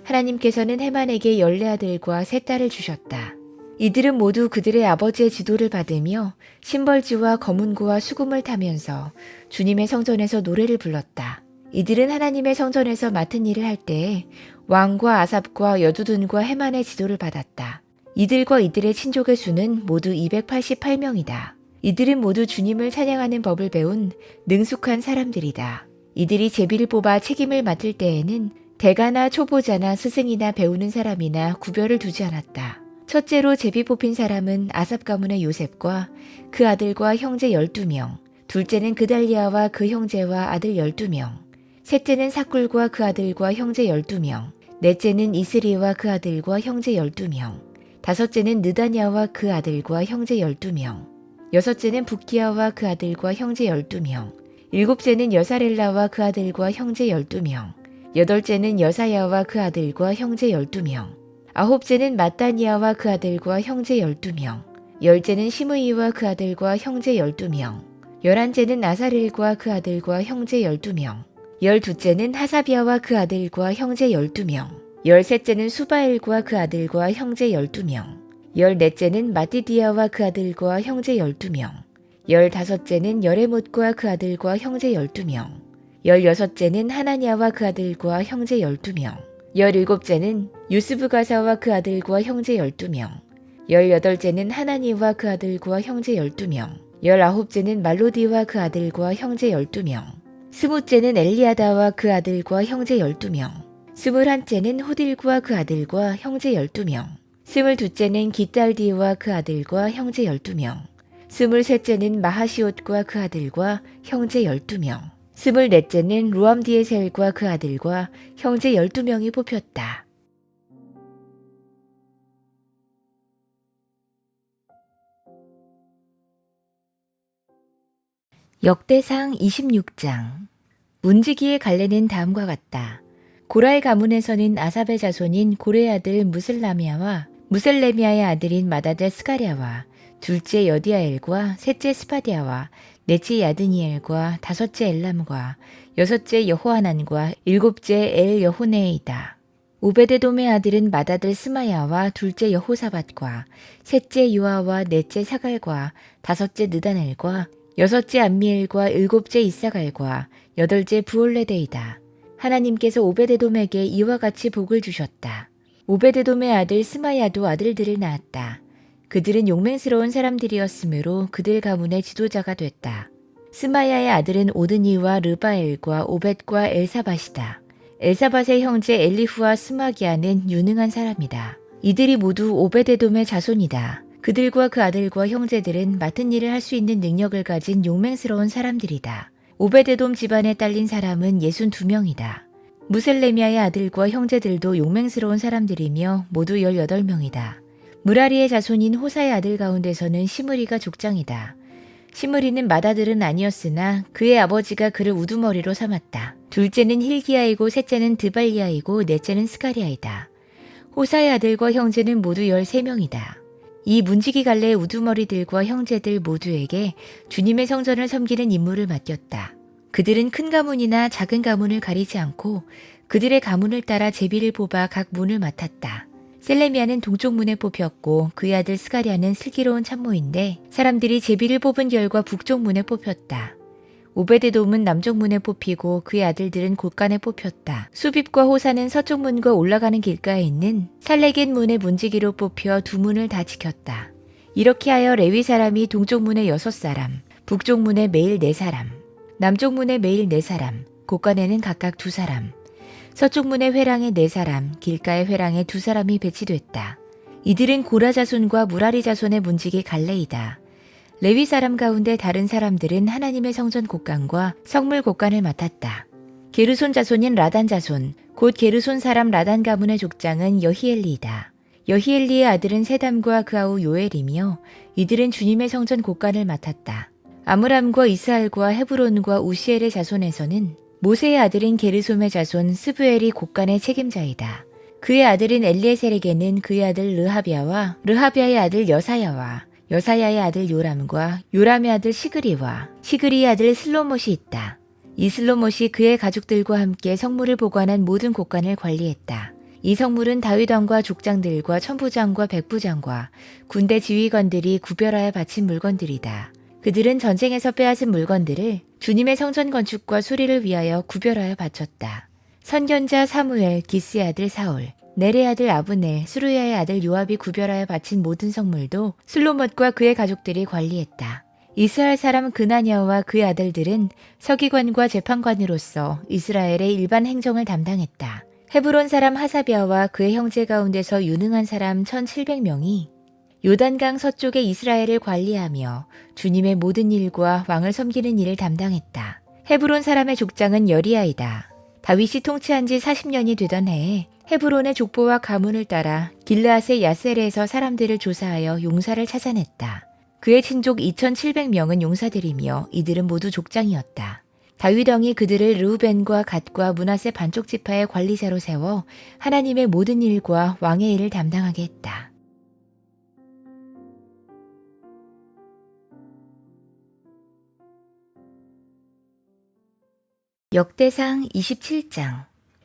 하나님께서는 헤만에게 14아들과 3딸을 주셨다. 이들은 모두 그들의 아버지의 지도를 받으며 심벌지와 거문고와 수금을 타면서 주님의 성전에서 노래를 불렀다. 이들은 하나님의 성전에서 맡은 일을 할 때에 왕과 아삽과 여두둔과 헤만의 지도를 받았다. 이들과 이들의 친족의 수는 모두 288명이다. 이들은 모두 주님을 찬양하는 법을 배운 능숙한 사람들이다. 이들이 제비를 뽑아 책임을 맡을 때에는 대가나 초보자나 스승이나 배우는 사람이나 구별을 두지 않았다. 첫째로 제비 뽑힌 사람은 아삽 가문의 요셉과 그 아들과 형제 12명, 둘째는 그달리아와 그 형제와 아들 12명, 셋째는 사꿀과 그 아들과 형제 12명, 넷째는 이스리와 그 아들과 형제 12명, 다섯째는 느다냐와 그 아들과 형제 12명, 여섯째는 부키아와 그 아들과 형제 12명, 일곱째는 여사렐라와 그 아들과 형제 12명, 여덟째는 여사야와 그 아들과 형제 12명, 아홉째는 마따니아와 그 아들과 형제 12명, 열째는 시므이와 그 아들과 형제 12명, 열한째는 아사렐과 그 아들과 형제 12명, 열두째는 하사비아와 그 아들과 형제 12명, 열셋째는 수바엘과 그 아들과 형제 12명, 열넷째는 마띠디아와 그 아들과 형제 12명, 열다섯째는 여레못과 그 아들과 형제 12명, 열여섯째는 하나냐와 그 아들과 형제 12명, 열일곱째는 유스브가사와 그 아들과 형제 12명, 열여덟째는 하나니와 그 아들과 형제 12명, 열아홉째는 말로디와 그 아들과 형제 12명, 스무째는 엘리아다와 그 아들과 형제 12명. 스물한째는 호딜구와 그 아들과 형제 12명. 스물두째는 기딸디와 그 아들과 형제 12명. 스물셋째는 마하시옷과 그 아들과 형제 12명. 스물넷째는 루암디에셀과 그 아들과 형제 12명이 뽑혔다. 역대상 26장. 문지기의 갈래는 다음과 같다. 고라의 가문에서는 아삽의 자손인 고레의 아들 무슬라미아와 무셀레미아의 아들인 맏아들 스가랴와 둘째 여디아엘과 셋째 스파디아와 넷째 야드니엘과 다섯째 엘람과 여섯째 여호하난과 일곱째 엘 여호네이다. 오베데돔의 아들은 맏아들 스마야와 둘째 여호사밧과 셋째 요아와 넷째 사갈과 다섯째 느다넬과 여섯째 암미엘과 일곱째 이사갈과 여덟째 부올레데이다. 하나님께서 오베데돔에게 이와 같이 복을 주셨다. 오베데돔의 아들 스마야도 아들들을 낳았다. 그들은 용맹스러운 사람들이었으므로 그들 가문의 지도자가 됐다. 스마야의 아들은 오드니와 르바엘과 오벳과 엘사밧이다. 엘사밧의 형제 엘리후와 스마기야는 유능한 사람이다. 이들이 모두 오베데돔의 자손이다. 그들과 그 아들과 형제들은 맡은 일을 할 수 있는 능력을 가진 용맹스러운 사람들이다. 오베데돔 집안에 딸린 사람은 62명이다. 무셀레미아의 아들과 형제들도 용맹스러운 사람들이며 모두 18명이다. 무라리의 자손인 호사의 아들 가운데서는 시므리가 족장이다. 시므리는 맏아들은 아니었으나 그의 아버지가 그를 우두머리로 삼았다. 둘째는 힐기야이고 셋째는 드발리야이고 넷째는 스가리아이다. 호사의 아들과 형제는 모두 13명이다. 이 문지기 갈래의 우두머리들과 형제들 모두에게 주님의 성전을 섬기는 임무를 맡겼다. 그들은 큰 가문이나 작은 가문을 가리지 않고 그들의 가문을 따라 제비를 뽑아 각 문을 맡았다. 셀레미아는 동쪽 문에 뽑혔고 그의 아들 스가랴는 슬기로운 참모인데 사람들이 제비를 뽑은 결과 북쪽 문에 뽑혔다. 오베데돔은 남쪽 문에 뽑히고 그의 아들들은 곳간에 뽑혔다. 수빕과 호사는 서쪽 문과 올라가는 길가에 있는 살레겟 문의 문지기로 뽑혀 두 문을 다 지켰다. 이렇게 하여 레위 사람이 동쪽 문에 6사람, 북쪽 문에 매일 4사람, 남쪽 문에 매일 4사람, 곳간에는 각각 2사람, 서쪽 문의 회랑에 4사람, 길가의 회랑에 2사람이 배치됐다. 이들은 고라 자손과 무라리 자손의 문지기 갈레이다. 레위 사람 가운데 다른 사람들은 하나님의 성전 곳간과 성물 곳간을 맡았다. 게르손 자손인 라단 자손, 곧 게르손 사람 라단 가문의 족장은 여히엘리이다. 여히엘리의 아들은 세담과 그 아우 요엘이며 이들은 주님의 성전 곳간을 맡았다. 아므람과 이스할과 헤브론과 우시엘의 자손에서는 모세의 아들인 게르솜의 자손 스브엘이 곳간의 책임자이다. 그의 아들인 엘리에셀에게는 그의 아들 르하비아와 르하비아의 아들 여사야와 여사야의 아들 요람과 요람의 아들 시그리와 시그리의 아들 슬로못이 있다. 이 슬로못이 그의 가족들과 함께 성물을 보관한 모든 곳간을 관리했다. 이 성물은 다윗 왕과 족장들과 천부장과 백부장과 군대 지휘관들이 구별하여 바친 물건들이다. 그들은 전쟁에서 빼앗은 물건들을 주님의 성전 건축과 수리를 위하여 구별하여 바쳤다. 선견자 사무엘, 기스의 아들 사울, 넬의 아들 아브넬, 수르야의 아들 요압이 구별하여 바친 모든 성물도 슬로못과 그의 가족들이 관리했다. 이스라엘 사람 그나냐와 그의 아들들은 서기관과 재판관으로서 이스라엘의 일반 행정을 담당했다. 헤브론 사람 하사비아와 그의 형제 가운데서 유능한 사람 1700명이 요단강 서쪽의 이스라엘을 관리하며 주님의 모든 일과 왕을 섬기는 일을 담당했다. 헤브론 사람의 족장은 여리아이다. 다윗이 통치한 지 40년이 되던 해에 헤브론의 족보와 가문을 따라 길르앗의 야셀에서 사람들을 조사하여 용사를 찾아냈다. 그의 친족 2700명은 용사들이며 이들은 모두 족장이었다. 다윗 왕이 그들을 르우벤과 갓과 므낫세 반쪽 지파의 관리자로 세워 하나님의 모든 일과 왕의 일을 담당하게 했다. 역대상 27장.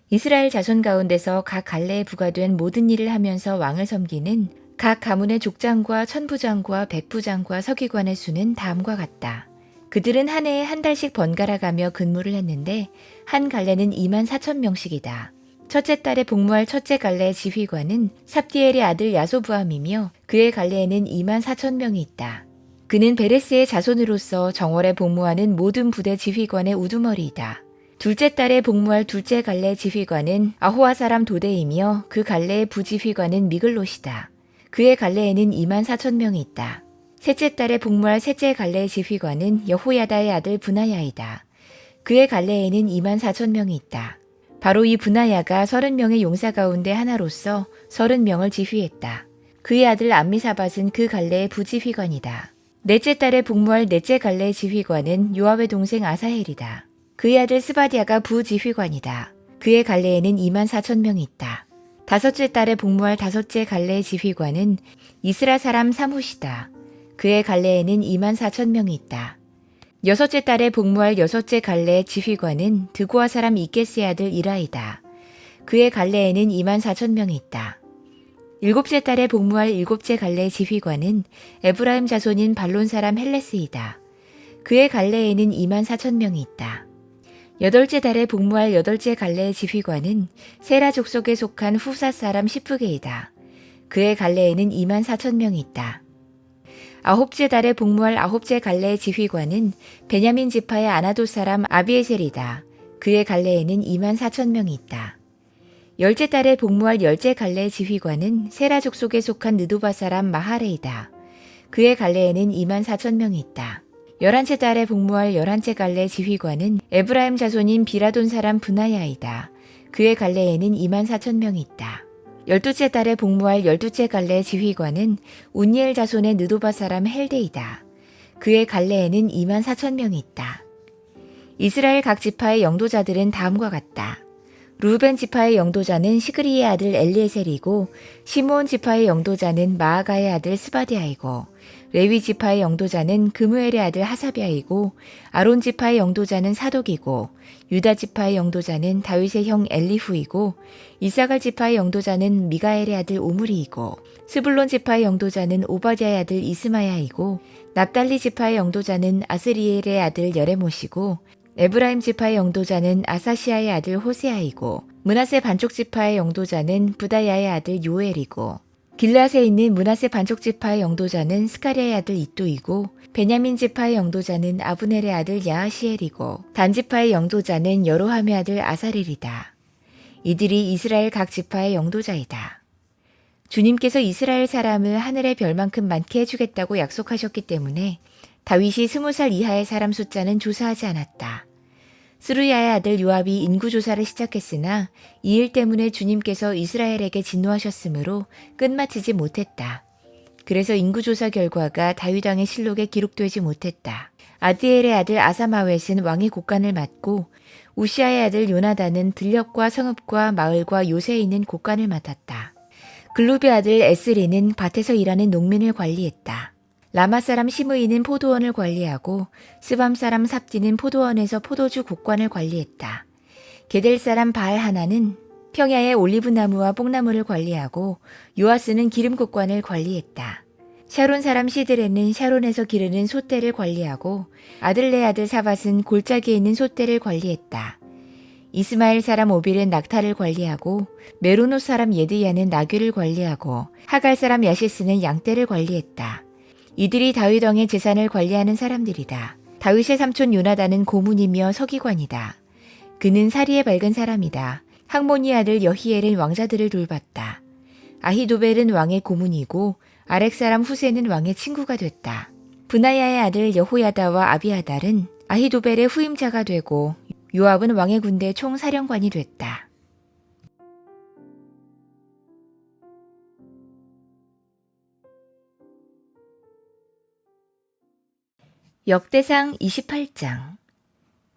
이스라엘 자손 가운데서 각 갈래에 부과된 모든 일을 하면서 왕을 섬기는 각 가문의 족장과 천부장과 백부장과 서기관의 수는 다음과 같다. 그들은 한 해에 한 달씩 번갈아 가며 근무를 했는데 한 갈래는 24,000명씩이다. 첫째 달에 복무할 첫째 갈래의 지휘관은 삽디엘의 아들 야소부암이며 그의 갈래에는 24,000명이 있다. 그는 베레스의 자손으로서 정월에 복무하는 모든 부대 지휘관의 우두머리이다. 둘째 딸에 복무할 둘째 갈래 지휘관은 아호아 사람 도데이며 그 갈래의 부지휘관은 미글롯이다. 그의 갈래에는 24,000명이 있다. 셋째 딸에 복무할 셋째 갈래 지휘관은 여호야다의 아들 브나야이다. 그의 갈래에는 24,000명이 있다. 바로 이 브나야가 30명의 용사 가운데 하나로서 30명을 지휘했다. 그의 아들 암미사밧은 그 갈래의 부지휘관이다. 넷째 딸에 복무할 넷째 갈래 지휘관은 요압의 동생 아사헬이다. 그의 아들 스바디아가 부지휘관이다. 그의 갈래에는 24,000명이 있다. 다섯째 딸에 복무할 다섯째 갈래 지휘관은 이스라 사람 사뭇이다. 그의 갈래에는 24,000명이 있다. 여섯째 딸에 복무할 여섯째 갈래 지휘관은 드고아 사람 이게스의 아들 이라이다. 그의 갈래에는 24,000명이 있다. 일곱째 딸에 복무할 일곱째 갈래 지휘관은 에브라임 자손인 발론 사람 헬레스이다. 그의 갈래에는 24,000명이 있다. 여덟째 달에 복무할 여덟째 갈래 지휘관은 세라 족속에 속한 후사 사람 시프게이다. 그의 갈래에는 24,000명이 있다. 아홉째 달에 복무할 아홉째 갈래 지휘관은 베냐민 지파의 아나도 사람 아비에셀이다. 그의 갈래에는 24,000명이 있다. 열째 달에 복무할 열째 갈래 지휘관은 세라 족속에 속한 느도바 사람 마하레이다. 그의 갈래에는 24,000명이 있다. 11째 달에 복무할 11째 갈래 지휘관은 에브라임 자손인 비라돈 사람 브나야이다. 그의 갈래에는 24,000명이 있다. 12째 달에 복무할 12째 갈래 지휘관은 운니엘 자손의 느도바 사람 헬데이다. 그의 갈래에는 24,000명이 있다. 이스라엘 각 지파의 영도자들은 다음과 같다. 루벤 지파의 영도자는 시그리의 아들 엘리에셀이고 시므온 지파의 영도자는 마아가의 아들 스바디아이고 레위 지파의 영도자는 그무엘의 아들 하사비아이고 아론 지파의 영도자는 사독이고 유다 지파의 영도자는 다윗의 형 엘리후이고 이사갈 지파의 영도자는 미가엘의 아들 오므리이고 스불론 지파의 영도자는 오바댜의 아들 이스마야이고 납달리 지파의 영도자는 아스리엘의 아들 여레못이고 에브라임 지파의 영도자는 아사시아의 아들 호세아이고 므낫세 반쪽 지파의 영도자는 부다야의 아들 요엘이고 길앗에 있는 므낫세 반쪽 지파의 영도자는 스가랴의 아들 이또이고 베냐민 지파의 영도자는 아브넬의 아들 야하시엘이고 단 지파의 영도자는 여로함의 아들 아사렐이다. 이들이 이스라엘 각 지파의 영도자이다. 주님께서 이스라엘 사람을 하늘의 별만큼 많게 해주겠다고 약속하셨기 때문에 다윗이 20살 이하의 사람 숫자는 조사하지 않았다. 스루야의 아들 요압이 인구조사를 시작했으나 이 일 때문에 주님께서 이스라엘에게 진노하셨으므로 끝마치지 못했다. 그래서 인구조사 결과가 다윗 왕의 실록에 기록되지 못했다. 아디엘의 아들 아사마웻은 왕의 곳간을 맡고 우시아의 아들 요나단은 들녘과 성읍과 마을과 요새에 있는 곳간을 맡았다. 글룹의 아들 에스리는 밭에서 일하는 농민을 관리했다. 라마 사람 시므이는 포도원을 관리하고 스밤 사람 삽디는 포도원에서 포도주 곡관을 관리했다. 게델 사람 바알 하나는 평야의 올리브나무와 뽕나무를 관리하고 요아스는 기름 곡관을 관리했다. 샤론 사람 시드레는 샤론에서 기르는 소떼를 관리하고 아들네 아들 사밧은 골짜기에 있는 소떼를 관리했다. 이스마엘 사람 오빌은 낙타를 관리하고 메로노 사람 예드야는 나귀를 관리하고 하갈 사람 야시스는 양떼를 관리했다. 이들이 다윗 왕의 재산을 관리하는 사람들이다. 다윗의 삼촌 요나단은 고문이며 서기관이다. 그는 사리에 밝은 사람이다. 학모니 아들 여히엘은 왕자들을 돌봤다. 아히도벨은 왕의 고문이고 아렉 사람 후세는 왕의 친구가 됐다. 브나야의 아들 여호야다와 아비아달은 아히도벨의 후임자가 되고 요압은 왕의 군대 총사령관이 됐다. 역대상 28장.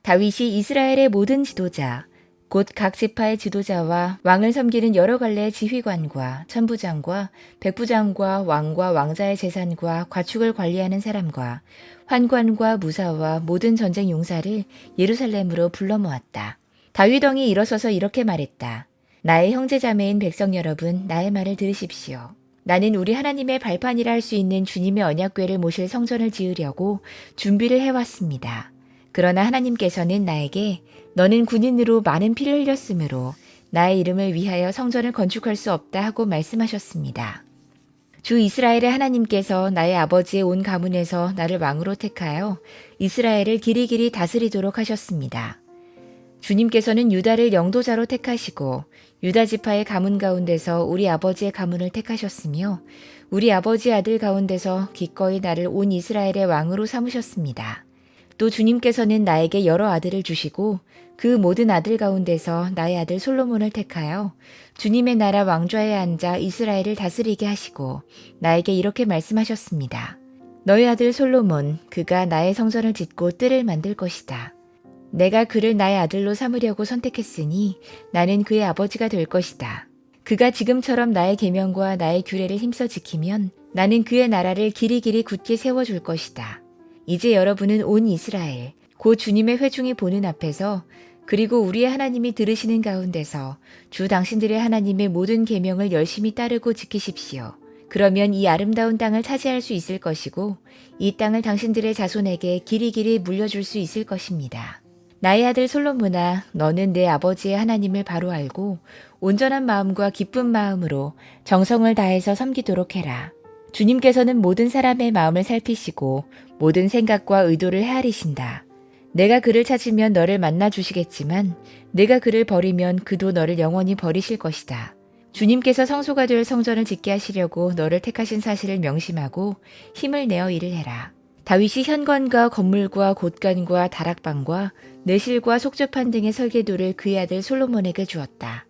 다윗이 이스라엘의 모든 지도자, 곧 각 지파의 지도자와 왕을 섬기는 여러 갈래의 지휘관과 천부장과 백부장과 왕과 왕자의 재산과 과축을 관리하는 사람과 환관과 무사와 모든 전쟁 용사를 예루살렘으로 불러 모았다. 다윗 왕이 일어서서 이렇게 말했다. 나의 형제자매인 백성 여러분, 나의 말을 들으십시오. 나는 우리 하나님의 발판이라 할 수 있는 주님의 언약궤를 모실 성전을 지으려고 준비를 해왔습니다. 그러나 하나님께서는 나에게 너는 군인으로 많은 피를 흘렸으므로 나의 이름을 위하여 성전을 건축할 수 없다 하고 말씀하셨습니다. 주 이스라엘의 하나님께서 나의 아버지의 온 가문에서 나를 왕으로 택하여 이스라엘을 길이길이 다스리도록 하셨습니다. 주님께서는 유다를 영도자로 택하시고 유다 지파의 가문 가운데서 우리 아버지의 가문을 택하셨으며 우리 아버지의 아들 가운데서 기꺼이 나를 온 이스라엘의 왕으로 삼으셨습니다. 또 주님께서는 나에게 여러 아들을 주시고 그 모든 아들 가운데서 나의 아들 솔로몬을 택하여 주님의 나라 왕좌에 앉아 이스라엘을 다스리게 하시고 나에게 이렇게 말씀하셨습니다. 너의 아들 솔로몬, 그가 나의 성전을 짓고 뜰을 만들 것이다. 내가 그를 나의 아들로 삼으려고 선택했으니 나는 그의 아버지가 될 것이다. 그가 지금처럼 나의 계명과 나의 규례를 힘써 지키면 나는 그의 나라를 길이길이 굳게 세워줄 것이다. 이제 여러분은 온 이스라엘, 곧 주님의 회중이 보는 앞에서 그리고 우리의 하나님이 들으시는 가운데서 주 당신들의 하나님의 모든 계명을 열심히 따르고 지키십시오. 그러면 이 아름다운 땅을 차지할 수 있을 것이고 이 땅을 당신들의 자손에게 길이길이 물려줄 수 있을 것입니다. 나의 아들 솔로몬아, 너는 내 아버지의 하나님을 바로 알고 온전한 마음과 기쁜 마음으로 정성을 다해서 섬기도록 해라. 주님께서는 모든 사람의 마음을 살피시고 모든 생각과 의도를 헤아리신다. 내가 그를 찾으면 너를 만나 주시겠지만 내가 그를 버리면 그도 너를 영원히 버리실 것이다. 주님께서 성소가 될 성전을 짓게 하시려고 너를 택하신 사실을 명심하고 힘을 내어 일을 해라. 다윗이 현관과 건물과 곳간과 다락방과 내실과 속죄판 등의 설계도를 그의 아들 솔로몬에게 주었다.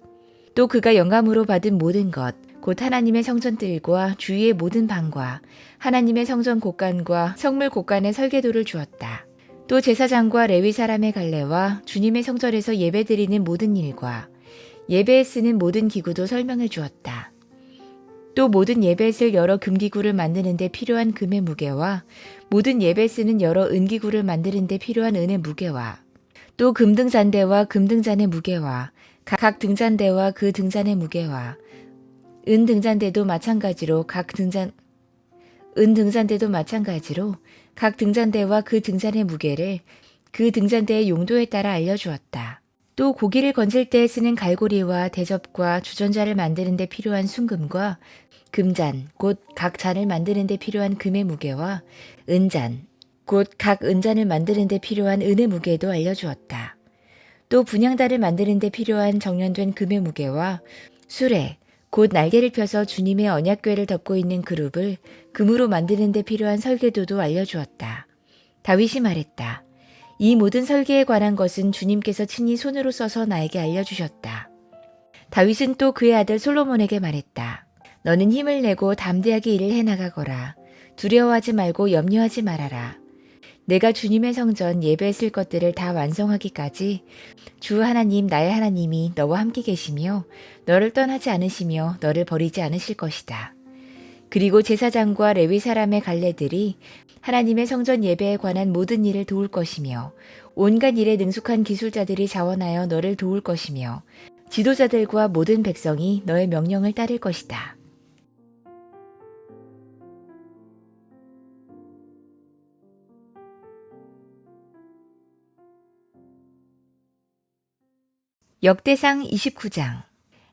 또 그가 영감으로 받은 모든 것, 곧 하나님의 성전들과 주위의 모든 방과 하나님의 성전 곳간과 성물 곳간의 설계도를 주었다. 또 제사장과 레위 사람의 갈례와 주님의 성전에서 예배드리는 모든 일과 예배에 쓰는 모든 기구도 설명해 주었다. 또 모든 예배에 쓸 여러 금기구를 만드는 데 필요한 금의 무게와 모든 예배에 쓰는 여러 은기구를 만드는 데 필요한 은의 무게와 또 금등잔대와 금등잔의 무게와 각 등잔대와 그 등잔의 무게와 은등잔대도 마찬가지로 각 등잔대와 그 등잔의 무게를 그 등잔대의 용도에 따라 알려주었다. 또 고기를 건질 때 쓰는 갈고리와 대접과 주전자를 만드는 데 필요한 순금과 금잔, 곧 각 잔을 만드는 데 필요한 금의 무게와 은잔, 곧 각 은잔을 만드는 데 필요한 은의 무게도 알려주었다. 또 분향단을 만드는 데 필요한 정련된 금의 무게와 수레, 곧 날개를 펴서 주님의 언약궤를 덮고 있는 그룹을 금으로 만드는 데 필요한 설계도도 알려주었다. 다윗이 말했다. 이 모든 설계에 관한 것은 주님께서 친히 손으로 써서 나에게 알려주셨다. 다윗은 또 그의 아들 솔로몬에게 말했다. 너는 힘을 내고 담대하게 일을 해나가거라. 두려워하지 말고 염려하지 말아라. 내가 주님의 성전 예배에 쓸 것들을 다 완성하기까지 주 하나님 나의 하나님이 너와 함께 계시며 너를 떠나지 않으시며 너를 버리지 않으실 것이다. 그리고 제사장과 레위 사람의 갈례들이 하나님의 성전 예배에 관한 모든 일을 도울 것이며 온갖 일에 능숙한 기술자들이 자원하여 너를 도울 것이며 지도자들과 모든 백성이 너의 명령을 따를 것이다. 역대상 29장.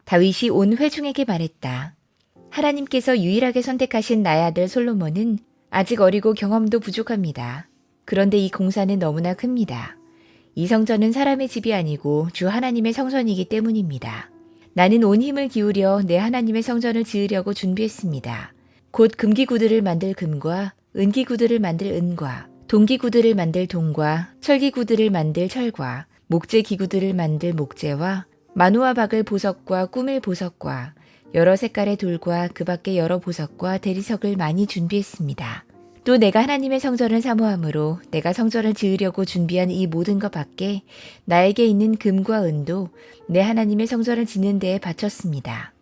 다윗이 온 회중에게 말했다. 하나님께서 유일하게 선택하신 나의 아들 솔로몬은 아직 어리고 경험도 부족합니다. 그런데 이 공사는 너무나 큽니다. 이 성전은 사람의 집이 아니고 주 하나님의 성전이기 때문입니다. 나는 온 힘을 기울여 내 하나님의 성전을 지으려고 준비했습니다. 곧 금기구들을 만들 금과 은기구들을 만들 은과 동기구들을 만들 동과 철기구들을 만들 철과 목재 기구들을 만들 목재와 마누와 박을 보석과 꾸밀 보석과 여러 색깔의 돌과 그 밖에 여러 보석과 대리석을 많이 준비했습니다. 또 내가 하나님의 성전을 사모함으로 내가 성전을 지으려고 준비한 이 모든 것 밖에 나에게 있는 금과 은도 내 하나님의 성전을 짓는 데에 바쳤습니다.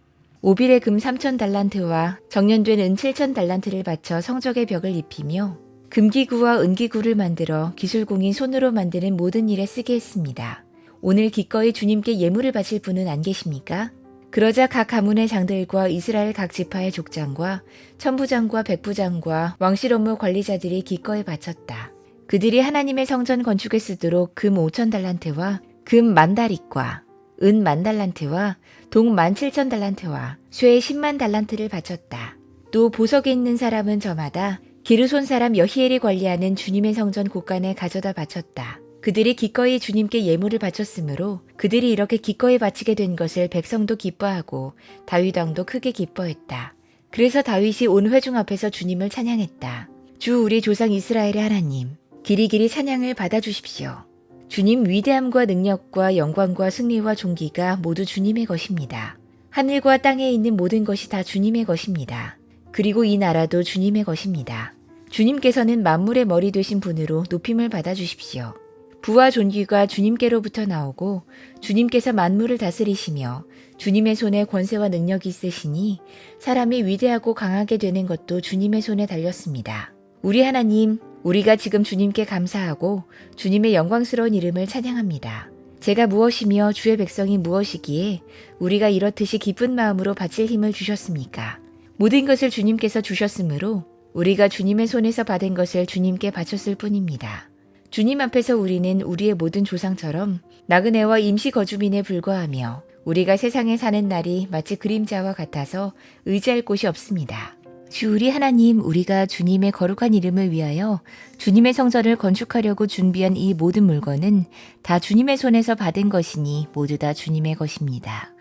오빌의 금 3,000달란트와 정련된 은 7,000달란트를 바쳐 성적의 벽을 입히며 금기구와 은기구를 만들어 기술공이 손으로 만드는 모든 일에 쓰게 했습니다. 오늘 기꺼이 주님께 예물을 바칠 분은 안 계십니까? 그러자 각 가문의 장들과 이스라엘 각 지파의 족장과 천부장과 백부장과 왕실 업무 관리자들이 기꺼이 바쳤다. 그들이 하나님의 성전 건축에 쓰도록 금 5,000달란트와 금 10,000다릭과 은 10,000달란트와 동 17,000달란트와 쇠 100,000달란트를 바쳤다. 또 보석에 있는 사람은 저마다 기르손 사람 여히엘이 관리하는 주님의 성전 곳간에 가져다 바쳤다. 그들이 기꺼이 주님께 예물을 바쳤으므로 그들이 이렇게 기꺼이 바치게 된 것을 백성도 기뻐하고 다윗 왕도 크게 기뻐했다. 그래서 다윗이 온 회중 앞에서 주님을 찬양했다. 주 우리 조상 이스라엘의 하나님, 길이길이 찬양을 받아주십시오. 주님 위대함과 능력과 영광과 승리와 존귀가 모두 주님의 것입니다. 하늘과 땅에 있는 모든 것이 다 주님의 것입니다. 그리고 이 나라도 주님의 것입니다. 주님께서는 만물의 머리 되신 분으로 높임을 받아주십시오. 부와 존귀가 주님께로부터 나오고 주님께서 만물을 다스리시며 주님의 손에 권세와 능력이 있으시니 사람이 위대하고 강하게 되는 것도 주님의 손에 달렸습니다. 우리 하나님, 우리가 지금 주님께 감사하고 주님의 영광스러운 이름을 찬양합니다. 제가 무엇이며 주의 백성이 무엇이기에 우리가 이렇듯이 기쁜 마음으로 바칠 힘을 주셨습니까? 모든 것을 주님께서 주셨으므로 우리가 주님의 손에서 받은 것을 주님께 바쳤을 뿐입니다. 주님 앞에서 우리는 우리의 모든 조상처럼 나그네와 임시 거주민에 불과하며 우리가 세상에 사는 날이 마치 그림자와 같아서 의지할 곳이 없습니다. 주 우리 하나님, 우리가 주님의 거룩한 이름을 위하여 주님의 성전을 건축하려고 준비한 이 모든 물건은 다 주님의 손에서 받은 것이니 모두 다 주님의 것입니다.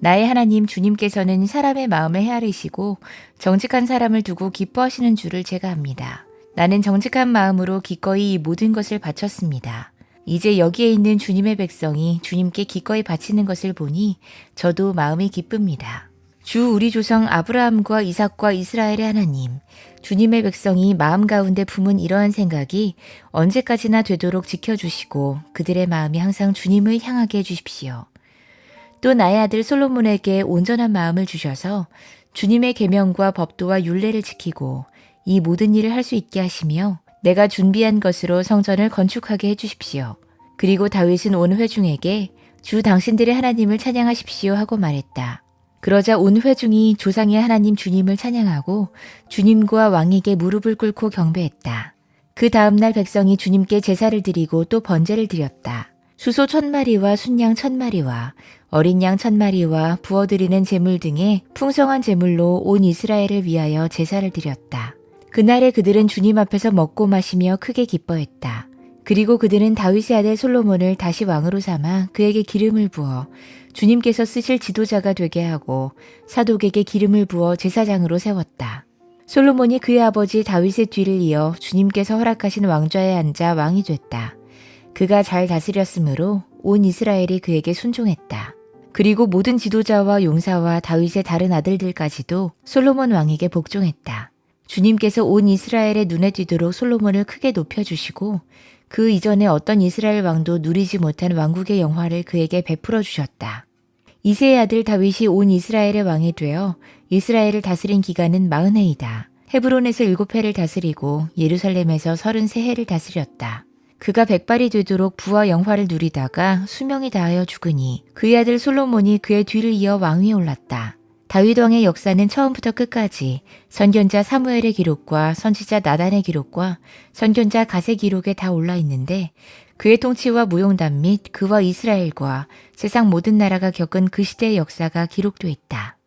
나의 하나님 주님께서는 사람의 마음을 헤아리시고 정직한 사람을 두고 기뻐하시는 줄을 제가 압니다. 나는 정직한 마음으로 기꺼이 이 모든 것을 바쳤습니다. 이제 여기에 있는 주님의 백성이 주님께 기꺼이 바치는 것을 보니 저도 마음이 기쁩니다. 주 우리 조상 아브라함과 이삭과 이스라엘의 하나님, 주님의 백성이 마음 가운데 품은 이러한 생각이 언제까지나 되도록 지켜주시고 그들의 마음이 항상 주님을 향하게 해주십시오. 또 나의 아들 솔로몬에게 온전한 마음을 주셔서 주님의 계명과 법도와 율례를 지키고 이 모든 일을 할 수 있게 하시며 내가 준비한 것으로 성전을 건축하게 해주십시오. 그리고 다윗은 온 회중에게 주 당신들의 하나님을 찬양하십시오 하고 말했다. 그러자 온 회중이 조상의 하나님 주님을 찬양하고 주님과 왕에게 무릎을 꿇고 경배했다. 그 다음날 백성이 주님께 제사를 드리고 또 번제를 드렸다. 수소 1000마리와 순양 1000마리와 어린 양 1000마리와 부어드리는 제물 등의 풍성한 제물로 온 이스라엘을 위하여 제사를 드렸다. 그날에 그들은 주님 앞에서 먹고 마시며 크게 기뻐했다. 그리고 그들은 다윗의 아들 솔로몬을 다시 왕으로 삼아 그에게 기름을 부어 주님께서 쓰실 지도자가 되게 하고 사독에게 기름을 부어 제사장으로 세웠다. 솔로몬이 그의 아버지 다윗의 뒤를 이어 주님께서 허락하신 왕좌에 앉아 왕이 됐다. 그가 잘 다스렸으므로 온 이스라엘이 그에게 순종했다. 그리고 모든 지도자와 용사와 다윗의 다른 아들들까지도 솔로몬 왕에게 복종했다. 주님께서 온 이스라엘의 눈에 띄도록 솔로몬을 크게 높여주시고 그 이전에 어떤 이스라엘 왕도 누리지 못한 왕국의 영화를 그에게 베풀어 주셨다. 이새의 아들 다윗이 온 이스라엘의 왕이 되어 이스라엘을 다스린 기간은 40해이다. 헤브론에서 7해를 다스리고 예루살렘에서 33해를 다스렸다. 그가 백발이 되도록 부와 영화를 누리다가 수명이 다하여 죽으니 그의 아들 솔로몬이 그의 뒤를 이어 왕위에 올랐다. 다윗 왕의 역사는 처음부터 끝까지 선견자 사무엘의 기록과 선지자 나단의 기록과 선견자 갓의 기록에 다 올라 있는데 그의 통치와 무용담 및 그와 이스라엘과 세상 모든 나라가 겪은 그 시대의 역사가 기록되어 있다.